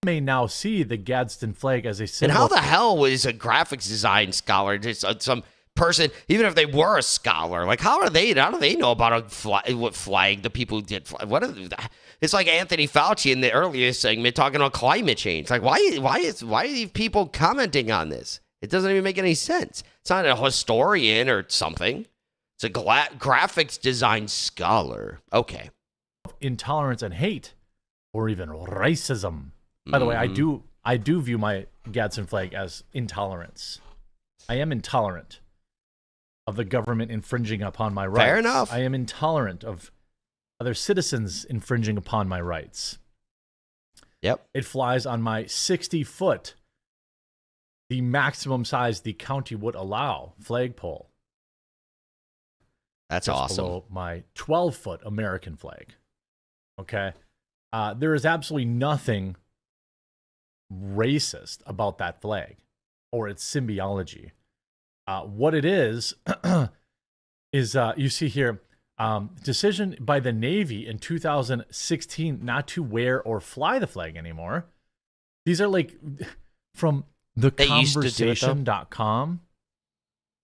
May now see the Gadsden flag as a symbol. And how the hell was a graphics design scholar just some person, even if they were a scholar, like how do they know about what flag the people who did what are it's like Anthony Fauci in the earlier segment talking about climate change. Like why are these people commenting on this? It doesn't even make any sense. It's not a historian or something. It's a graphics design scholar. Okay. Intolerance and hate, or even racism. By the way, I do view my Gadsden flag as intolerance. I am intolerant of the government infringing upon my rights. Fair enough. I am intolerant of other citizens infringing upon my rights. Yep. It flies on my 60-foot, the maximum size the county would allow, flagpole. That's just awesome. Below my 12-foot American flag. Okay. There is absolutely nothing racist about that flag or its symbiology. What it is you see here, decision by the Navy in 2016 not to wear or fly the flag anymore. These are like from theconversation.com.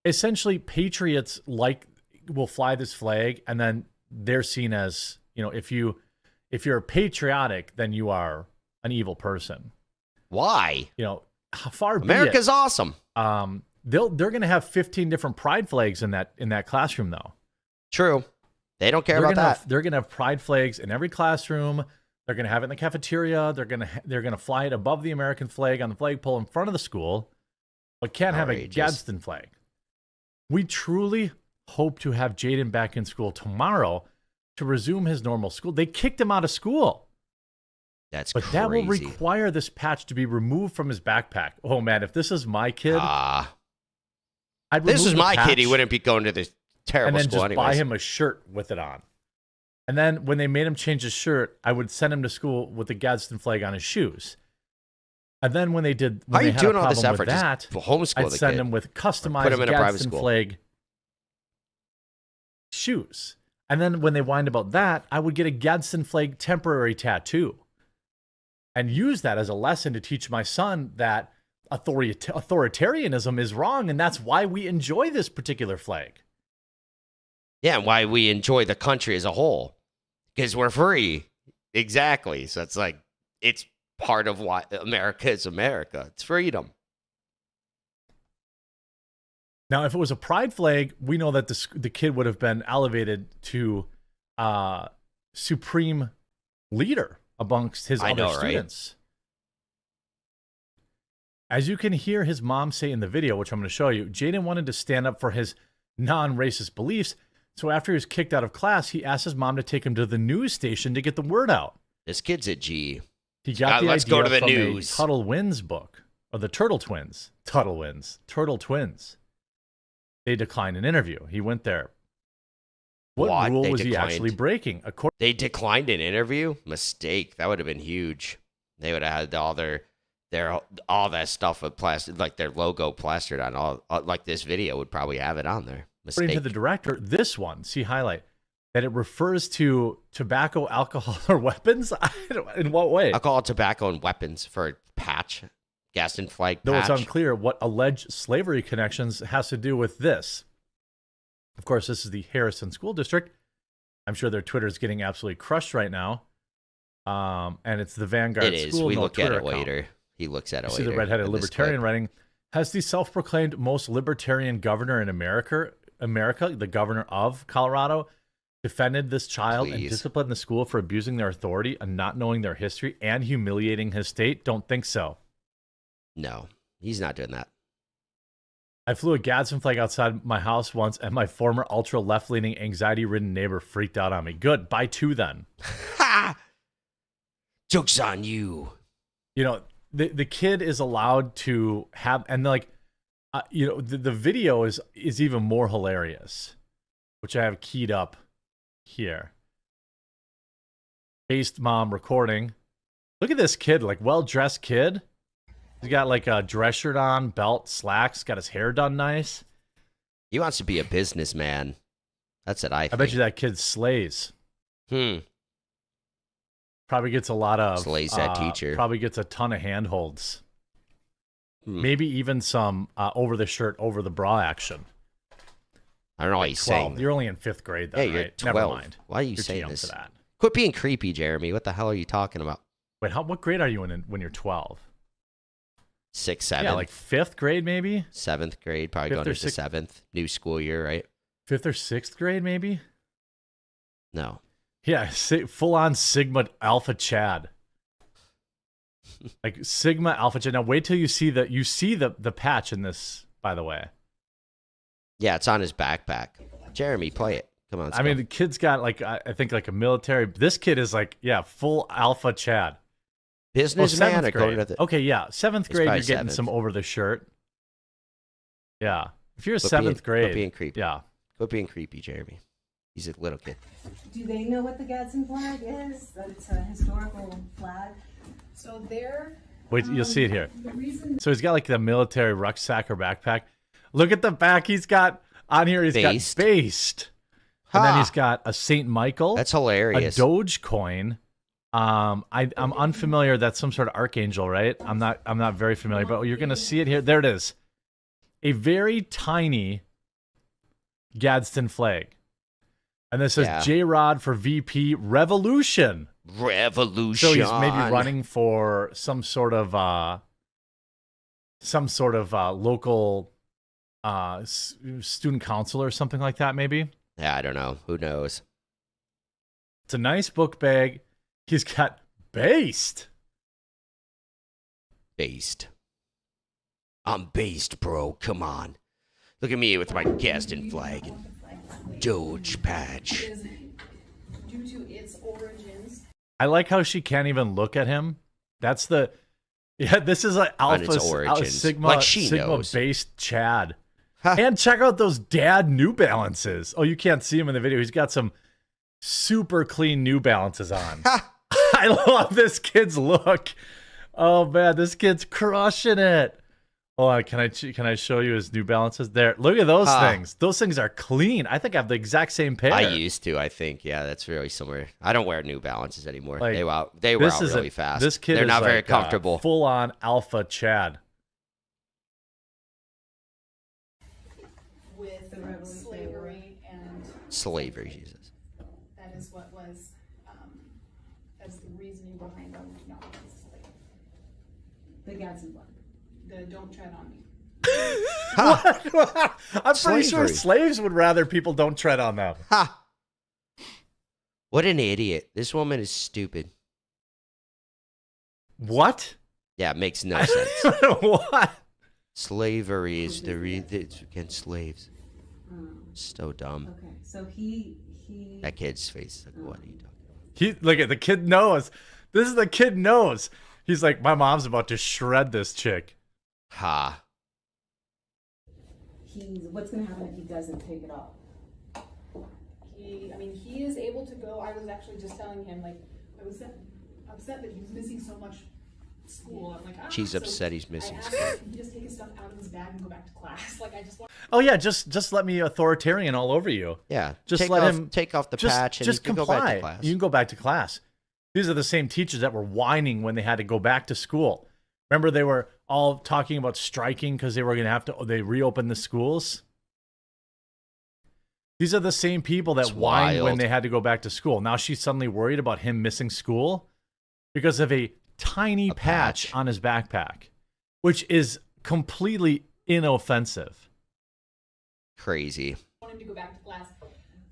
Essentially, patriots will fly this flag, and then they're seen as, if you're patriotic, then you are an evil person. Why? Far be America's it. awesome. They're going to have 15 different pride flags in that classroom, though. True. They don't care about that. They're going to have pride flags in every classroom. They're going to have it in the cafeteria. They're going to fly it above the American flag on the flagpole in front of the school, but can't have a Gadsden flag. We truly hope to have Jaden back in school tomorrow to resume his normal school. They kicked him out of school. But that will require this patch to be removed from his backpack. Oh, man, if this is my kid. If this was my kid, he wouldn't be going to this terrible school and then just buy him a shirt with it on. And then when they made him change his shirt, I would send him to school with the Gadsden flag on his shoes. And then when they did, when they had a problem with that, I'd send him with customized Gadsden flag shoes. And then when they whined about that, I would get a Gadsden flag temporary tattoo and use that as a lesson to teach my son that authoritarianism is wrong, and that's why we enjoy this particular flag. Yeah, and why we enjoy the country as a whole. Because we're free. Exactly. So it's like, it's part of why America is America. It's freedom. Now, if it was a pride flag, we know that the kid would have been elevated to supreme leader amongst his other students. Right? As you can hear his mom say in the video, which I'm going to show you, Jaden wanted to stand up for his non-racist beliefs. So after he was kicked out of class, he asked his mom to take him to the news station to get the word out. This kid's a G. He got the let's idea go to the from news. a Tuttle Wins book, or the Turtle Twins. Turtle Twins. They declined an interview. He went there. What rule was he actually breaking? They declined an interview? Mistake. That would have been huge. They would have had all their all that stuff with plastered, like their logo plastered on all, like this video would probably have it on there. Mistake. According to the director, this one, see highlight, that it refers to tobacco, alcohol, or weapons? In what way? Alcohol, tobacco, and weapons for a patch. Gadsden flag patch. Though it's unclear what alleged slavery connections has to do with this. Of course, this is the Harrison School District. I'm sure their Twitter is getting absolutely crushed right now. And it's the Vanguard It is. School. We no look Twitter at it account. later. He looks at it See later. the redheaded libertarian writing, has the self-proclaimed most libertarian governor in America, the governor of Colorado, defended this child and disciplined the school for abusing their authority and not knowing their history and humiliating his state? Don't think so. No, he's not doing that. I flew a Gadsden flag outside my house once, and my former ultra left-leaning, anxiety-ridden neighbor freaked out on me. Good. Buy two then. Ha! Joke's on you. You know, the kid is allowed to have, and like, you know, the video is even more hilarious, which I have keyed up here. Based mom recording. Look at this kid, like well-dressed kid. He's got like a dress shirt on, belt, slacks, got his hair done nice. He wants to be a businessman. That's what I think. I bet you that kid slays. Probably gets a lot of... Slays that teacher. Probably gets a ton of handholds. Maybe even some over-the-shirt, over-the-bra action. I don't know why he's saying. You're only in 5th grade, though, Hey, you're right? 12. Never mind. Why are you saying this? Quit being creepy, Jeremy. What the hell are you talking about? Wait, what grade are you in when you're 12? 6th, 7th. Yeah, like 5th grade, maybe? 7th grade, probably going into 7th. New school year, right? 5th or 6th grade, maybe? No. Yeah, full-on Sigma Alpha Chad. Like Sigma Alpha Chad. Now wait till you see the patch in this, by the way. Yeah, it's on his backpack. Jeremy, play it. Come on. I mean, the kid's got like, I think like a military. This kid is like, yeah, full Alpha Chad. Businessman or grade. Okay, yeah. 7th grade, you're getting 7th. some over the shirt. Yeah. If you're 7th grade. Quit being creepy. Yeah. Quit being creepy, Jeremy. He's a little kid. Do they know what the Gadsden flag is? That it's a historical flag. So there. Wait, you'll see it here. So he's got like the military rucksack or backpack. Look at the back. He's got on here. He's got based. And then he's got a St. Michael. That's hilarious. A Dogecoin. I'm unfamiliar. That's some sort of archangel, right? I'm not very familiar, but you're gonna see it here. There it is. A very tiny Gadsden flag. And this says J-Rod for VP Revolution. Revolution. So he's maybe running for some sort of local student council or something like that, maybe. Yeah, I don't know. Who knows? It's a nice book bag. He's got based. Based. I'm based, bro. Come on. Look at me with my Gadsden flag and Doge patch. Due to its origins I like how she can't even look at him. That's the this is like alpha sigma like she sigma knows. based Chad. And check out those dad New Balances. Oh, you can't see him in the video. He's got some super clean New Balances on. I love this kid's look. Oh man, this kid's crushing it. Hold on, can I show you his New Balances? There, look at those things. Those things are clean. I think I have the exact same pair. I used to. I think, yeah, that's very similar. I don't wear New Balances anymore. Like, they were out really fast. This kid they're is not very like, comfortable. Full on alpha Chad. With slavery and Slavery, Jesus. that is what was as the reasoning behind them not being slaves. The Gadsden blood. The don't tread on me. I'm pretty sure slaves would rather people don't tread on them. Ha! What an idiot. This woman is stupid. What? Yeah, it makes no sense. What? Slavery is it's against slaves. So dumb. Okay, so he That kid's face. Like, what are you talking Look at the kid knows. This is the kid knows. He's like, my mom's about to shred this chick. Ha. What's going to happen if he doesn't take it off? He is able to go. I was actually just telling him, like, I was upset that he was missing so much school. I'm like, She's upset he's missing school. I asked him if he just take his stuff out of his bag and go back to class. Like, I just want. Oh yeah, just let me authoritarian all over you. Yeah, just take let off, him take off the patch and just you can comply. go back to class. You can go back to class. These are the same teachers that were whining when they had to go back to school. Remember, they were all talking about striking because they were going to have to. They reopened the schools. These are the same people that whined when they had to go back to school. Now she's suddenly worried about him missing school because of a tiny patch on his backpack, which is completely inoffensive. Crazy. I want him to go back to class.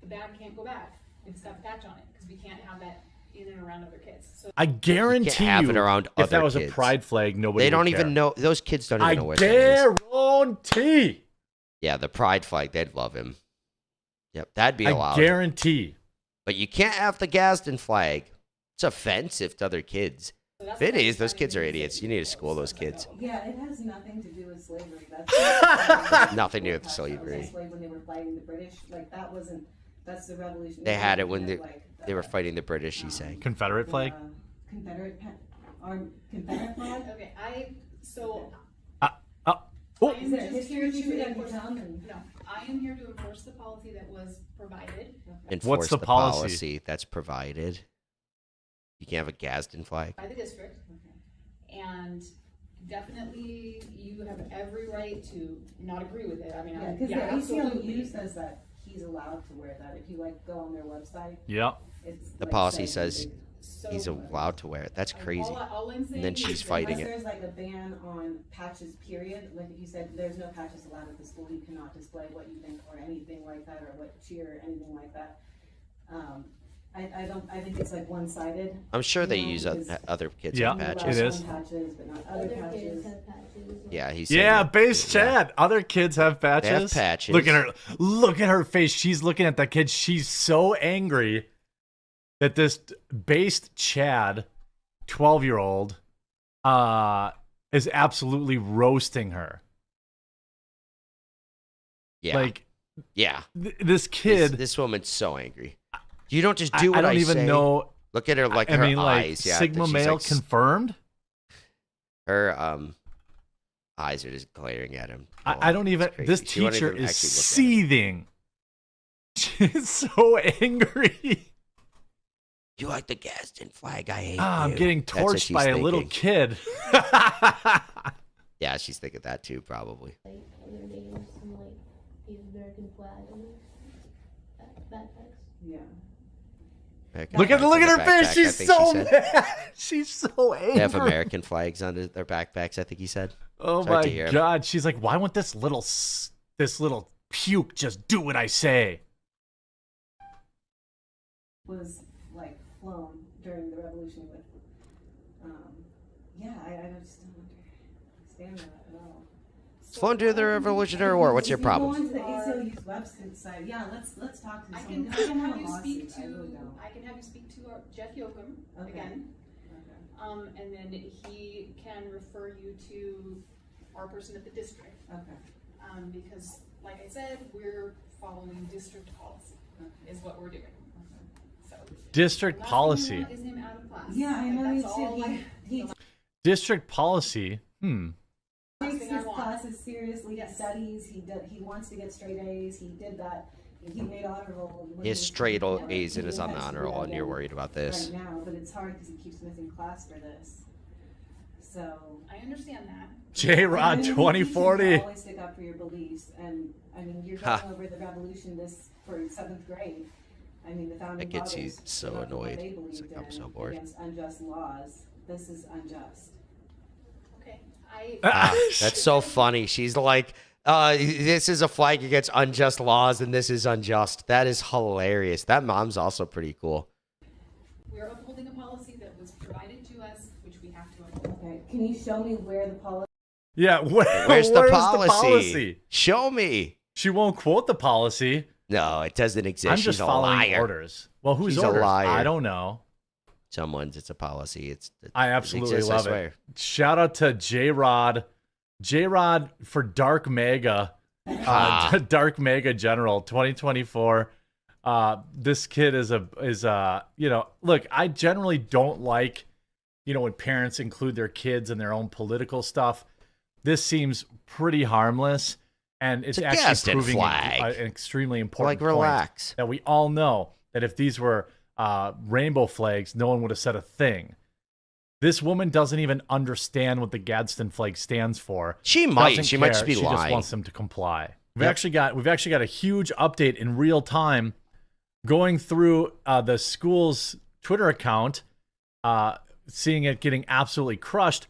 The bag can't go back if it's got the patch on it because we can't have that in and around other kids. So I guarantee you have it around if other that was kids. a pride flag, nobody They don't would even care. know. Those kids don't even know what I that is. guarantee. Yeah, the pride flag, they'd love him. Yep, that'd be allowed. I guarantee. But you can't have the Gadsden flag. It's offensive to other kids. If it is, those kids are idiots. You need to school those kids. yeah, it has nothing to do with slavery. That's Nothing to do with slavery. when they were fighting the British. Like that wasn't. That's the revolution. They had it when they were fighting the British, he's saying. Confederate flag? Confederate flag. Okay, Is there history to enforce? No, I am here to enforce the policy that was provided. Enforce What's the policy? That's provided. You can't have a Gadsden flag. By the district. And definitely you have every right to not agree with it. I mean, because the ACLU says that he's allowed to wear that. If you go on their website. Yep. The policy says he's allowed to wear it. That's crazy. All I'm saying And then she's fighting it. There's like a ban on patches, period. Like if you said there's no patches allowed at the school, you cannot display what you think or anything like that, or what cheer, anything like that. I think it's like one-sided. I'm sure they use other kids have patches. It is. Patches, but not other patches. Yeah, he's base Chad. Other kids have patches. They have patches. Look at her face. She's looking at the kid. She's so angry that this based Chad, 12-year-old, is absolutely roasting her. Yeah. Yeah. This kid. This woman's so angry. You don't just do what I don't even say. know. Look at her, her eyes. Yeah, Sigma she's male confirmed. Her eyes are just glaring at him. I don't even. This teacher is seething. She's so angry. You like the Gadsden flag? I hate you. I'm getting torched by a little kid. Yeah, she's thinking that too, probably. Like other names and like the American flag on their backpacks. Yeah. Look at her face. She's so mad. She's so angry. They have American flags on their backpacks, I think he said. Oh my God. She's like, why won't this little puke just do what I say? Was like flown during the revolution with, I just don't understand that at all. Fun to the Revolutionary War. What's your problem? Go onto the ACLU's website. Yeah, let's talk to someone. I can have you speak to Jeff Yoakum again. And then he can refer you to our person at the district. Okay. Because, like I said, we're following district policy, is what we're doing. So, District policy. His name out of class. Yeah, I know. He District policy. takes his classes seriously. He studies. He wants to get straight A's. He did that. He made honor roll. He has straight A's and is on the honor roll, and you're worried about this. Right now, but it's hard because he keeps missing class for this. So I understand that. J-Rod 2040. You always stick up for your beliefs, and I mean you're going over the revolution for 7th grade. I mean the founding fathers. That gets you so annoyed. It's like, I'm so bored. Against unjust laws. This is unjust. Okay, that's so funny. She's like, this is a flag against unjust laws, and this is unjust. That is hilarious. That mom's also pretty cool. We're upholding a policy that was provided to us, which we have to uphold. Okay, can you show me where the policy? Yeah, where's the policy? Show me. She won't quote the policy. No, it doesn't exist. I'm just She's following a liar. orders. Well, who's She's orders? a liar. I don't know. It's a policy. I absolutely exists, love it. Shout out to J-Rod. J-Rod for Dark Mega. Dark Mega General 2024. This kid is look, I generally don't like, when parents include their kids in their own political stuff. This seems pretty harmless, and it's actually Gadsden proving flag. an extremely important point relax. that we all know that if these were rainbow flags, no one would have said a thing. This woman doesn't even understand what the Gadsden flag stands for. She might. Doesn't She might care. just be She lying. just wants them to comply. We've Yep. actually got a huge update in real time, going through the school's Twitter account, seeing it getting absolutely crushed.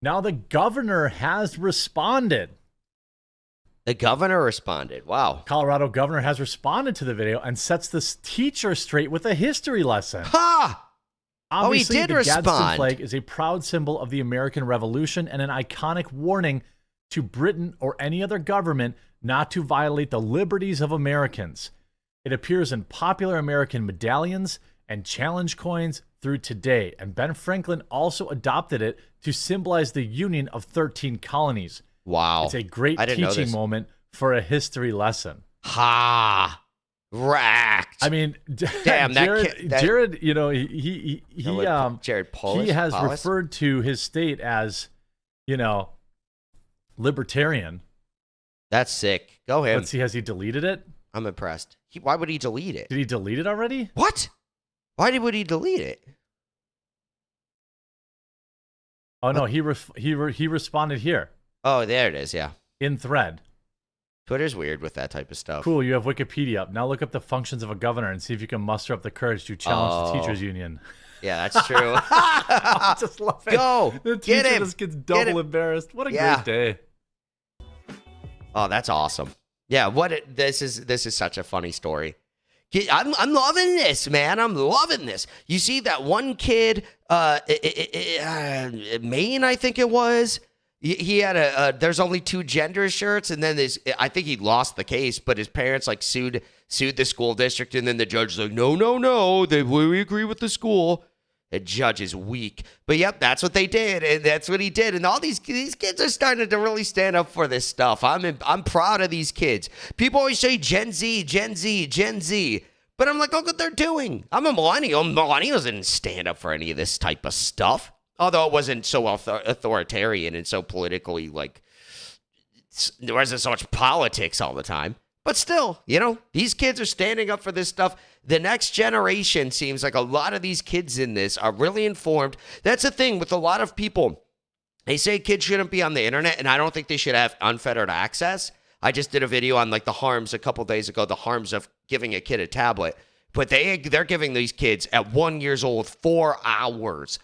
Now the governor has responded. The governor responded. Wow. Colorado governor has responded to the video and sets this teacher straight with a history lesson. Ha! Obviously, he did the Gadsden respond. flag is a proud symbol of the American Revolution and an iconic warning to Britain or any other government not to violate the liberties of Americans. It appears in popular American medallions and challenge coins through today, and Ben Franklin also adopted it to symbolize the union of 13 colonies. Wow. It's a great I didn't know teaching this. moment for a history lesson. Ha! Racked. I mean, damn, Jared, Jared, Jared Polis, he has Polis? referred to his state as, libertarian. That's sick. Go him. Let's see, has he deleted it? I'm impressed. Why would he delete it? Did he delete it already? What? Why would he delete it? Oh no, he responded here. Oh, there it is. Yeah. In thread. Twitter's weird with that type of stuff. Cool, you have Wikipedia up. Now look up the functions of a governor and see if you can muster up the courage to challenge the teachers union. Yeah, that's true. I just love it. Go. The Get teacher him. just gets double embarrassed. What a great day. Oh, that's awesome. Yeah, this is such a funny story. I'm loving this, man. I'm loving this. You see that one kid, Maine, I think it was. He had there's only 2 gender shirts, and then I think he lost the case, but his parents sued the school district, and then the judge was like, no, we agree with the school. The judge is weak. But yep, that's what they did, and that's what he did. And all these kids are starting to really stand up for this stuff. I'm proud of these kids. People always say Gen Z. But I'm like, look what they're doing. I'm a millennial. Millennials didn't stand up for any of this type of stuff. Although it wasn't so authoritarian and so politically, there wasn't so much politics all the time. But still, these kids are standing up for this stuff. The next generation seems like a lot of these kids in this are really informed. That's the thing with a lot of people. They say kids shouldn't be on the internet, and I don't think they should have unfettered access. I just did a video on the harms a couple days ago, the harms of giving a kid a tablet. But they're giving these kids at 1 year old 4 hours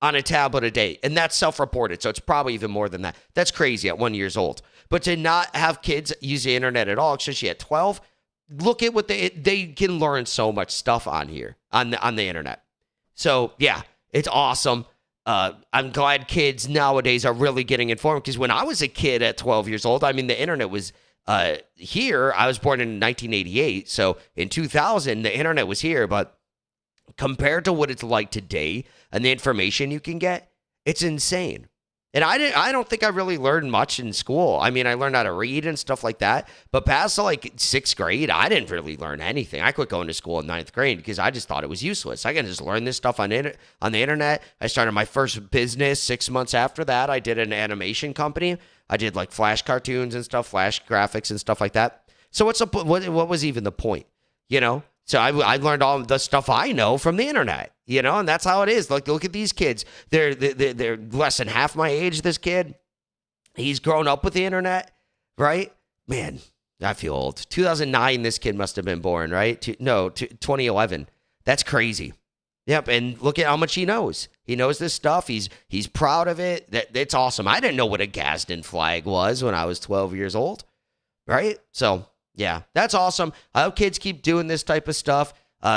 on a tablet a day. And that's self-reported, so it's probably even more than that. That's crazy at 1 year old. But to not have kids use the internet at all, especially at 12, look at what they can learn so much stuff on here, on the internet. So, yeah, it's awesome. I'm glad kids nowadays are really getting informed, because when I was a kid at 12 years old, I mean, the internet was here. I was born in 1988, so in 2000, the internet was here, but compared to what it's like today and the information you can get, it's insane. And I don't think I really learned much in school. I mean, I learned how to read and stuff like that. But past like 6th grade, I didn't really learn anything. I quit going to school in 9th grade because I just thought it was useless. I can just learn this stuff on the internet. I started my first business 6 months after that. I did an animation company. I did like Flash cartoons and stuff, Flash graphics and stuff like that. So what was even the point? You know? So I learned all the stuff I know from the internet, you know, and that's how it is. Like, look at these kids. They're less than half my age, this kid. He's grown up with the internet, right? Man, I feel old. 2009, this kid must have been born, right? 2011. That's crazy. Yep, and look at how much he knows. He knows this stuff. He's proud of it. That's awesome. I didn't know what a Gadsden flag was when I was 12 years old, right? So... yeah, that's awesome. I hope kids keep doing this type of stuff.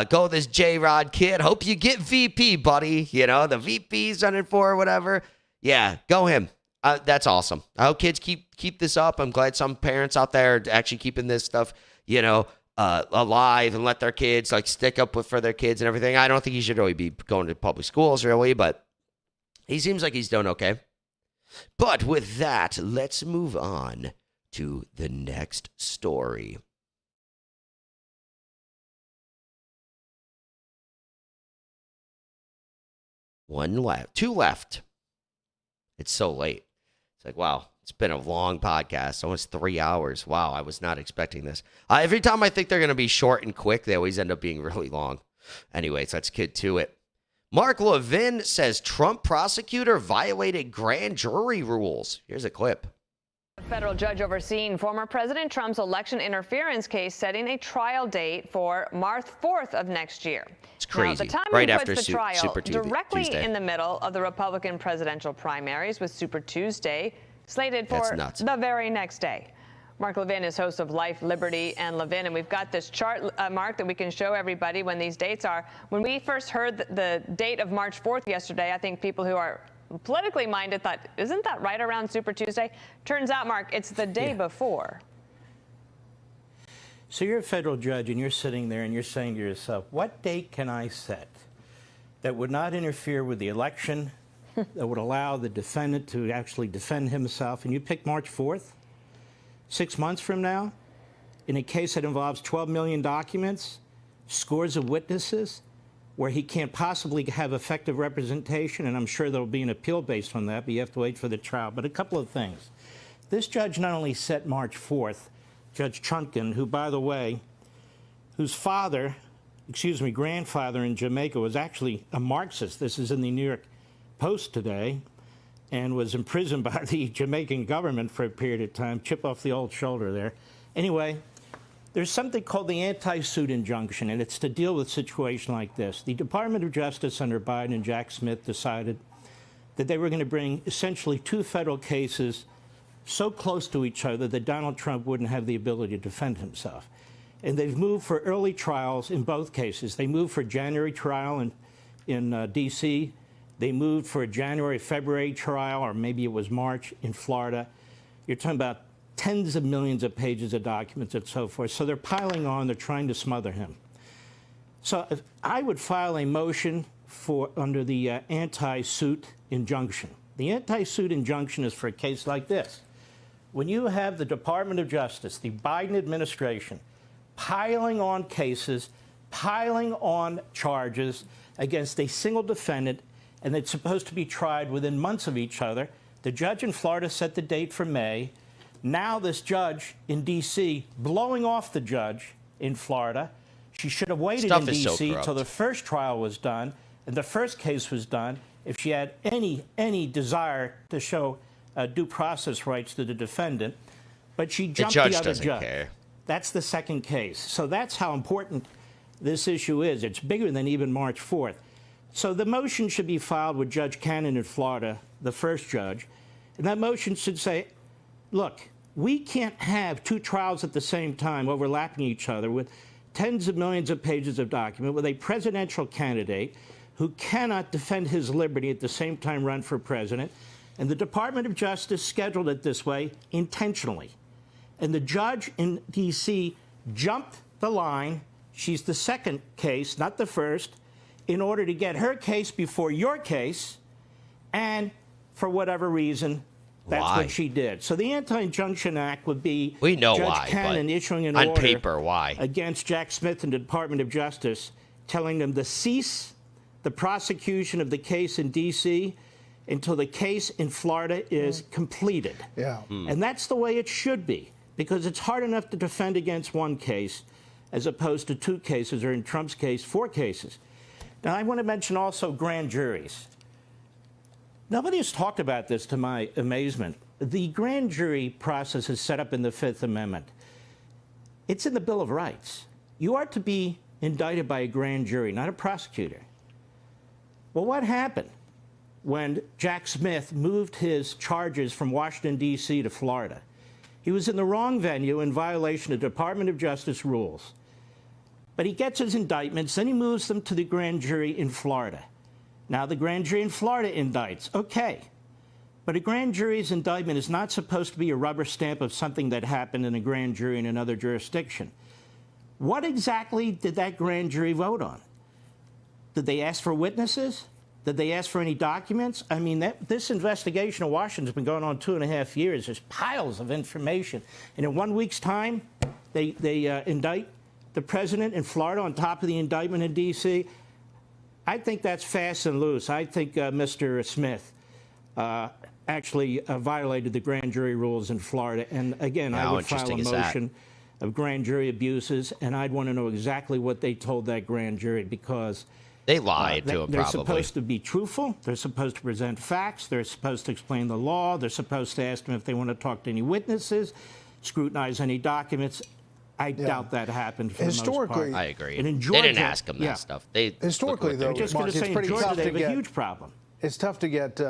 Go this J-Rod kid. Hope you get VP, buddy. You know, the VP's running for or whatever. Yeah, go him. That's awesome. I hope kids keep this up. I'm glad some parents out there are actually keeping this stuff, you know, alive and let their kids like stick up for their kids and everything. I don't think he should really be going to public schools really, but he seems like he's doing okay. But with that, let's move on to the next story. Two left. It's so late. It's like, wow, it's been a long podcast, almost 3 hours. Wow, I was not expecting this. Every time I think they're going to be short and quick, they always end up being really long. Anyways, let's get to it. Mark Levin says Trump prosecutor violated grand jury rules. Here's a clip. A federal judge overseeing former President Trump's election interference case setting a trial date for March 4th of next year. It's crazy. Now, the time right puts after the trial Super directly Tuesday. in the middle of the Republican presidential primaries, with Super Tuesday slated for the very next day. Mark Levin is host of Life, Liberty, and Levin, and we've got this chart, Mark, that we can show everybody when these dates are. When we first heard the date of March 4th yesterday, I think people who are politically minded thought, isn't that right around Super Tuesday? Turns out, Mark, it's the day before. So you're a federal judge and you're sitting there and you're saying to yourself, what date can I set that would not interfere with the election, that would allow the defendant to actually defend himself? And you pick March 4th, 6 months from now, in a case that involves 12 million documents, scores of witnesses, where he can't possibly have effective representation, and I'm sure there'll be an appeal based on that, but you have to wait for the trial. But a couple of things. This judge not only set March 4th, Judge Chutkan, who, by the way, whose grandfather in Jamaica was actually a Marxist. This is in the New York Post today, and was imprisoned by the Jamaican government for a period of time. Chip off the old shoulder there. Anyway, there's something called the anti-suit injunction, and it's to deal with a situation like this. The Department of Justice under Biden and Jack Smith decided that they were going to bring essentially 2 federal cases so close to each other that Donald Trump wouldn't have the ability to defend himself. And they've moved for early trials in both cases. They moved for January trial in D.C. They moved for a January-February trial, or maybe it was March, in Florida. You're talking about tens of millions of pages of documents and so forth. So they're piling on. They're trying to smother him. So if I would file a motion under the anti-suit injunction. The anti-suit injunction is for a case like this. When you have the Department of Justice, the Biden administration, piling on cases, piling on charges against a single defendant, and it's supposed to be tried within months of each other. The judge in Florida set the date for May. Now this judge in D.C. blowing off the judge in Florida. She should have waited in D.C. till the first trial was done and the first case was done if she had any desire to show due process rights to the defendant. But she jumped the other judge. Care. That's the second case. So that's how important this issue is. It's bigger than even March 4th. So the motion should be filed with Judge Cannon in Florida, the first judge. And that motion should say, look, we can't have 2 trials at the same time overlapping each other with tens of millions of pages of document with a presidential candidate who cannot defend his liberty at the same time run for president. And the Department of Justice scheduled it this way intentionally. And the judge in D.C. jumped the line. She's the second case, not the first, in order to get her case before your case. And for whatever reason, that's what she did. So the Anti-Injunction Act would be Judge Cannon issuing an order paper, against Jack Smith and the Department of Justice, telling them to cease the prosecution of the case in D.C. until the case in Florida is completed. Yeah. And that's the way it should be, because it's hard enough to defend against one case as opposed to 2 cases, or in Trump's case, 4 cases. Now, I want to mention also grand juries. Nobody has talked about this, to my amazement. The grand jury process is set up in the Fifth Amendment. It's in the Bill of Rights. You are to be indicted by a grand jury, not a prosecutor. Well, what happened when Jack Smith moved his charges from Washington, D.C. to Florida? He was in the wrong venue in violation of Department of Justice rules. But he gets his indictments, then he moves them to the grand jury in Florida. Now the grand jury in Florida indicts. Okay. But a grand jury's indictment is not supposed to be a rubber stamp of something that happened in a grand jury in another jurisdiction. What exactly did that grand jury vote on? Did they ask for witnesses? Did they ask for any documents? I mean, this investigation in Washington has been going on 2.5 years. There's piles of information. And in 1 week's time, they indict the president in Florida on top of the indictment in D.C. I think that's fast and loose. I think Mr. Smith actually violated the grand jury rules in Florida. And again, I would file a motion of grand jury abuses, and I'd want to know exactly what they told that grand jury, because they lied to him. They're probably supposed to be truthful. They're supposed to present facts. They're supposed to explain the law. They're supposed to ask them if they want to talk to any witnesses, scrutinize any documents. I doubt that happened for the most part. I agree. And in Georgia, they didn't ask him that stuff. Historically, though, just Mark, going to say, in Georgia, they have a huge problem. It's tough to get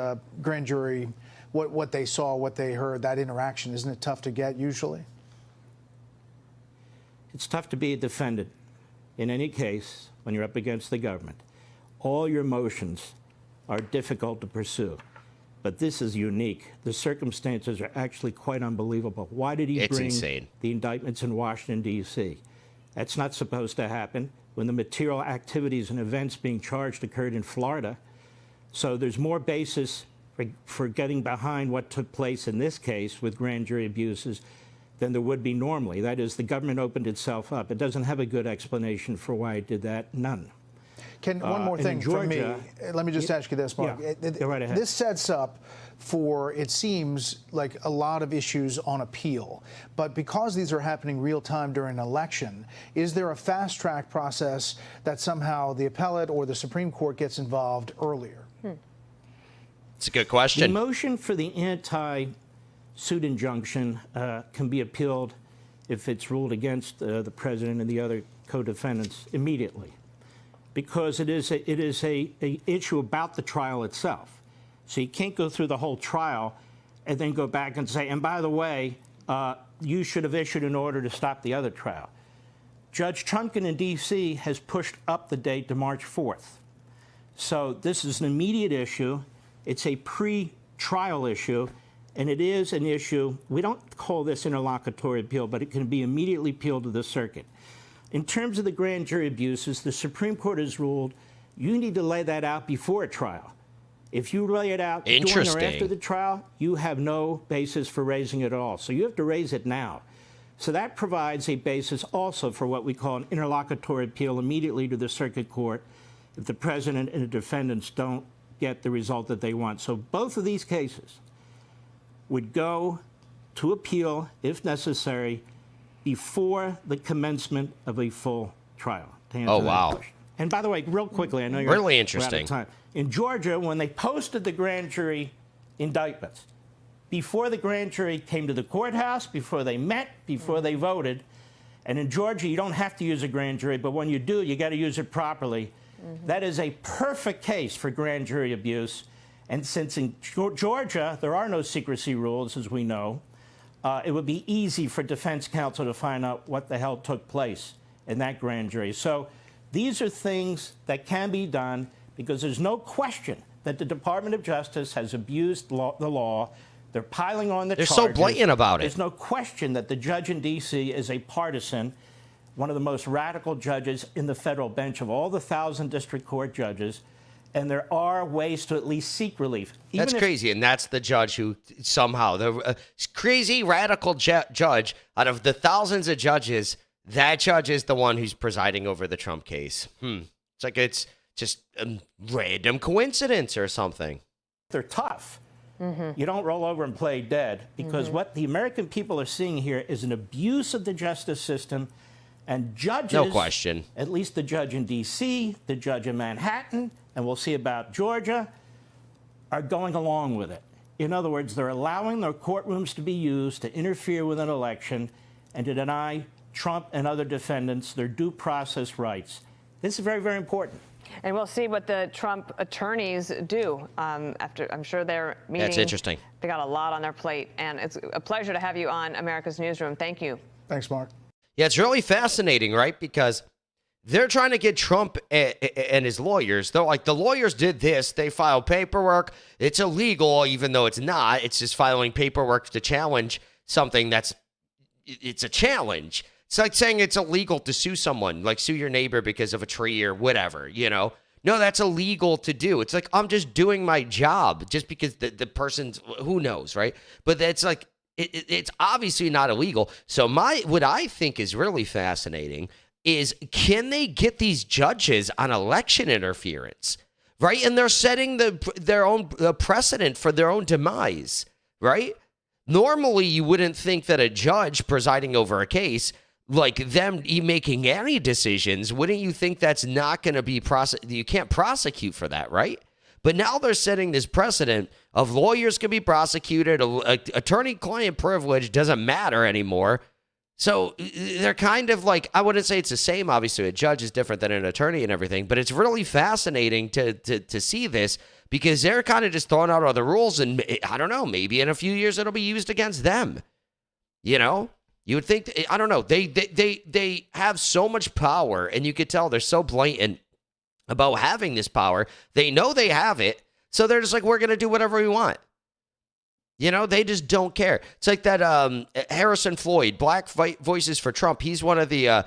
grand jury, what they saw, what they heard, that interaction. Isn't it tough to get usually? It's tough to be a defendant in any case when you're up against the government. All your motions are difficult to pursue. But this is unique. The circumstances are actually quite unbelievable. Why did he bring the indictments in Washington, D.C.? That's not supposed to happen when the material activities and events being charged occurred in Florida. So there's more basis for getting behind what took place in this case with grand jury abuses than there would be normally. That is, the government opened itself up. It doesn't have a good explanation for why it did that. None. One more thing from me. Let me just ask you this, Mark. Go right ahead. This sets up for, it seems like, a lot of issues on appeal. But because these are happening real time during an election, is there a fast track process that somehow the appellate or the Supreme Court gets involved earlier? It's a good question. The motion for the anti-suit injunction can be appealed if it's ruled against the president and the other co-defendants immediately, because it is a issue about the trial itself. So you can't go through the whole trial and then go back and say, and by the way, you should have issued an order to stop the other trial. Judge Chunkin in D.C. has pushed up the date to March 4th. So this is an immediate issue. It's a pre-trial issue, and it is an issue. We don't call this interlocutory appeal, but it can be immediately appealed to the circuit. In terms of the grand jury abuses, the Supreme Court has ruled you need to lay that out before a trial. If you lay it out during or after the trial, you have no basis for raising it at all. So you have to raise it now. So that provides a basis also for what we call an interlocutory appeal immediately to the circuit court if the president and the defendants don't get the result that they want. So both of these cases would go to appeal, if necessary, before the commencement of a full trial. Oh, wow. And by the way, real quickly, I know you're really out interesting. of time. In Georgia, when they posted the grand jury indictments, before the grand jury came to the courthouse, before they met, before they voted, and in Georgia, you don't have to use a grand jury, but when you do, you got to use it properly. That is a perfect case for grand jury abuse. And since in Georgia, there are no secrecy rules, as we know, it would be easy for defense counsel to find out what the hell took place in that grand jury. So these are things that can be done, because there's no question that the Department of Justice has abused the law. They're piling on the charges. They're so blatant about it. There's no question that the judge in D.C. is a partisan, one of the most radical judges in the federal bench of all the 1,000 district court judges, and there are ways to at least seek relief. That's crazy, and that's the judge who somehow, the crazy radical judge out of the thousands of judges, that judge is the one who's presiding over the Trump case. It's like it's just a random coincidence or something. They're tough. You don't roll over and play dead, because what the American people are seeing here is an abuse of the justice system, and judges, no question, at least the judge in D.C., the judge in Manhattan, and we'll see about Georgia, are going along with it. In other words, they're allowing their courtrooms to be used to interfere with an election and to deny Trump and other defendants their due process rights. This is very, very important. And we'll see what the Trump attorneys do after. I'm sure they're meeting. That's interesting. They got a lot on their plate, and it's a pleasure to have you on America's Newsroom. Thank you. Thanks, Mark. Yeah, it's really fascinating, right? Because they're trying to get Trump and his lawyers. They're like, the lawyers did this. They filed paperwork. It's illegal, even though it's not. It's just filing paperwork to challenge something it's a challenge. It's like saying it's illegal to sue someone, like sue your neighbor because of a tree or whatever, No, that's illegal to do. It's like, I'm just doing my job just because the person's, who knows, right? But that's like, it's obviously not illegal. So what I think is really fascinating is, can they get these judges on election interference, right? And they're setting their own precedent for their own demise, right? Normally, you wouldn't think that a judge presiding over a case, like them making any decisions, wouldn't you think that's not going to be you can't prosecute for that, right? But now they're setting this precedent of lawyers can be prosecuted, attorney-client privilege doesn't matter anymore. So they're kind of like, I wouldn't say it's the same, obviously a judge is different than an attorney and everything, but it's really fascinating to see this, because they're kind of just throwing out other rules, and I don't know, maybe in a few years it'll be used against them. You would think, I don't know, they have so much power, and you could tell they're so blatant about having this power. They know they have it, so they're just like, we're going to do whatever we want. They just don't care. It's like that Harrison Floyd, Black Voices for Trump. He's one of the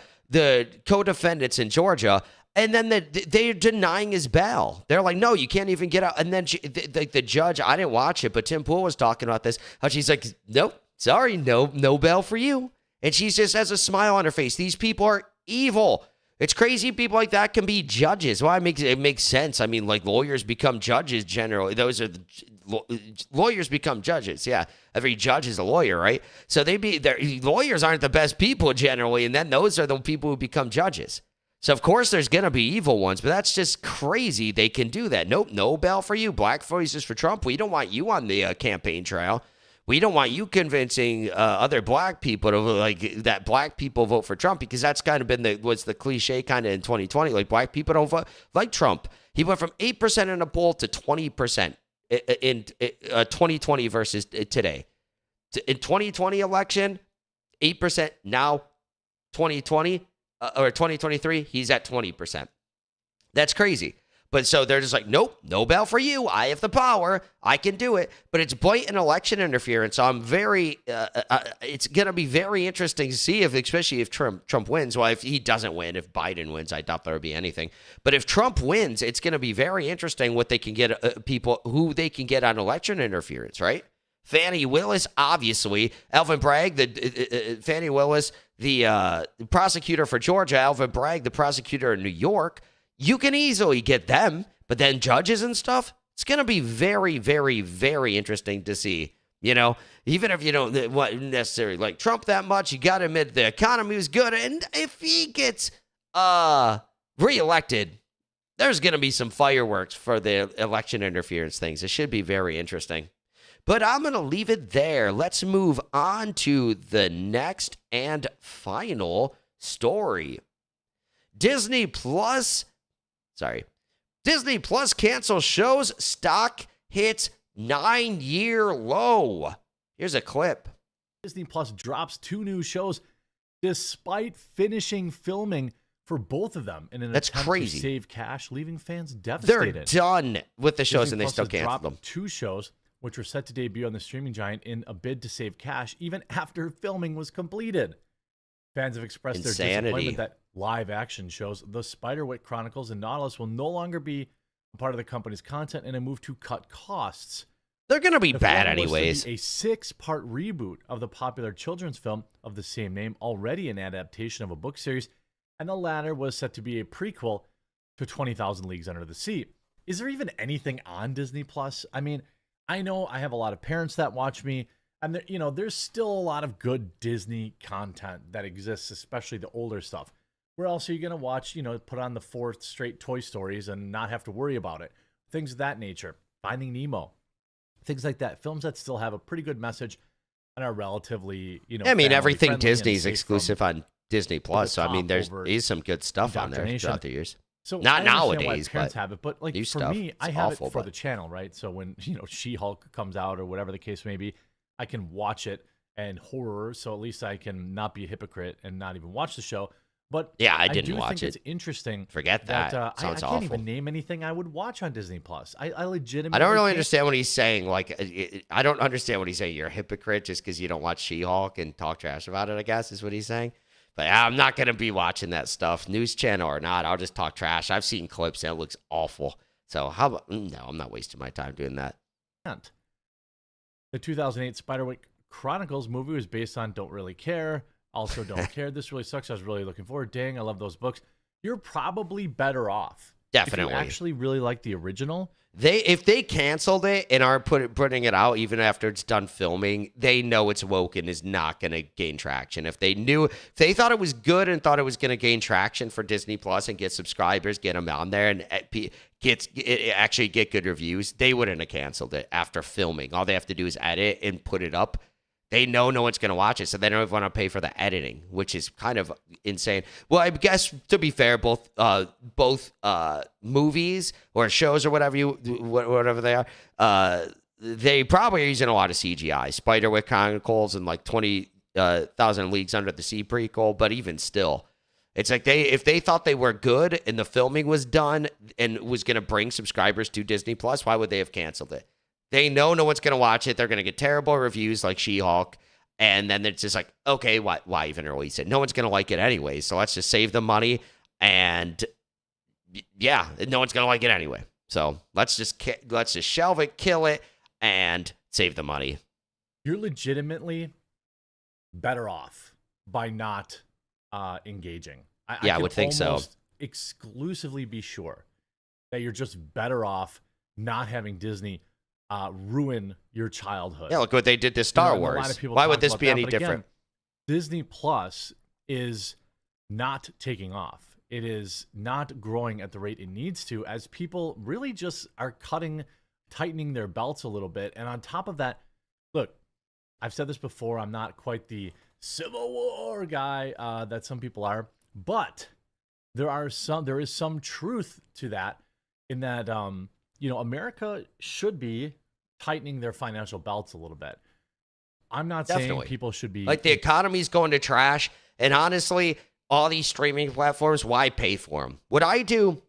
co-defendants in Georgia. And then they're denying his bail. They're like, no, you can't even get out. And then the judge, I didn't watch it, but Tim Pool was talking about this. How she's like, nope, sorry, no bail for you. And she just has a smile on her face. These people are evil. It's crazy people like that can be judges. Well, it makes sense. I mean, like, lawyers become judges generally. Those are lawyers become judges. Yeah, every judge is a lawyer, right? So lawyers aren't the best people generally, and then those are the people who become judges. So, of course, there's going to be evil ones, but that's just crazy they can do that. Nope, no bail for you. Black Voices for Trump. We don't want you on the campaign trail. We don't want you convincing other black people to that black people vote for Trump, because that's kind of been what's the cliche kind of in 2020. Like, black people don't vote like Trump. He went from 8% in a poll to 20% in 2020 versus today. In 2020 election, 8%. Now, 2020 or 2023, he's at 20%. That's crazy. But so they're just like, nope, no bail for you. I have the power. I can do it. But it's blatant election interference. So I'm it's going to be very interesting to see especially if Trump wins. Well, if he doesn't win, if Biden wins, I doubt there would be anything. But if Trump wins, it's going to be very interesting what they can get, who they can get on election interference, right? Fani Willis, obviously. Alvin Bragg, Fani Willis, the prosecutor for Georgia. Alvin Bragg, the prosecutor in New York. You can easily get them, but then judges and stuff, it's going to be very, very, very interesting to see. Even if you don't necessarily like Trump that much, you got to admit the economy was good. And if he gets reelected, there's going to be some fireworks for the election interference things. It should be very interesting. But I'm going to leave it there. Let's move on to the next and final story. Disney Plus cancels shows, stock hits 9-year low. Here's a clip. Disney Plus drops 2 new shows despite finishing filming for both of them in an That's attempt crazy. to save cash, leaving fans They're devastated. done with the shows Disney and they Plus still has cancel dropped them. 2 shows, which were set to debut on the streaming giant in a bid to save cash, even after filming was completed. Fans have expressed their disappointment that live-action shows The Spiderwick Chronicles and Nautilus will no longer be a part of the company's content in a move to cut costs. They're going to be The bad film was to be anyways. a 6-part reboot of the popular children's film of the same name, already an adaptation of a book series, and the latter was set to be a prequel to 20,000 Leagues Under the Sea. Is there even anything on Disney Plus? I mean, I know I have a lot of parents that watch me, and there, there's still a lot of good Disney content that exists, especially the older stuff. Where else are you going to watch, put on the 4th straight Toy Stories and not have to worry about it? Things of that nature. Finding Nemo. Things like that. Films that still have a pretty good message and are relatively, I mean, everything family-friendly and Disney's safe exclusive on Disney Plus. So, I mean, there over is some good stuff on there indoctrination. throughout the years. So Not I understand why nowadays, parents but have it, but like new for stuff. me, It's I have awful, it for but- the channel, right? So when She-Hulk comes out or whatever the case may be, I can watch it and horror. So at least I can not be a hypocrite and not even watch the show. But Yeah, I do didn't think watch it's it. interesting. Forget that. I Sounds can't awful. even name anything I would watch on Disney Plus. I legitimately I don't really can't. understand what he's saying. Like, I don't understand what he's saying. You're a hypocrite just because you don't watch She-Hulk and talk trash about it, I guess, is what he's saying. But I'm not going to be watching that stuff, news channel or not. I'll just talk trash. I've seen clips and it looks awful. So how about, no, I'm not wasting my time doing that. The 2008 Spiderwick Chronicles movie was based on Don't Really Care. Also, Don't Care. This really sucks. I was really looking forward. Dang, I love those books. You're probably better off. Definitely. If you actually really like the original. If they canceled it and are putting it out even after it's done filming, they know it's woke and is not going to gain traction. If they thought it was good and thought it was going to gain traction for Disney Plus and get subscribers, get them on there and actually get good reviews, they wouldn't have canceled it after filming. All they have to do is edit and put it up. They know no one's going to watch it, so they don't even want to pay for the editing, which is kind of insane. Well, I guess, to be fair, both movies or shows or whatever they are, they probably are using a lot of CGI. Spiderwick Chronicles and like 20,000 Leagues Under the Sea prequel, but even still, it's like if they thought they were good and the filming was done and was going to bring subscribers to Disney Plus, why would they have canceled it? They know no one's going to watch it. They're going to get terrible reviews like She-Hulk. And then it's just like, okay, why even release it? No one's going to like it anyway. So let's just save the money. And yeah, no one's going to like it anyway. So let's just shelve it, kill it, and save the money. You're legitimately better off by not engaging. I would think so. Almost exclusively be sure that you're just better off not having Disney ruin your childhood. Yeah, look what they did to Star A lot Wars. of people Why talk would this about be that, any but again, different? Disney Plus is not taking off. It is not growing at the rate it needs to, as people really just are tightening their belts a little bit. And on top of that, look, I've said this before, I'm not quite the Civil War guy that some people are, but there is some truth to that, in that America should be tightening their financial belts a little bit. I'm not saying people should be like, the economy's going to trash, and honestly, all these streaming platforms, why pay for them? What I do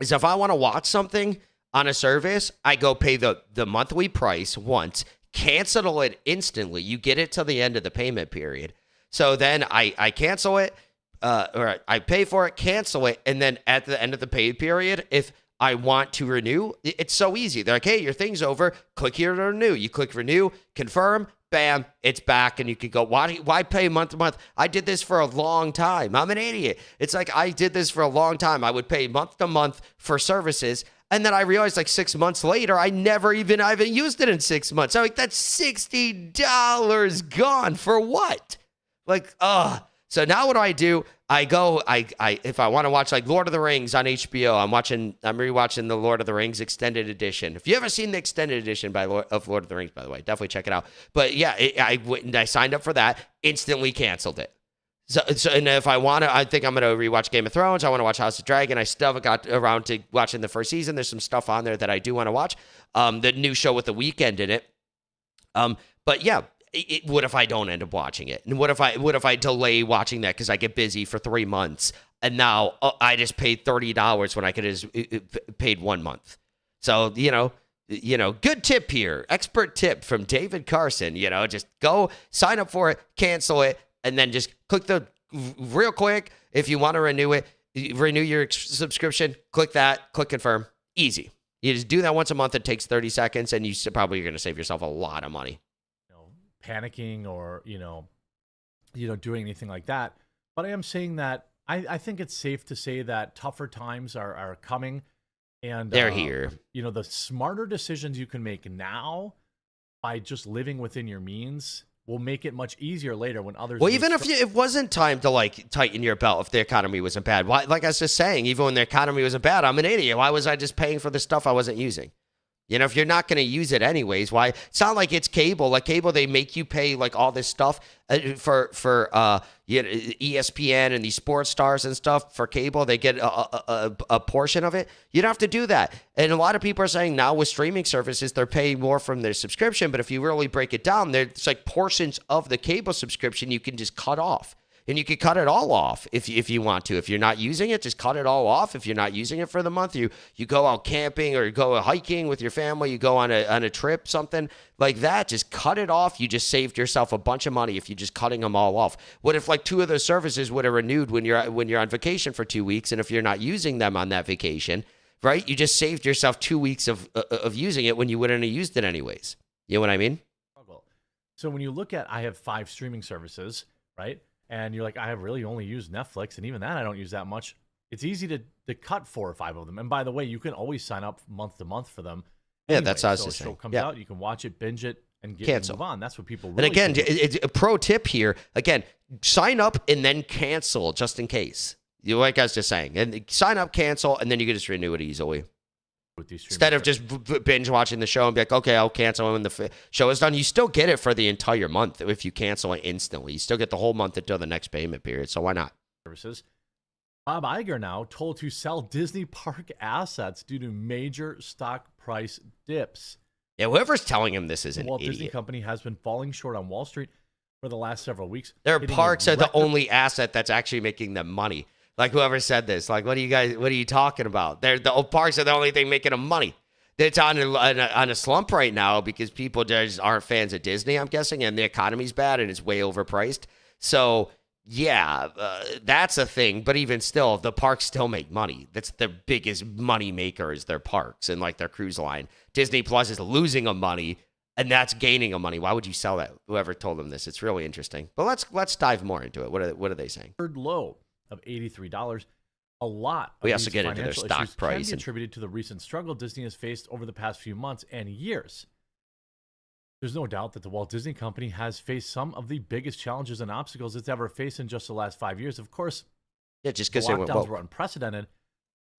is, if I want to watch something on a service, I go pay the monthly price once, cancel it instantly. You get it till the end of the payment period. So then I cancel it, or I pay for it, cancel it, and then at the end of the pay period, if I want to renew, it's so easy. They're like, hey, your thing's over. Click here to renew. You click renew, confirm, bam, it's back, and you can go, why pay month to month? I did this for a long time. I'm an idiot. It's like, I did this for a long time. I would pay month to month for services, and then I realized like 6 months later, I haven't used it in 6 months. I'm like, that's $60 gone for what? Like, So now what do? I go, if I want to watch like Lord of the Rings on HBO, I'm rewatching the Lord of the Rings extended edition. If you ever seen the extended edition of Lord of the Rings, by the way, definitely check it out. But yeah, I signed up for that, instantly canceled it. So and if I think I'm going to rewatch Game of Thrones. I want to watch House of Dragon. I still haven't got around to watching the first season. There's some stuff on there that I do want to watch. The new show with The Weeknd in it. But yeah. What if I don't end up watching it? And what if I delay watching that because I get busy for 3 months? and now I just paid $30 when I could have paid 1 month. So, good tip here. Expert tip from David Carson. Just go sign up for it, cancel it, and then just click real quick. If you want to renew your subscription, click that, click confirm. Easy. You just do that once a month. It takes 30 seconds, and you probably are going to save yourself a lot of money. Panicking or, doing anything like that. But I am saying that I think it's safe to say that tougher times are coming. And they're here. The smarter decisions you can make now by just living within your means will make it much easier later when others. Well, even if it wasn't time to tighten your belt if the economy wasn't bad. Why, like I was just saying, even when the economy wasn't bad, I'm an idiot. Why was I just paying for the stuff I wasn't using? If you're not going to use it anyways, why? It's not like it's cable. Like cable, they make you pay all this stuff for ESPN and these sports stars and stuff for cable. They get a portion of it. You don't have to do that. And a lot of people are saying now with streaming services, they're paying more from their subscription. But if you really break it down, there's portions of the cable subscription you can just cut off. And you can cut it all off if you want to. If you're not using it, just cut it all off. If you're not using it for the month, you go out camping or you go hiking with your family, you go on a trip, something like that, just cut it off. You just saved yourself a bunch of money if you're just cutting them all off. What if 2 of those services would have renewed when you're on vacation for 2 weeks, and if you're not using them on that vacation, right, you just saved yourself 2 weeks of using it when you wouldn't have used it anyways. You know what I mean? So when you look at, I have 5 streaming services, right? And you're like, I have really only used Netflix, and even that I don't use that much. It's easy to cut 4 or 5 of them. And by the way, you can always sign up month to month for them. Yeah, that's what I was so just saying. Show comes out, you can watch it, binge it, and move on. That's what people really And again, it's a pro tip here. Again, sign up and then cancel just in case. Like I was just saying. And sign up, cancel, and then you can just renew it easily. Instead of just binge watching the show and be like, okay, I'll cancel when the show is done. You still get it for the entire month if you cancel it instantly. You still get the whole month until the next payment period. So why not? Services. Bob Iger now told to sell Disney park assets due to major stock price dips. Yeah, whoever's telling him this is an Walt idiot. Disney Company has been falling short on Wall Street for the last several weeks. Their parks are the only asset that's actually making them money. Whoever said this, what are you talking about? The parks are the only thing making them money. It's on a slump right now because people just aren't fans of Disney, I'm guessing, and the economy's bad and it's way overpriced. So, yeah, that's a thing. But even still, the parks still make money. That's their biggest money maker is their parks and their cruise line. Disney Plus is losing them money, and that's gaining them money. Why would you sell that? Whoever told them this, it's really interesting. But let's dive more into it. What are they saying? Third low of $83. A lot of we also these get into their financial stock issues price can be attributed to the recent struggle Disney has faced over the past few months and years. There's no doubt that the Walt Disney Company has faced some of the biggest challenges and obstacles it's ever faced in just the last 5 years. Of course, yeah, just the because they lockdowns were unprecedented.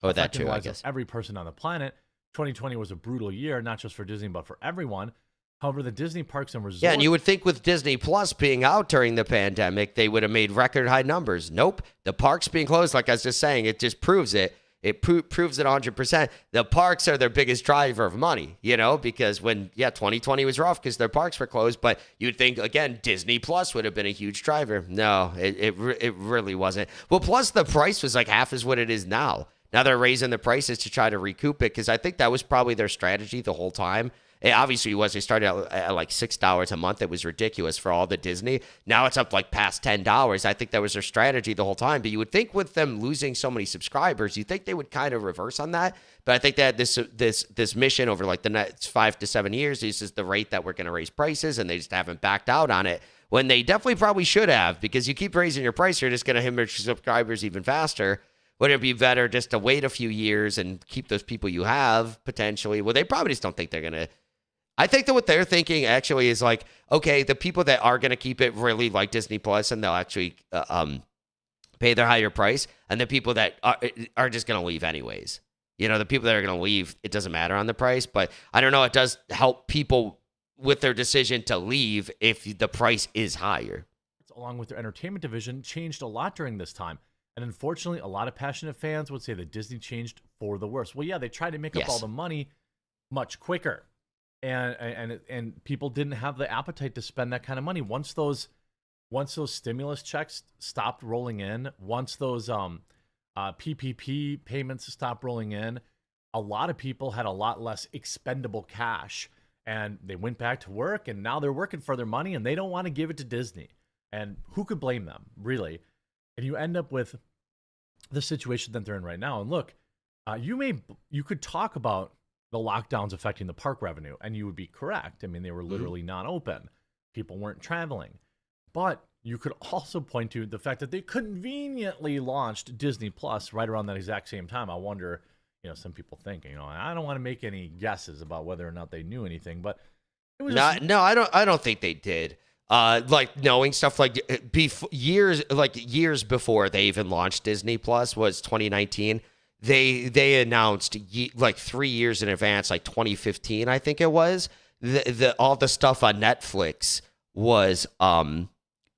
Oh, that too, I affecting the lives guess. of every person on the planet. 2020 was a brutal year, not just for Disney, but for everyone. However, the Disney parks and resorts... Yeah, and you would think with Disney Plus being out during the pandemic, they would have made record high numbers. Nope. The parks being closed, like I was just saying, it just proves it. It proves it 100%. The parks are their biggest driver of money, because 2020 was rough because their parks were closed, but you'd think, again, Disney Plus would have been a huge driver. No, it really wasn't. Well, plus the price was half as what it is now. Now they're raising the prices to try to recoup it because I think that was probably their strategy the whole time. It obviously was. They started at $6 a month. It was ridiculous for all the Disney. Now it's up past $10. I think that was their strategy the whole time. But you would think with them losing so many subscribers, you think they would kind of reverse on that. But I think they had this mission over the next 5 to 7 years. This is the rate that we're going to raise prices, and they just haven't backed out on it. When they definitely probably should have, because you keep raising your price, you're just going to hemorrhage subscribers even faster. Wouldn't it be better just to wait a few years and keep those people you have potentially? Well, they probably just don't think they're going to. I think that what they're thinking actually is okay, the people that are going to keep it really like Disney Plus and they'll actually pay their higher price, and the people that are just going to leave anyways. The people that are going to leave, it doesn't matter on the price, but I don't know. It does help people with their decision to leave if the price is higher. Along with their entertainment division, changed a lot during this time. And unfortunately, a lot of passionate fans would say that Disney changed for the worse. Well, yeah, they tried to make up all the money much quicker. And people didn't have the appetite to spend that kind of money. Once those stimulus checks stopped rolling in, once those PPP payments stopped rolling in. A lot of people had a lot less expendable cash, and they went back to work, and now they're working for their money, and they don't want to give it to Disney. And who could blame them, really? And you end up with the situation that they're in right now. And look, you could talk about the lockdowns affecting the park revenue, and you would be correct. I mean, they were literally not open. People weren't traveling. But you could also point to the fact that they conveniently launched Disney Plus right around that exact same time. I wonder, some people think, I don't want to make any guesses about whether or not they knew anything, but it was no, I don't think they did. Like knowing stuff like years before they even launched Disney Plus was 2019. They announced like 3 years in advance, like 2015, I think it was. All the stuff on Netflix was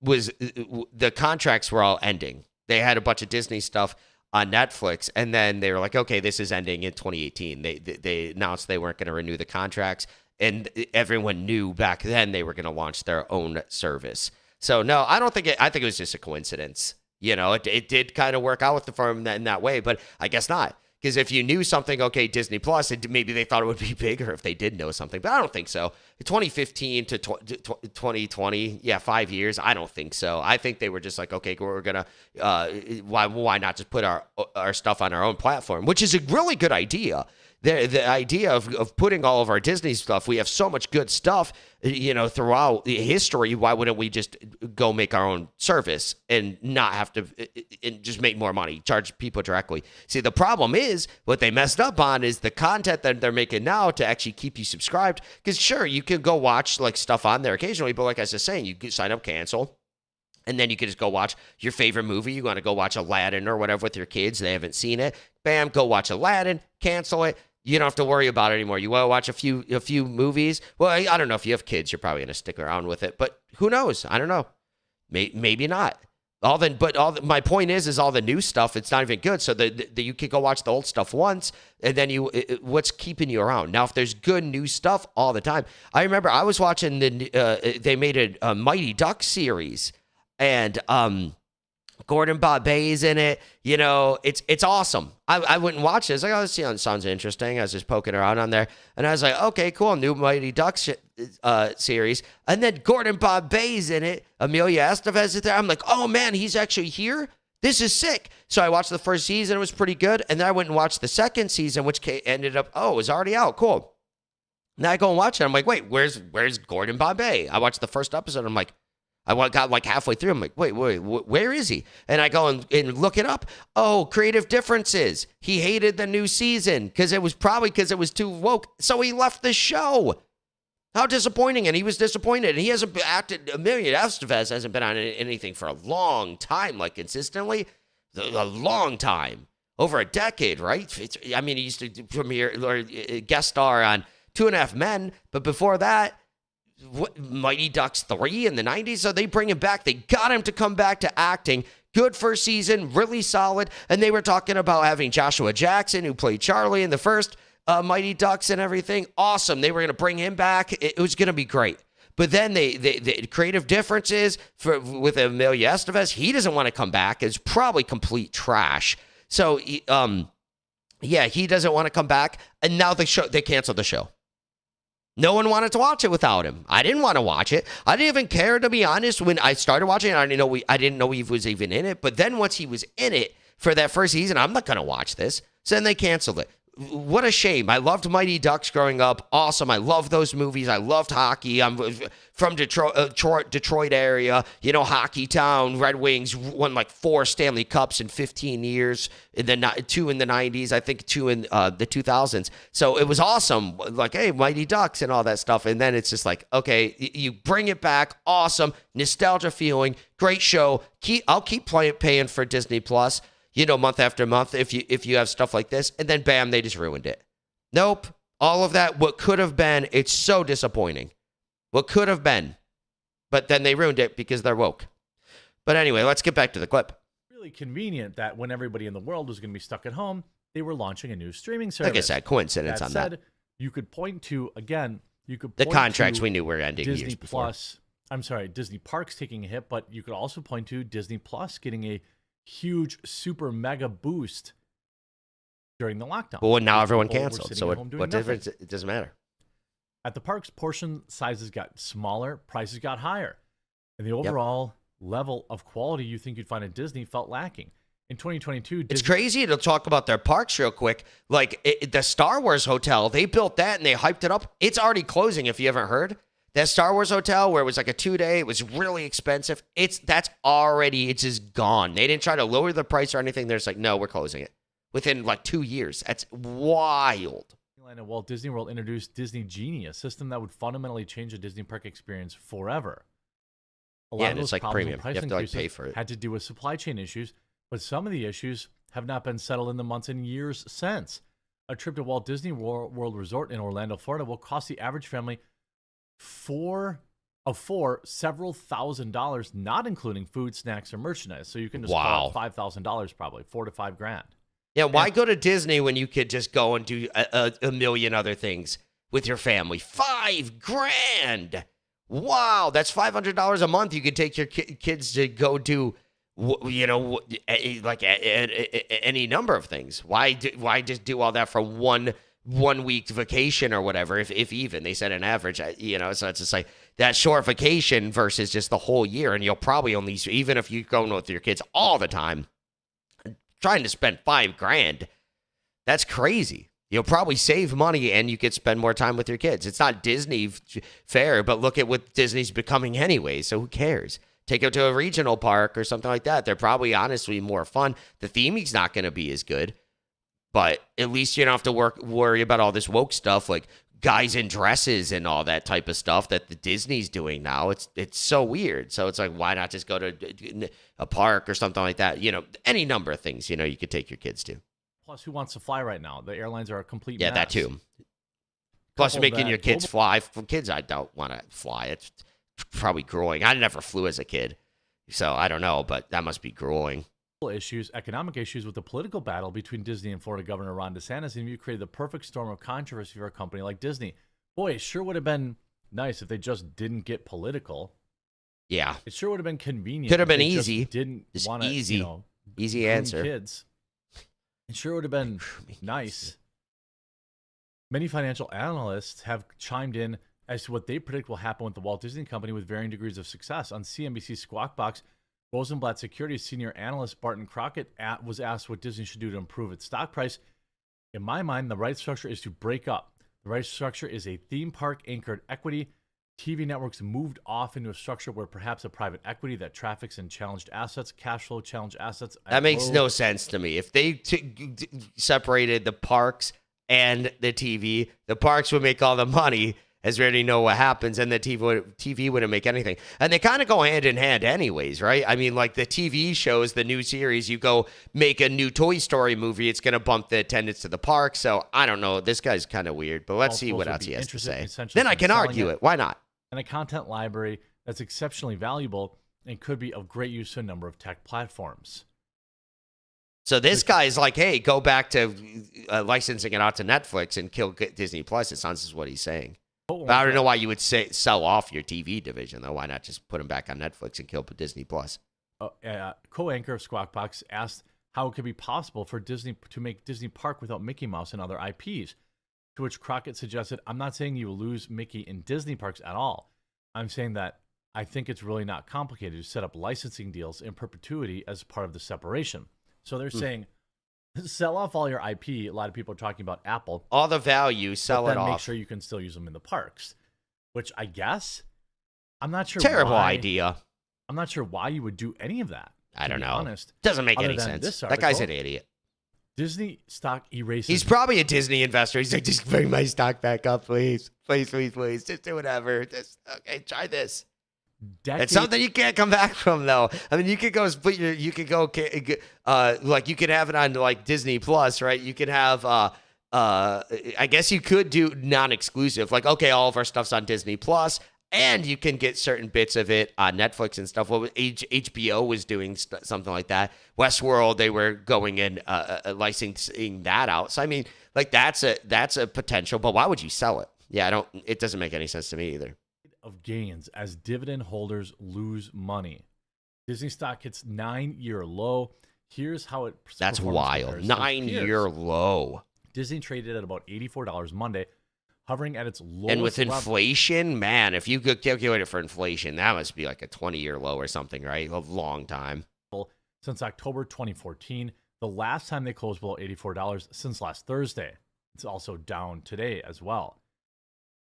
the contracts were all ending. They had a bunch of Disney stuff on Netflix, and then they were like, okay, this is ending in 2018. They announced they weren't going to renew the contracts, and everyone knew back then they were going to launch their own service. So no, I don't think I think it was just a coincidence. It did kind of work out with the firm in that way, but I guess not. Because if you knew something, okay, Disney Plus, maybe they thought it would be bigger if they did know something. But I don't think so. 2015 to 2020, 5 years, I don't think so. I think they were just like, okay, we're going to, why not just put our stuff on our own platform, which is a really good idea. The idea of putting all of our Disney stuff, we have so much good stuff, throughout history. Why wouldn't we just go make our own service and not have to and just make more money, charge people directly? See, the problem is what they messed up on is the content that they're making now to actually keep you subscribed. Because sure, you can go watch like stuff on there occasionally, but like I was just saying, you can sign up, cancel. And then you can just go watch your favorite movie. You want to go watch Aladdin or whatever with your kids. They haven't seen it. Bam, go watch Aladdin, cancel it. You don't have to worry about it anymore. You want to watch a few movies? Well, I don't know. If you have kids, you're probably going to stick around with it. But who knows? I don't know. Maybe not. My point is all the new stuff, it's not even good. So you can go watch the old stuff once, and then what's keeping you around? Now, if there's good new stuff all the time. I remember I was watching they made a Mighty Ducks series, and Gordon Bombay's in it. It's awesome. I wouldn't watch it. I was like, oh, this sounds interesting. I was just poking around on there. And I was like, okay, cool. New Mighty Ducks series. And then Gordon Bombay's in it. Amelia Estevez is there. I'm like, oh, man, he's actually here? This is sick. So I watched the first season. It was pretty good. And then I went and watched the second season, which ended up, it was already out. Cool. Now I go and watch it. I'm like, wait, where's Gordon Bombay? I watched the first episode. I'm like, I got like halfway through. I'm like, wait, where is he? And I go and look it up. Oh, creative differences. He hated the new season because it was too woke. So he left the show. How disappointing. And he was disappointed. And he hasn't acted, Amelia Estevez hasn't been on anything for a long time, like consistently. A long time. Over a decade, right? He used to premiere or guest star on 2.5 Men. But before that, Mighty Ducks 3 in the 90s. So they bring him back. They got him to come back to acting. Good first season, really solid. And they were talking about having Joshua Jackson, who played Charlie in the first Mighty Ducks and everything. Awesome. They were going to bring him back. It was going to be great. But then the creative differences with Amelia Estevez, he doesn't want to come back. It's probably complete trash. So, he doesn't want to come back. And now they canceled the show. No one wanted to watch it without him. I didn't want to watch it. I didn't even care, to be honest. When I started watching it, I didn't know he was even in it. But then once he was in it for that first season, I'm not going to watch this. So then they canceled it. What a shame. I loved Mighty Ducks growing up. Awesome. I love those movies. I loved hockey. I'm from Detroit area. Hockey town. Red Wings won like 4 Stanley Cups in 15 years. 2 in the 90s. I think 2 in the 2000s. So it was awesome. Like, hey, Mighty Ducks and all that stuff. And then it's just like, okay, you bring it back. Awesome. Nostalgia feeling. Great show. I'll keep paying for Disney Plus. Month after month, if you have stuff like this, and then bam, they just ruined it. Nope. All of that, what could have been, it's so disappointing. What could have been. But then they ruined it because they're woke. But anyway, let's get back to the clip. Really convenient that when everybody in the world was going to be stuck at home, they were launching a new streaming service. Like I said, coincidence on that. You could point to, the contracts we knew were ending Disney years before. Disney Parks taking a hit, but you could also point to Disney Plus getting a huge, super mega boost during the lockdown. Well, now everyone People were canceled, sitting so at home doing what nothing. difference? It doesn't matter. At the parks, portion sizes got smaller, prices got higher, and the overall level of quality you think you'd find at Disney felt lacking. In 2022, It's crazy to talk about their parks real quick. Like the Star Wars Hotel, they built that and they hyped it up. It's already closing, if you haven't heard. That Star Wars Hotel where it was like a 2-day, it was really expensive. It's just gone. They didn't try to lower the price or anything. They're just like, no, we're closing it within like 2 years. That's wild. Disneyland at Walt Disney World introduced Disney Genie, a system that would fundamentally change the Disney park experience forever. A lot of And those it's like problems and premium. price You have to like increases pay for it. had to do with supply chain issues, but some of the issues have not been settled in the months and years since. A trip to Walt Disney World Resort in Orlando, Florida will cost the average family several $1,000s, not including food, snacks, or merchandise. So you can just call it $5,000 probably, $4,000 to $5,000. Yeah, why go to Disney when you could just go and do a million other things with your family? $5,000. Wow, that's $500 a month. You could take your kids to go do, like any number of things. Why just do all that for one week vacation or whatever? If even they said an average, so it's just like that short vacation versus just the whole year, and you'll probably only, even if you're going with your kids all the time, trying to spend $5,000. That's crazy. You'll probably save money and you could spend more time with your kids. It's not Disney fair, but look at what Disney's becoming anyway, so who cares? Take them to a regional park or something like that. They're probably honestly more fun. The theming's not going to be as good, but at least you don't have to worry about all this woke stuff like guys in dresses and all that type of stuff that the Disney's doing now. It's so weird. So it's like, why not just go to a park or something like that? Any number of things, you could take your kids to. Plus, who wants to fly right now? The airlines are a complete Yeah, mess. that too. Plus, Couple making that your kids global- fly. For kids, I don't want to fly. It's probably growing. I never flew as a kid, so I don't know, but that must be growing. Economic issues with the political battle between Disney and Florida Governor Ron DeSantis, and you created the perfect storm of controversy for a company like Disney. Boy, it sure would have been nice if they just didn't get political. Yeah. It sure would have been convenient. Could have if been they just easy. Didn't Just want to, easy. Easy groom answer. Kids. It sure would have been nice. Many financial analysts have chimed in as to what they predict will happen with the Walt Disney Company with varying degrees of success. On CNBC's Squawk Box, Rosenblatt Securities senior analyst Barton Crockett was asked what Disney should do to improve its stock price. In my mind, the right structure is to break up. The right structure is a theme park anchored equity. TV networks moved off into a structure where perhaps a private equity that traffics in challenged assets, cash flow challenged assets. That makes no sense to me. If they separated the parks and the TV, the parks would make all the money, as we already know what happens, and the TV wouldn't make anything. And they kind of go hand in hand anyways, right? I mean, like the TV shows, the new series, you go make a new Toy Story movie, it's going to bump the attendance to the park. So I don't know. This guy's kind of weird, but let's see what else he has to say. Then I can argue it. Why not? And a content library that's exceptionally valuable and could be of great use to a number of tech platforms. So this guy's like, hey, go back to licensing it out to Netflix and kill Disney Plus. It sounds as what he's saying. But I don't know why you would sell off your TV division, though. Why not just put them back on Netflix and kill Disney Plus? Co-anchor of Squawk Box asked how it could be possible for Disney to make Disney Park without Mickey Mouse and other IPs. To which Crockett suggested, I'm not saying you will lose Mickey in Disney parks at all. I'm saying that I think it's really not complicated to set up licensing deals in perpetuity as part of the separation. So they're saying, sell off all your IP. A lot of people are talking about Apple. All the value, sell it off. Make sure you can still use them in the parks, which I guess, I'm not sure. Terrible idea. I'm not sure why you would do any of that. I don't know. Honest, doesn't make any sense. That guy's an idiot. Disney stock erases. He's probably a Disney investor. He's like, just bring my stock back up, please. Please, please, please. Just do whatever. Okay, try this. It's something you can't come back from, though. I mean, you could go split your, you could go, like you could have it on like Disney Plus, right? You could have, I guess you could do non-exclusive. Like, okay, all of our stuff's on Disney Plus, and you can get certain bits of it on Netflix and stuff. What HBO was doing something like that. Westworld, they were going in licensing that out. So I mean, like that's a potential. But why would you sell it? Yeah, it doesn't make any sense to me either. Of gains as dividend holders lose money. Disney stock hits 9-year low. Here's how it. That's wild. 9-year low. Disney traded at about $84 Monday, hovering at its lowest. And with level. inflation, man, if you could calculate it for inflation, that must be like a 20-year low or something, right? A long time. Since October 2014, the last time they closed below $84 since last Thursday. It's also down today as well.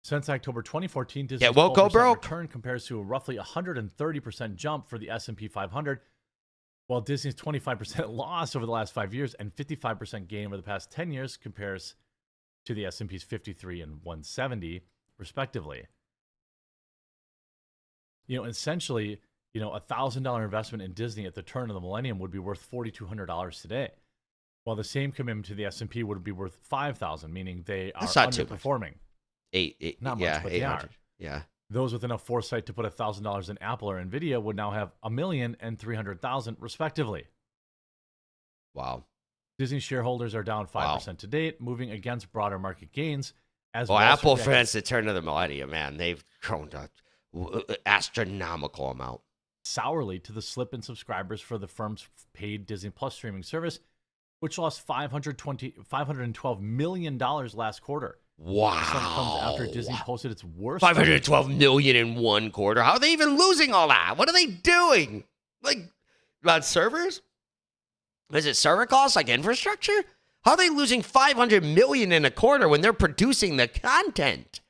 Since October 2014, Disney's won't go 12% broke. return compares to a roughly 130% jump for the S&P 500, while Disney's 25% loss over the last 5 years and 55% gain over the past 10 years compares to the S&P's 53 and 170, respectively. Essentially, a $1,000 investment in Disney at the turn of the millennium would be worth $4,200 today, while the same commitment to the S&P would be worth $5,000, meaning they are underperforming. Not much, but they are. Yeah. Those with enough foresight to put $1,000 in Apple or Nvidia would now have $1 million and $300,000, respectively. Wow. Disney shareholders are down 5% to date, moving against broader market gains. Apple fans at turn of the millennium, man, they've grown to astronomical amount. Sourly to the slip in subscribers for the firm's paid Disney Plus streaming service, which lost $512 million last quarter. Wow. Some comes after Disney posted its worst. $512 million in one quarter. How are they even losing all that? What are they doing? Like, about servers? Is it server costs, like infrastructure? How are they losing $500 million in a quarter when they're producing the content?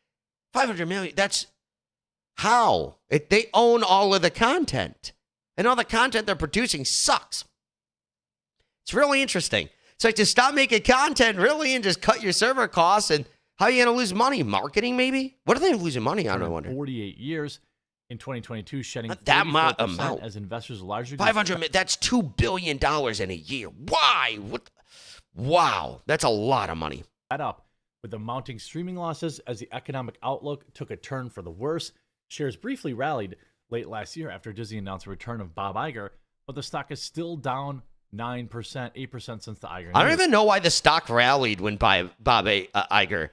$500 million. That's how? They own all of the content. And all the content they're producing sucks. It's really interesting. It's like to stop making content, really, and just cut your server costs. And how are you going to lose money? Marketing, maybe? What are they losing money on, I wonder? 48 years in 2022, shedding that 34% amount as investors largely. $500 that's $2 billion in a year. Why? What? Wow, that's a lot of money. That up with the mounting streaming losses as the economic outlook took a turn for the worse. Shares briefly rallied late last year after Disney announced the return of Bob Iger, but the stock is still down 9%, 8% since the Iger. I don't even know why the stock rallied when Bob Iger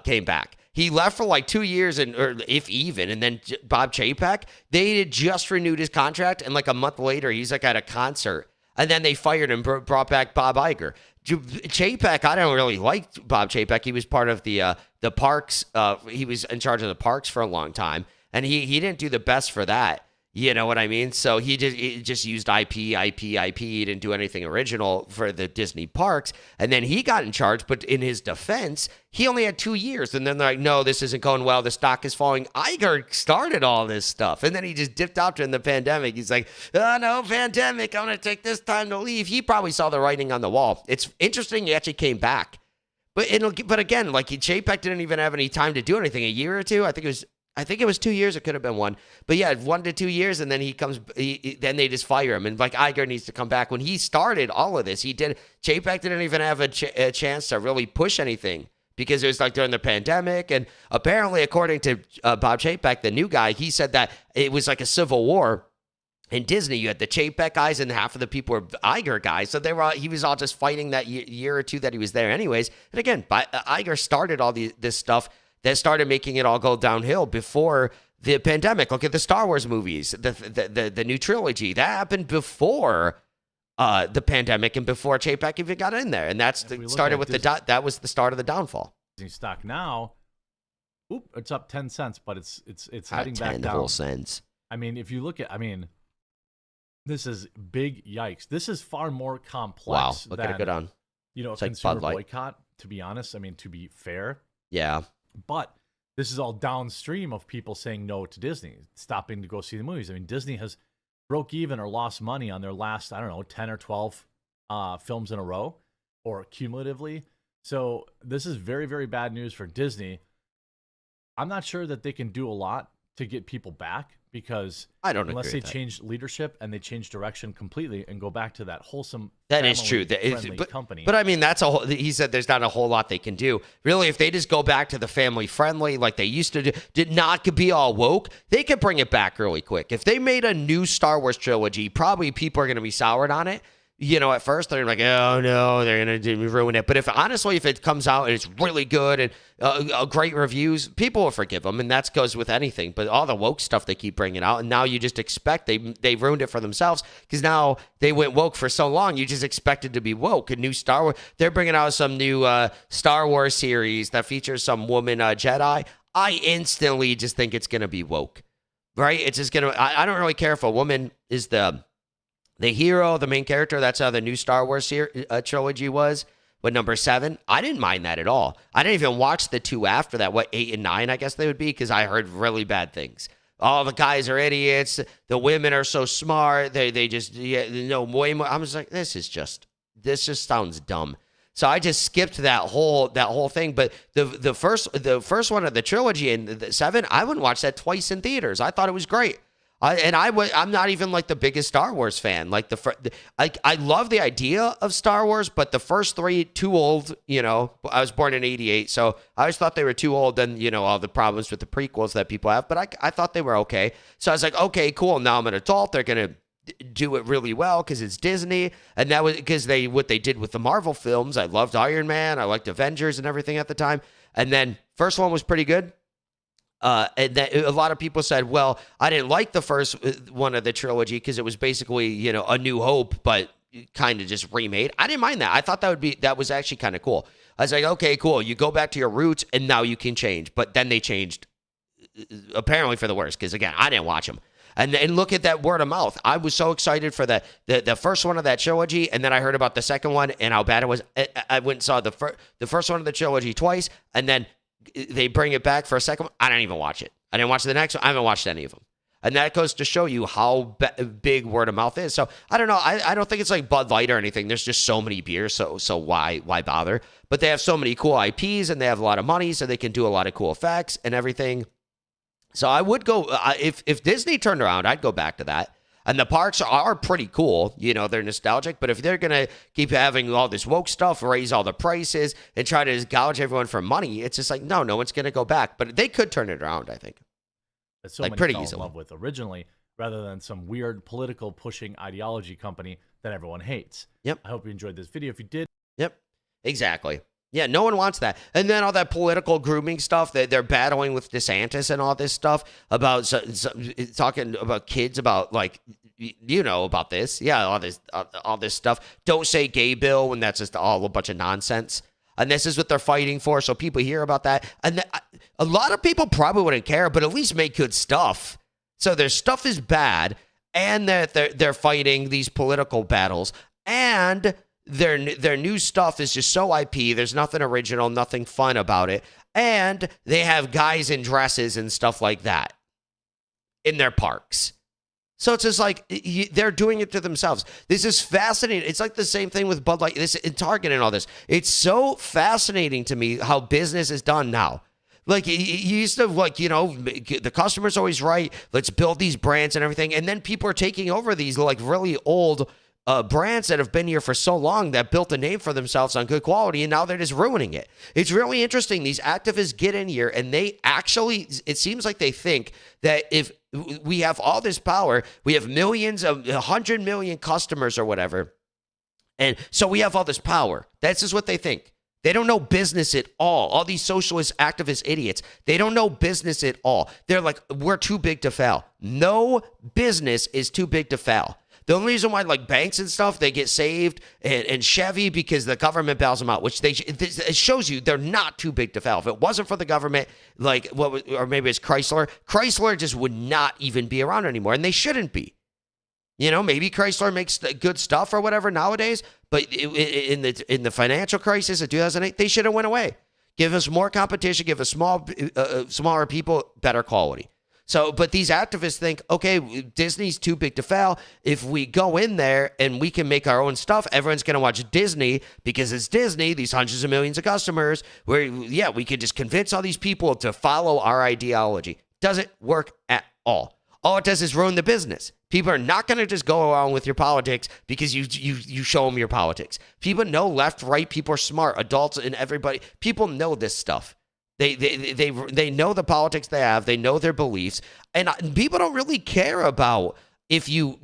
came back. He left for like 2 years, or if even, and then Bob Chapek, they had just renewed his contract, and like a month later, he's like at a concert, and then they fired him, brought back Bob Iger. Chapek, I don't really like Bob Chapek. He was part of the parks. He was in charge of the parks for a long time, and he didn't do the best for that. You know what I mean? So he just used IP. He didn't do anything original for the Disney parks. And then he got in charge, but in his defense, he only had 2 years. And then they're like, no, this isn't going well. The stock is falling. Iger started all this stuff. And then he just dipped out during the pandemic. He's like, oh, no, pandemic. I'm going to take this time to leave. He probably saw the writing on the wall. It's interesting he actually came back. But again, like Chapek didn't even have any time to do anything. A year or two, I think it was 2 years. It could have been one. But yeah, 1 to 2 years, and then then they just fire him. And like Iger needs to come back. When he started all of this, Chapek didn't even have a chance to really push anything because it was like during the pandemic. And apparently, according to Bob Chapek, the new guy, he said that it was like a civil war in Disney. You had the Chapek guys, and half of the people were Iger guys. So he was all just fighting that year or two that he was there anyways. And again, Iger started all this stuff that started making it all go downhill before the pandemic. Look at the Star Wars movies, the new trilogy. That happened before the pandemic and before Chapek even got in there. And that was the start of the downfall. Disney stock now, it's up 10 cents, but it's heading back down. 10 whole cents. I mean, if you look at, this is big yikes. This is far more complex. Wow, look at it go down. A consumer boycott, to be honest. To be fair. Yeah. But this is all downstream of people saying no to Disney, stopping to go see the movies. Disney has broke even or lost money on their last, 10 or 12 films in a row or cumulatively. So this is very, very bad news for Disney. I'm not sure that they can do a lot to get people back because unless they change leadership and they change direction completely and go back to that wholesome, that is true. Company. But that's he said there's not a whole lot they can do. Really, if they just go back to the family friendly like they used to do, did not be all woke, they could bring it back really quick. If they made a new Star Wars trilogy, probably people are going to be soured on it. at first they're like, oh no, they're going to ruin it. But if it comes out and it's really good and great reviews, people will forgive them. And that goes with anything. But all the woke stuff they keep bringing out, and now you just expect they ruined it for themselves because now they went woke for so long. You just expected to be woke. A new Star Wars, they're bringing out some new Star Wars series that features some woman Jedi. I instantly just think it's going to be woke, right? It's just going to, I don't really care if a woman is the hero, the main character. That's how the new Star Wars trilogy was with number 7. I didn't mind that at all. I didn't even watch the 2 after that, 8 and 9, I guess they would be, because I heard really bad things. All the guys are idiots. The women are so smart. They just know way more. I was like, this just sounds dumb. So I just skipped that whole thing. But the first one of the trilogy and the 7, I wouldn't watch that twice in theaters. I thought it was great. I'm not even like the biggest Star Wars fan. Like I love the idea of Star Wars, but the first 3 too old. I was born in '88, so I always thought they were too old. And all the problems with the prequels that people have, but I thought they were okay. So I was like, okay, cool. Now I'm an adult. They're gonna do it really well because it's Disney, and that was because what they did with the Marvel films. I loved Iron Man. I liked Avengers and everything at the time. And then first one was pretty good. And a lot of people said, well, I didn't like the first one of the trilogy because it was basically, A New Hope, but kind of just remade. I didn't mind that. I thought that was actually kind of cool. I was like, okay, cool. You go back to your roots and now you can change. But then they changed apparently for the worse because, again, I didn't watch them. And look at that word of mouth. I was so excited for the first one of that trilogy, and then I heard about the second one and how bad it was. I went and saw the first one of the trilogy twice, and then they bring it back for a second one. I didn't even watch it. I didn't watch the next one. I haven't watched any of them. And that goes to show you how big word of mouth is. So I don't know. I don't think it's like Bud Light or anything. There's just so many beers, so why bother? But they have so many cool IPs, and they have a lot of money, so they can do a lot of cool effects and everything. So I would go, if Disney turned around, I'd go back to that. And the parks are pretty cool. They're nostalgic. But if they're going to keep having all this woke stuff, raise all the prices, and try to gouge everyone for money, it's just like, no one's going to go back. But they could turn it around, I think. That's so many pretty fell in easily. love with originally, rather than some weird political pushing ideology company that everyone hates. Yep. I hope you enjoyed this video. If you did. Yep, exactly. Yeah, no one wants that. And then all that political grooming stuff that they're battling with DeSantis and all this stuff about talking about kids about like, about this. Yeah, all this stuff. Don't say gay bill when that's just all a bunch of nonsense. And this is what they're fighting for. So people hear about that. And a lot of people probably wouldn't care, but at least make good stuff. So their stuff is bad, and they're fighting these political battles, and their new stuff is just so IP. There's nothing original, nothing fun about it. And they have guys in dresses and stuff like that in their parks. So it's just like they're doing it to themselves. This is fascinating. It's like the same thing with Bud Light, this and Target and all this. It's so fascinating to me how business is done now. Like, you used to, the customer's always right. Let's build these brands and everything. And then people are taking over these, really old brands that have been here for so long that built a name for themselves on good quality, and now they're just ruining it. It's really interesting. These activists get in here, and they actually, it seems like they think that if we have all this power, we have millions of 100 million customers or whatever, and so we have all this power. That's just what they think. They don't know business at all. All these socialist activist idiots, they don't know business at all. They're like, we're too big to fail. No business is too big to fail. The only reason why, banks and stuff, they get saved, and Chevy, because the government bails them out, which it shows you they're not too big to fail. If it wasn't for the government, or maybe it's Chrysler just would not even be around anymore, and they shouldn't be. Maybe Chrysler makes good stuff or whatever nowadays, but in the financial crisis of 2008, they should have went away. Give us more competition, give us smaller people better quality. So, but these activists think, okay, Disney's too big to fail. If we go in there and we can make our own stuff, everyone's going to watch Disney because it's Disney, these hundreds of millions of customers, where, we can just convince all these people to follow our ideology. Doesn't work at all. All it does is ruin the business. People are not going to just go along with your politics because you show them your politics. People know left, right. People are smart. Adults and everybody. People know this stuff. They know the politics they have. They know their beliefs. And people don't really care about if you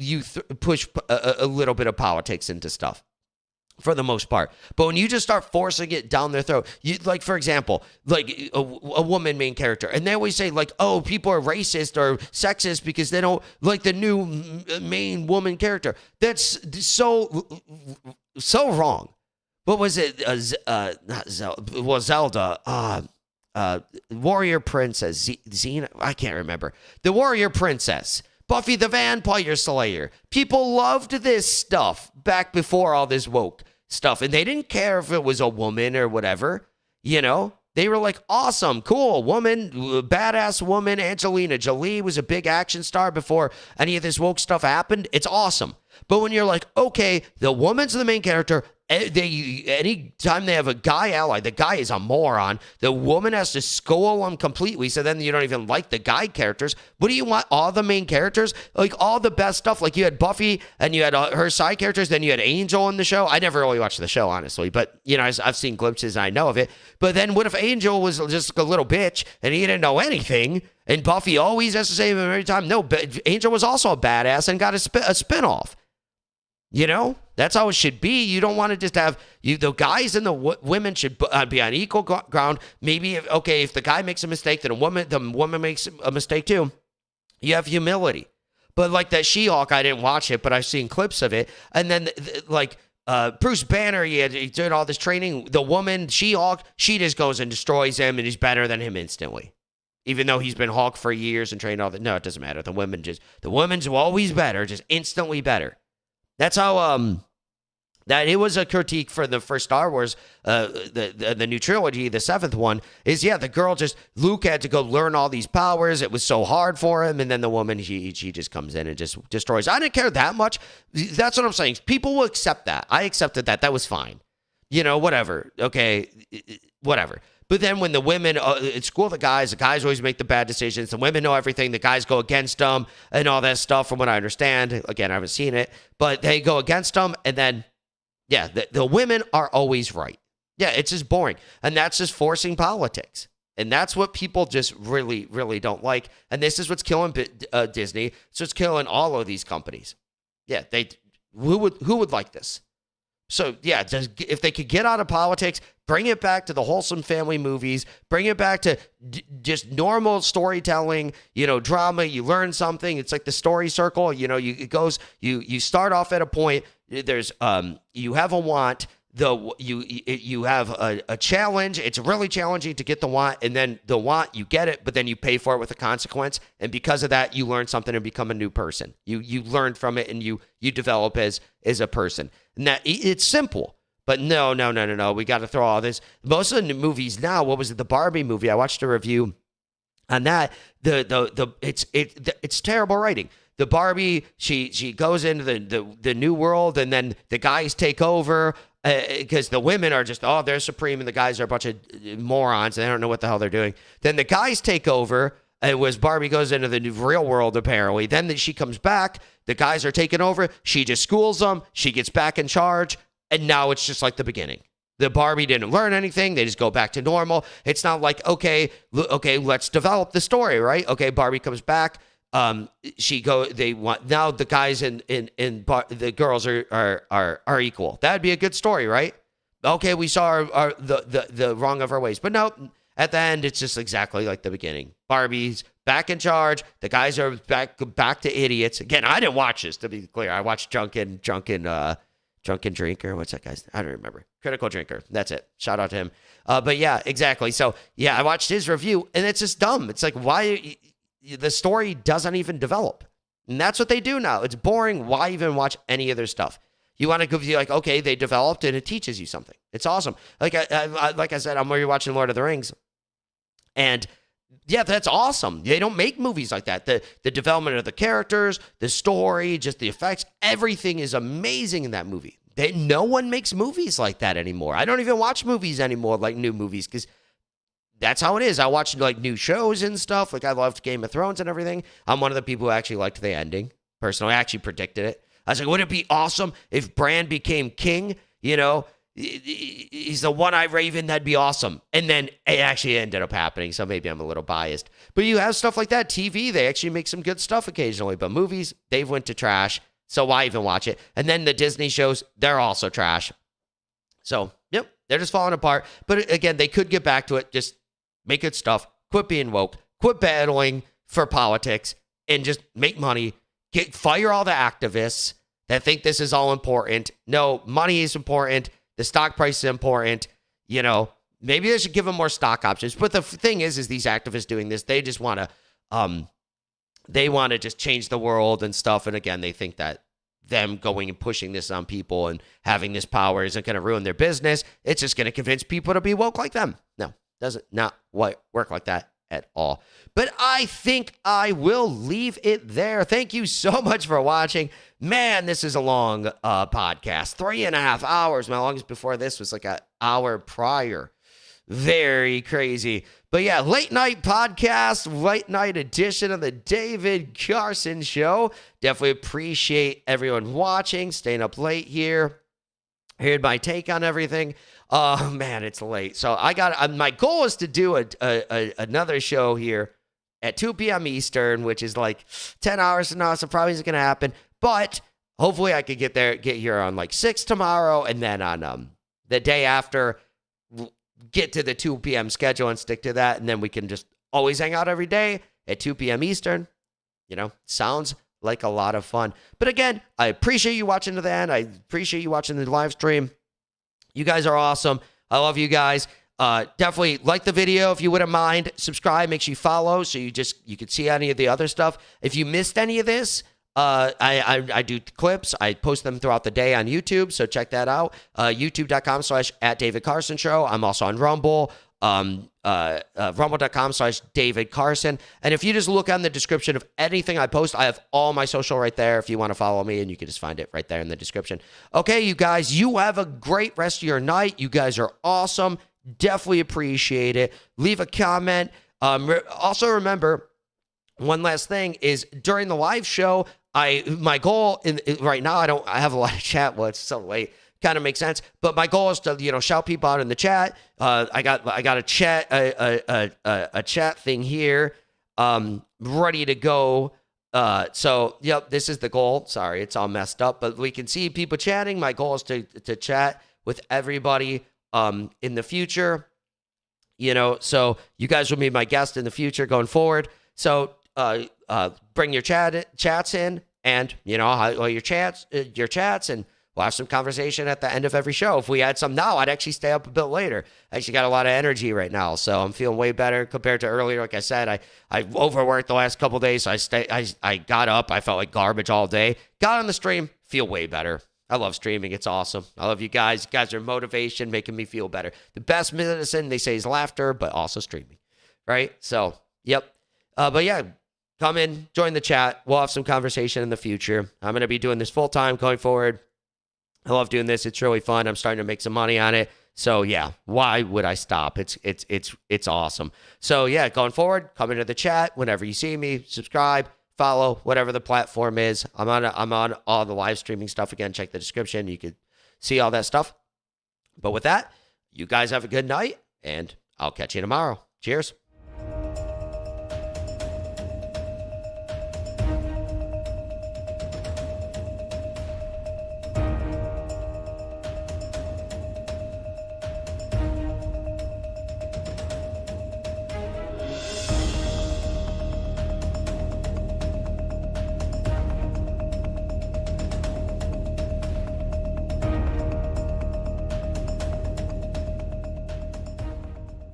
push a little bit of politics into stuff, for the most part. But when you just start forcing it down their throat, like, for example, like a woman main character, and they always say, like, oh, people are racist or sexist because they don't like the new main woman character. That's so wrong. What was it? Not Zelda. Well, Zelda. Warrior Princess. Xena? I can't remember. The Warrior Princess. Buffy the Vampire Slayer. People loved this stuff back before all this woke stuff. And they didn't care if it was a woman or whatever. You know? They were like, awesome, cool, woman, badass woman. Angelina Jolie was a big action star before any of this woke stuff happened. It's awesome. But when you're like, okay, the woman's the main character, anytime they have a guy ally, the guy is a moron. The woman has to school him completely, so then you don't even like the guy characters. What do you want? All the main characters? Like, all the best stuff. Like, you had Buffy, and you had her side characters, then you had Angel in the show. I never really watched the show, honestly, but, you know, I've seen glimpses, and I know of it. But then what if Angel was just a little bitch, and he didn't know anything, and Buffy always has to save him every time? No, but Angel was also a badass and got a spinoff. You know, that's how it should be. You don't want to just have the guys and the women should be on equal ground. Maybe if the guy makes a mistake, then the woman makes a mistake too. You have humility. But like that She-Hulk, I didn't watch it, but I've seen clips of it. And then like Bruce Banner, he did all this training. The woman She-Hulk, she just goes and destroys him, and he's better than him instantly. Even though he's been Hulk for years and trained all that. No, it doesn't matter. The women's always better, just instantly better. That's how that it was a critique for the first Star Wars, the new trilogy, the seventh one, is, the girl Luke had to go learn all these powers. It was so hard for him. And then the woman, she just comes in and just destroys. I didn't care that much. That's what I'm saying. People will accept that. I accepted that. That was fine. You know, whatever. Okay, whatever. But then when the women at school, the guys always make the bad decisions. The women know everything. The guys go against them and all that stuff, from what I understand. Again, I haven't seen it. But they go against them, and then, the women are always right. Yeah, it's just boring. And that's just forcing politics. And that's what people just really, really don't like. And this is what's killing Disney. So it's killing all of these companies. Yeah, who would like this? So, if they could get out of politics, bring it back to the wholesome family movies, bring it back to just normal storytelling, drama, you learn something. It's like the story circle, you start off at a point, there's, you have a want, you have a challenge. It's really challenging to get the want, and then the want, you get it, but then you pay for it with a consequence. And because of that, you learn something and become a new person. You learn from it, and you develop as a person. And that it's simple, but no. We got to throw all this. Most of the movies now, what was it? The Barbie movie. I watched a review on that. It's terrible writing. The Barbie, she goes into the new world, and then the guys take over because the women are just, they're supreme, and the guys are a bunch of morons, and they don't know what the hell they're doing. Then the guys take over. It was Barbie goes into the real world, apparently. Then she comes back. The guys are taking over. She just schools them. She gets back in charge. And now it's just like the beginning. The Barbie didn't learn anything. They just go back to normal. It's not like, okay, let's develop the story, right? Okay, Barbie comes back. Now the guys and the girls are equal. That'd be a good story, right? Okay, we saw the wrong of our ways. But no, at the end, it's just exactly like the beginning. Barbie's back in charge. The guys are back to idiots. Again, I didn't watch this, to be clear. I watched Drunken Drinker. What's that guy's? I don't remember. Critical Drinker. That's it. Shout out to him. But yeah, exactly. So yeah, I watched his review, and it's just dumb. It's like, why the story doesn't even develop, and that's what they do now. It's boring. Why even watch any of their stuff? You want to go, you're like, okay, they developed, and it teaches you something. It's awesome. Like I said, I'm rewatching Lord of the Rings, and yeah, that's awesome. They don't make movies like that. The development of the characters, the story, just the effects, everything is amazing in that movie. No one makes movies like that anymore. I don't even watch movies anymore, like new movies, because that's how it is. I watch like new shows and stuff. Like I loved Game of Thrones and everything. I'm one of the people who actually liked the ending. Personally, I actually predicted it. I was like, wouldn't it be awesome if Bran became king? he's the one-eyed raven, that'd be awesome. And then it actually ended up happening, so maybe I'm a little biased. But you have stuff like that. TV, they actually make some good stuff occasionally. But movies, they've went to trash, so why even watch it? And then the Disney shows, they're also trash. So, yep, they're just falling apart. But again, they could get back to it. Just make good stuff. Quit being woke. Quit battling for politics. And just make money. Fire all the activists that think this is all important. No, money is important. The stock price is important. You know, maybe they should give them more stock options. But the thing is these activists doing this, they just want to just change the world and stuff. And again, they think that them going and pushing this on people and having this power isn't going to ruin their business. It's just going to convince people to be woke like them. No, doesn't not work like that at all. But I think I will leave it there. Thank you so much for watching. Man, this is a long podcast. 3.5 hours. My longest before this was like an hour prior. Very crazy. But yeah, late night podcast, late night edition of the David Carson Show. Definitely appreciate everyone watching, staying up late here. Heard my take on everything. Oh man, it's late. So I got my goal is to do another show here at 2 p.m. Eastern, which is like 10 hours from now, so probably isn't gonna happen. But hopefully I could get here on like 6 tomorrow, and then on the day after, get to the 2 p.m. schedule and stick to that, and then we can just always hang out every day at 2 p.m. Eastern. You know, sounds like a lot of fun. But again, I appreciate you watching to the end. I appreciate you watching the live stream. You guys are awesome. I love you guys. Definitely like the video if you wouldn't mind. Subscribe, make sure you follow so you can see any of the other stuff. If you missed any of this, I do clips. I post them throughout the day on YouTube, so check that out. YouTube.com/@DavidCarsonShow. I'm also on Rumble. Rumble.com/DavidCarson. And if you just look on the description of anything I post, I have all my social right there if you want to follow me, and you can just find it right there in the description. Okay, you guys, you have a great rest of your night. You guys are awesome. Definitely appreciate it. Leave a comment. Also remember, one last thing is during the live show, my goal right now, I have a lot of chat. Well, it's so late. Kind of makes sense, but my goal is to shout people out in the chat. I got a chat a chat thing here, ready to go. So yep, this is the goal. Sorry, it's all messed up, but we can see people chatting. My goal is to chat with everybody in the future. So you guys will be my guest in the future going forward. So bring your chats in, and your chats, and we'll have some conversation at the end of every show. If we had some now, I'd actually stay up a bit later. I actually got a lot of energy right now, so I'm feeling way better compared to earlier. Like I said, I overworked the last couple of days, so I got up. I felt like garbage all day. Got on the stream, feel way better. I love streaming. It's awesome. I love you guys. You guys are motivation, making me feel better. The best medicine, they say, is laughter, but also streaming, right? So, yep. But yeah, come in, join the chat. We'll have some conversation in the future. I'm going to be doing this full time going forward. I love doing this. It's really fun. I'm starting to make some money on it. So yeah, why would I stop? It's awesome. So yeah, going forward, come into the chat whenever you see me. Subscribe, follow, whatever the platform is. I'm on all the live streaming stuff again. Check the description. You can see all that stuff. But with that, you guys have a good night, and I'll catch you tomorrow. Cheers.